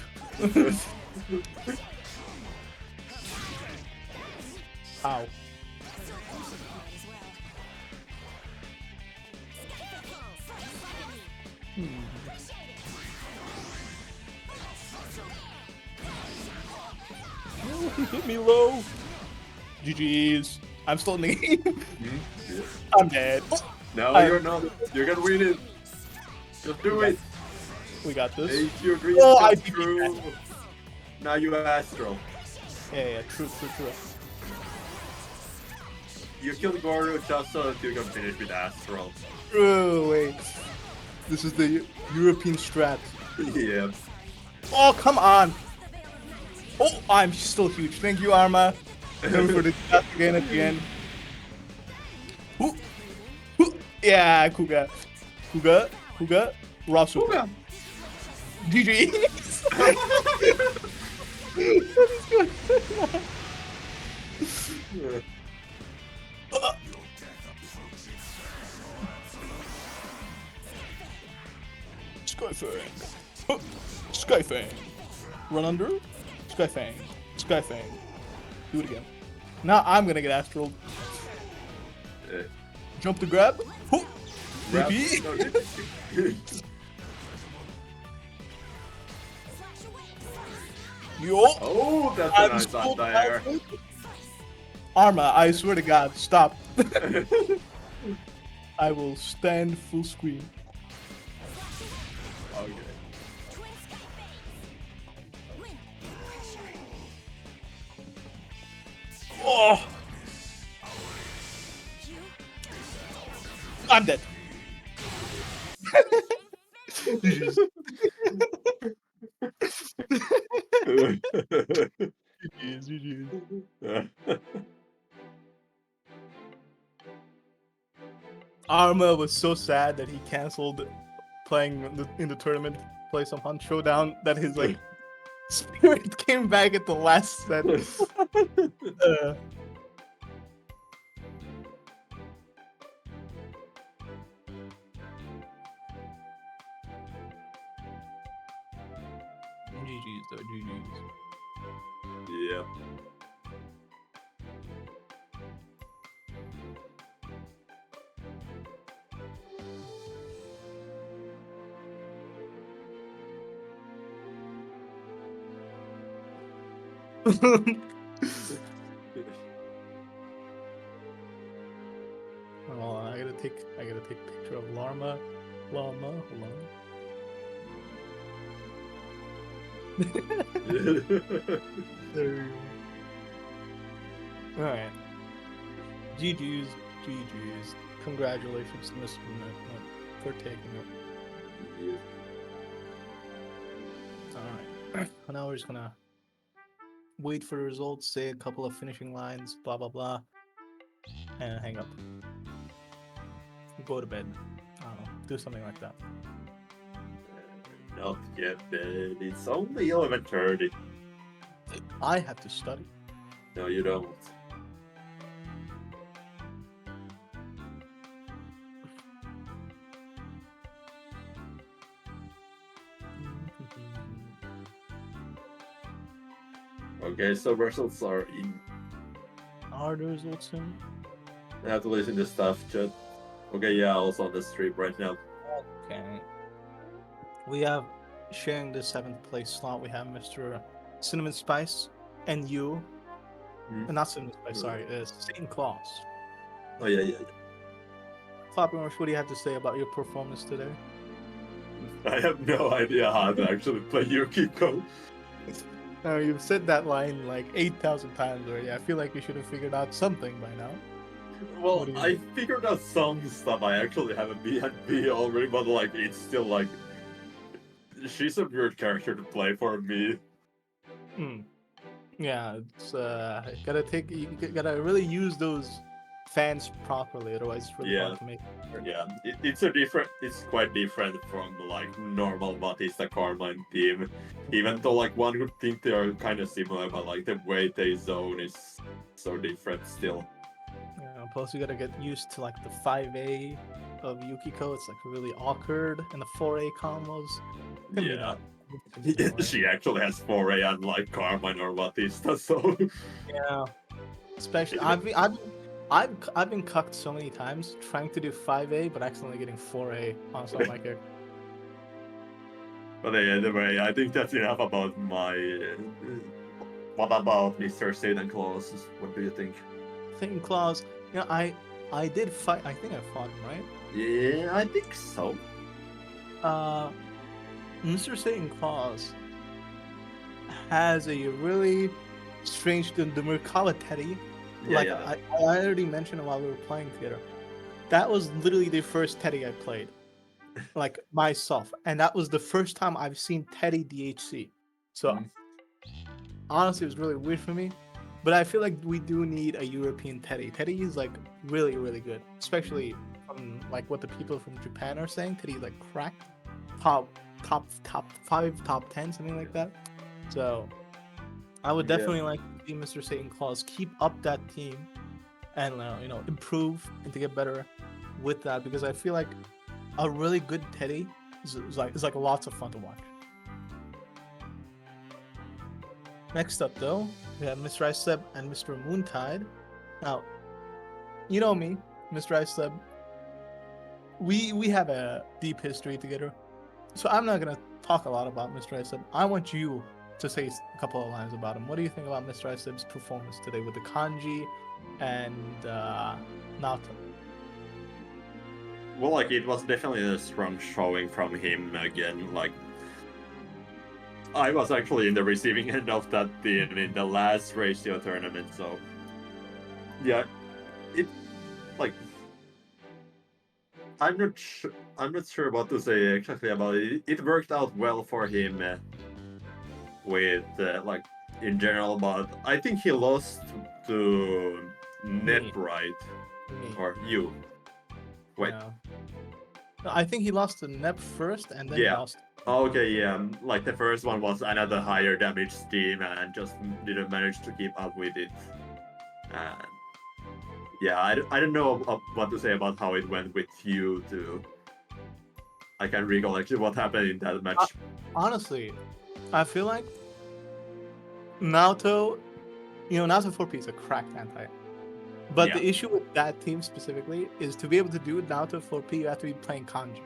Ow. Oh, he hit me low. GG's. I'm still in the game. I'm dead. Oh, No, you're not. You're gonna win it. Just do it. we got this. Make your dreams Oh, come I true. Now you Astral. Yeah, true. You killed Goro just so that you can finish with Astral. Oh, wait. This is the European strat. Yeah. Oh, come on. Oh, I'm still huge. Thank you, Arma. Going for the shot again at the end. Ooh. Ooh. Yeah, Kuga. Rasu. Kuga. GG. Skyfang. Run under. Skyfang. Do it again. Now I'm gonna get astral. Jump to grab. Oh. Repeat. Yo. Oh, that's a nice anti-air. Arma, I swear to God, stop. I will stand full screen. Okay. Oh! I'm dead. GG's. Arma was so sad that he canceled playing in the tournament, play some Hunt Showdown, that his like spirit came back at the last set. GG's though, GG's. Yeah. Oh, I gotta take a picture of Llama. Hold on. There we go. Alright. GG's. Congratulations to Mr. Nepu for taking it. Yeah. Alright. Now we're just gonna wait for the results, say a couple of finishing lines, blah blah blah, and hang up. Go to bed. I don't know. Do something like that. Not yet, man. It's only 11:30. I have to study. No, you don't. Okay, so results are in. Are the results in? I have to listen to stuff, chat. Okay, yeah, also on the stream right now. Okay. We have sharing the 7th place slot. We have Mr. CinnamonSpice and you. Hmm? Not CinnamonSpice, sorry. Satan Claus. Oh yeah, yeah. Clobbering, what do you have to say about your performance today? I have no idea how to actually play Yukiko. You've said that line like 8,000 times already. I feel like you should have figured out something by now. Well, What do you I figured out some stuff. I actually have a B&B already, but like it's still like she's a weird character to play for me. Hmm. Yeah, it's you gotta really use those fans properly, otherwise it's really Yeah. hard to make. Yeah, it's quite different from like normal Batista Carmine team. Even though like one would think they are kind of similar, but like the way they zone is so different still. Yeah, plus you gotta get used to like the 5A of Yukiko. It's like really awkward, and the 4A combos. It's gonna be Yeah. not- She actually has 4A unlike Carmine or Batista, so Yeah, especially I've been cucked so many times trying to do 5A, but accidentally getting 4A on some of my characters. but anyway, I think that's enough about my. What about Mr. Satan Claus? What do you think? Satan Claus, you know, I did fight. I think I fought him, right? Yeah, I think so. Mr. Satan Claus has a really strange the Merkava Teddy. Yeah, Like yeah. I already mentioned it while we were playing together. That was literally the first Teddy I played, like myself, and that was the first time I've seen Teddy DHC. So Mhm. honestly, it was really weird for me. But I feel like we do need a European Teddy. Teddy is like really, really good, especially from like what the people from Japan are saying. Teddy's like cracked, top 5, top 10, something like that. So I would Yeah. definitely like to see Mr. Satan Claus keep up that team and improve and to get better with that, because I feel like a really good Teddy is like lots of fun to watch. Next up, though, we have Mr. Iceb and Mr. Moontide. Now, you know me, Mr. Iceb. We have a deep history together, so I'm not gonna talk a lot about Mr. Iceb. I want you to say a couple of lines about him. What do you think about Mr. Iceb's performance today with the kanji and Naoto? Well, like it was definitely a strong showing from him again. Like I was actually in the receiving end of that team in the last ratio tournament, so yeah, it like I'm not sure what to say exactly about it. It worked out well for him with like in general, but I think he lost to Nep, right? Me. Or you? Wait. Yeah. No, I think he lost to Nep first, and then he Yeah. lost. Okay, yeah. Like the first one was another higher damage team and just didn't manage to keep up with it. And yeah, I don't know what to say about how it went with you too. I can't recall actually what happened in that match. Honestly, I feel like Naoto, Naoto 4P is a cracked anti. But Yeah. the issue with that team specifically is to be able to do Naoto 4P, you have to be playing kanji.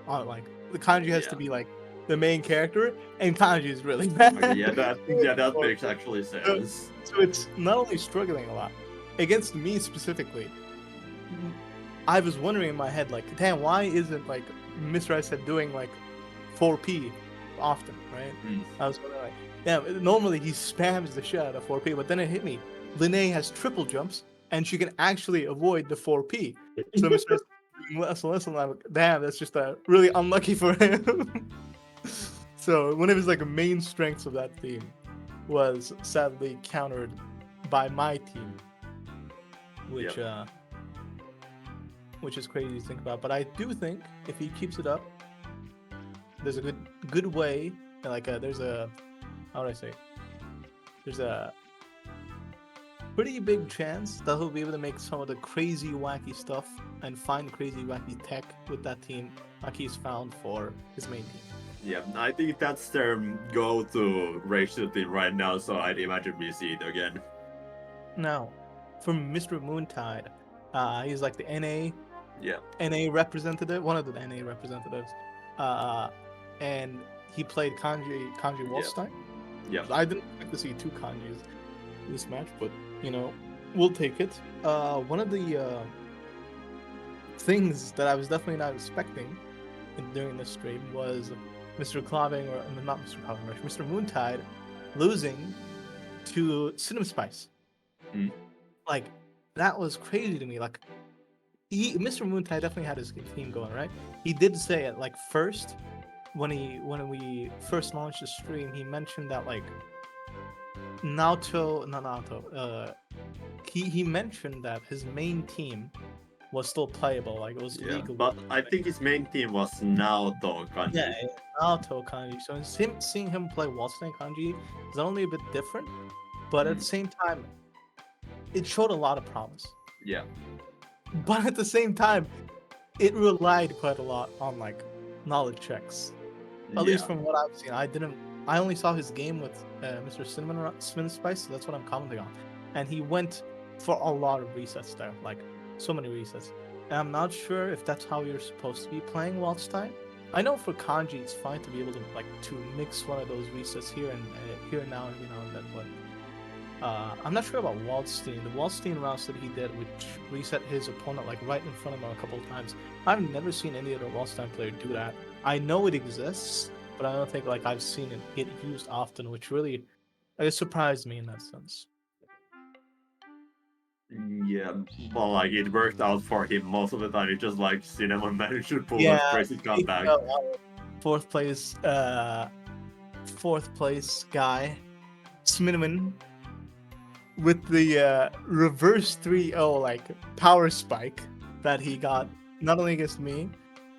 Like the kanji has to Yeah. be like the main character, and kanji is really bad. Okay, yeah, that makes actually sense. So it's not only struggling a lot against me specifically. I was wondering in my head, like, damn, why isn't like Mr. Iceb doing like 4P often, right? I was wondering, like, damn, normally he spams the shit out of 4P, but then it hit me. Linnea has triple jumps, and she can actually avoid the 4P. So Mr. Iceb doing less and less, and I'm like, damn, that's just really unlucky for him. So one of his like main strengths of that team was sadly countered by my team, which which is crazy to think about. But I do think if he keeps it up, there's a good way. Like there's a how would I say? There's a pretty big chance that he'll be able to make some of the crazy wacky stuff and find crazy wacky tech with that team like he's found for his main team. Yeah, I think that's their go-to ratio team right now, so I'd imagine we see it again. Now, from Mr. Moontide, he's like the Yeah, NA representative, one of the NA representatives, and he played Kanji Waldstein. yeah. I didn't expect to see two Kanjis this match, but we'll take it. One of the things that I was definitely not expecting during this stream was Mr. Clobbering, or not Mr. Clobbering, Mr. Moontide losing to CinnamonSpice. Mm. Like, that was crazy to me. Like, Mr. Moontide definitely had his team going, right? He did say it, like, first, when we first launched the stream, he mentioned that, like, he mentioned that his main team was still playable, like it was Yeah, legal. but I think his main team was Naoto Kanji. Yeah, Naoto Kanji. So seeing him play Waldstein Kanji is not only a bit different, but at the same time, it showed a lot of promise. Yeah, But at the same time, it relied quite a lot on like knowledge checks. At least from what I've seen, I only saw his game with Mr. CinnamonSpice, so that's what I'm commenting on. And he went for a lot of resets there, like so many resets. And I'm not sure if that's how you're supposed to be playing Waldstein. I know for Kanji, it's fine to be able to like to mix one of those resets here and now, every now and then. But I'm not sure about Waldstein. The Waldstein routes that he did, which reset his opponent like right in front of him a couple of times. I've never seen any other Waldstein player do that. I know it exists, but I don't think like I've seen it get used often, which really it surprised me in that sense. yeah. But like it worked out for him most of the time. It just like Cinnamon managed to pull Yeah, that crazy comeback. Fourth place guy, Cinnamon, with the reverse 3-0 like power spike that he got not only against me,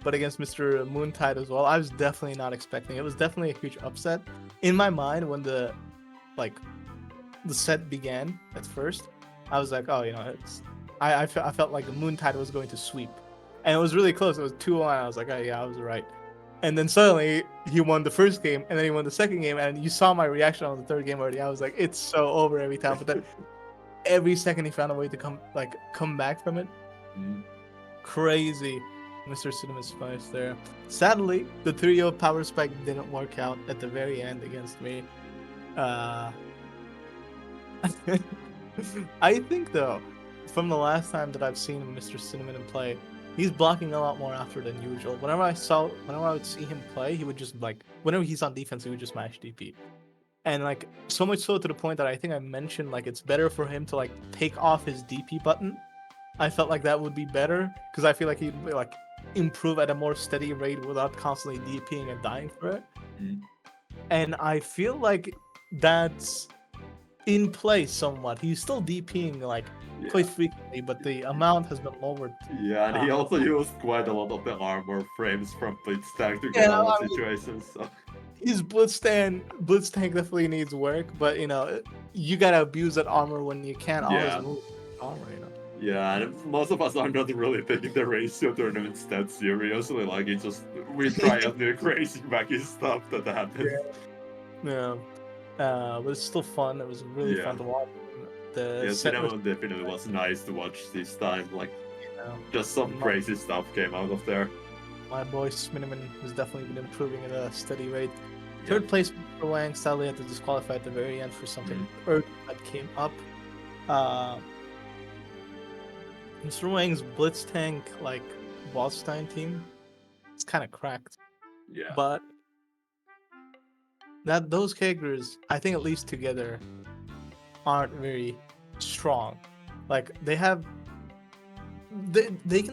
but against Mr. Moontide as well. I was definitely not expecting. It was definitely a huge upset in my mind when the set began at first. I was like, oh, I felt like the Moontide was going to sweep, and it was really close. It was 2-1. I was like, oh yeah, I was right. And then suddenly he won the first game, and then he won the second game, and you saw my reaction on the third game already. I was like, it's so over every time. But then every second he found a way to come back from it. Crazy, Mr. CinnamonSpice there. Sadly, the 3-0 power spike didn't work out at the very end against me. I think though, from the last time that I've seen Mr. Cinnamon play, he's blocking a lot more after than usual. Whenever I would see him play, he would just like whenever he's on defense, he would just mash DP. And like so much so to the point that I think I mentioned like it's better for him to like take off his DP button. I felt like that would be better because I feel like he'd like improve at a more steady rate without constantly DPing and dying for it. And I feel like that's in play somewhat. He's still DPing like quite frequently, but the amount has been lowered. Yeah, and he also used quite a lot of the armor frames from BBTAG to get out of situations. So. His Blitz tank definitely needs work, but you gotta abuse that armor when you can. Always move armor, Yeah, and most of us are not really taking the ratio tournaments that seriously. Like it's just we try out the crazy wacky stuff that happens. Yeah. But it's still fun. It was really fun to watch. Cinnamon definitely was nice to watch this time. Like, just some crazy stuff came out of there. My boy Cinnamon has definitely been improving at a steady rate. Third place for Duwang, sadly had to disqualify at the very end for something urgent that came up. Mr. Wang's Blitz tank like Waldstein team, it's kind of cracked. Yeah. But those characters, I think at least together, aren't very strong. Like they can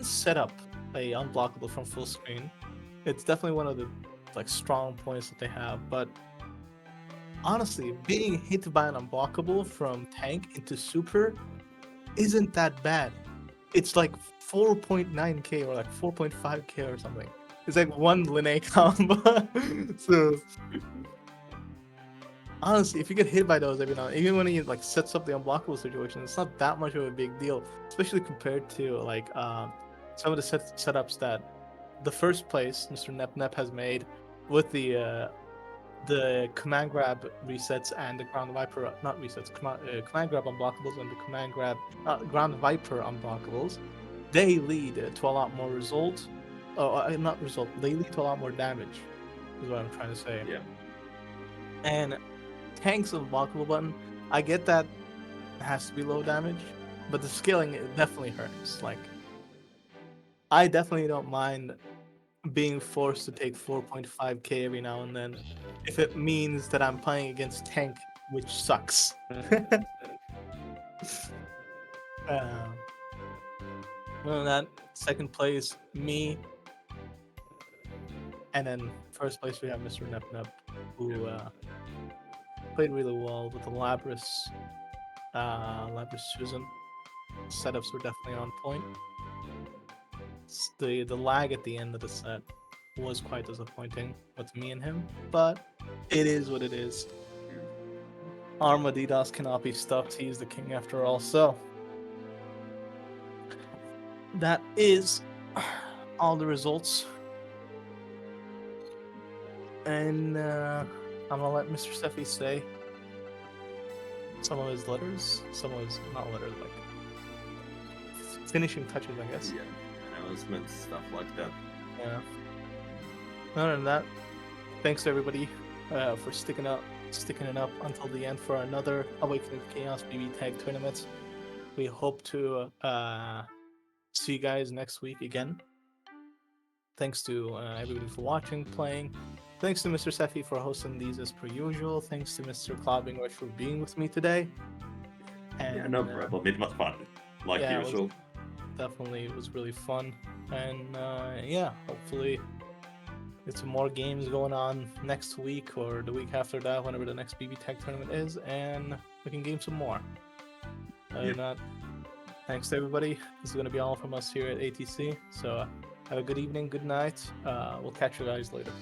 set up a unblockable from full screen. It's definitely one of the like strong points that they have, but honestly, being hit by an unblockable from tank into super isn't that bad. It's like 4.9k or like 4.5k or something. It's like one Linne combo. So honestly, if you get hit by those every now and even when he like sets up the unblockable situation, it's not that much of a big deal, especially compared to like some of the setups that the first place Mr. Nep has made with the command grab resets and the ground viper not resets command grab unblockables and the command grab ground viper unblockables. They lead to a lot more result. Not result. They lead to a lot more damage. Is what I'm trying to say. Yeah. And tank's unblockable button, I get that it has to be low damage, but the scaling it definitely hurts. Like, I definitely don't mind being forced to take 4.5k every now and then if it means that I'm playing against tank, which sucks. um, Other than that, second place, me. And then first place, we have Mr. Nep, who played really well with the Labris Susan. Setups were definitely on point. The lag at the end of the set was quite disappointing with me and him, but it is what it is. Arma DDoS cannot be stopped. He is the king after all. So that is all the results. And I'm gonna let Mr. Steffi say some of his letters, some of his not letters, like finishing touches, I guess. Yeah. Announcements, stuff like that. Yeah. Other than that, thanks to everybody for sticking it up until the end for another Awakening of Chaos BBTAG tournament. We hope to see you guys next week again. Thanks to everybody for watching, playing. Thanks to Mr. Sefi for hosting these as per usual. Thanks to Mr. Clobbering for being with me today. And, Yeah, no problem. It was fun, like yeah, usual. It was really fun. And yeah, hopefully it's more games going on next week or the week after that, whenever the next BBTAG tournament is, and we can game some more. Other than that, thanks to everybody. This is going to be all from us here at ATC. So have a good evening, good night. We'll catch you guys later.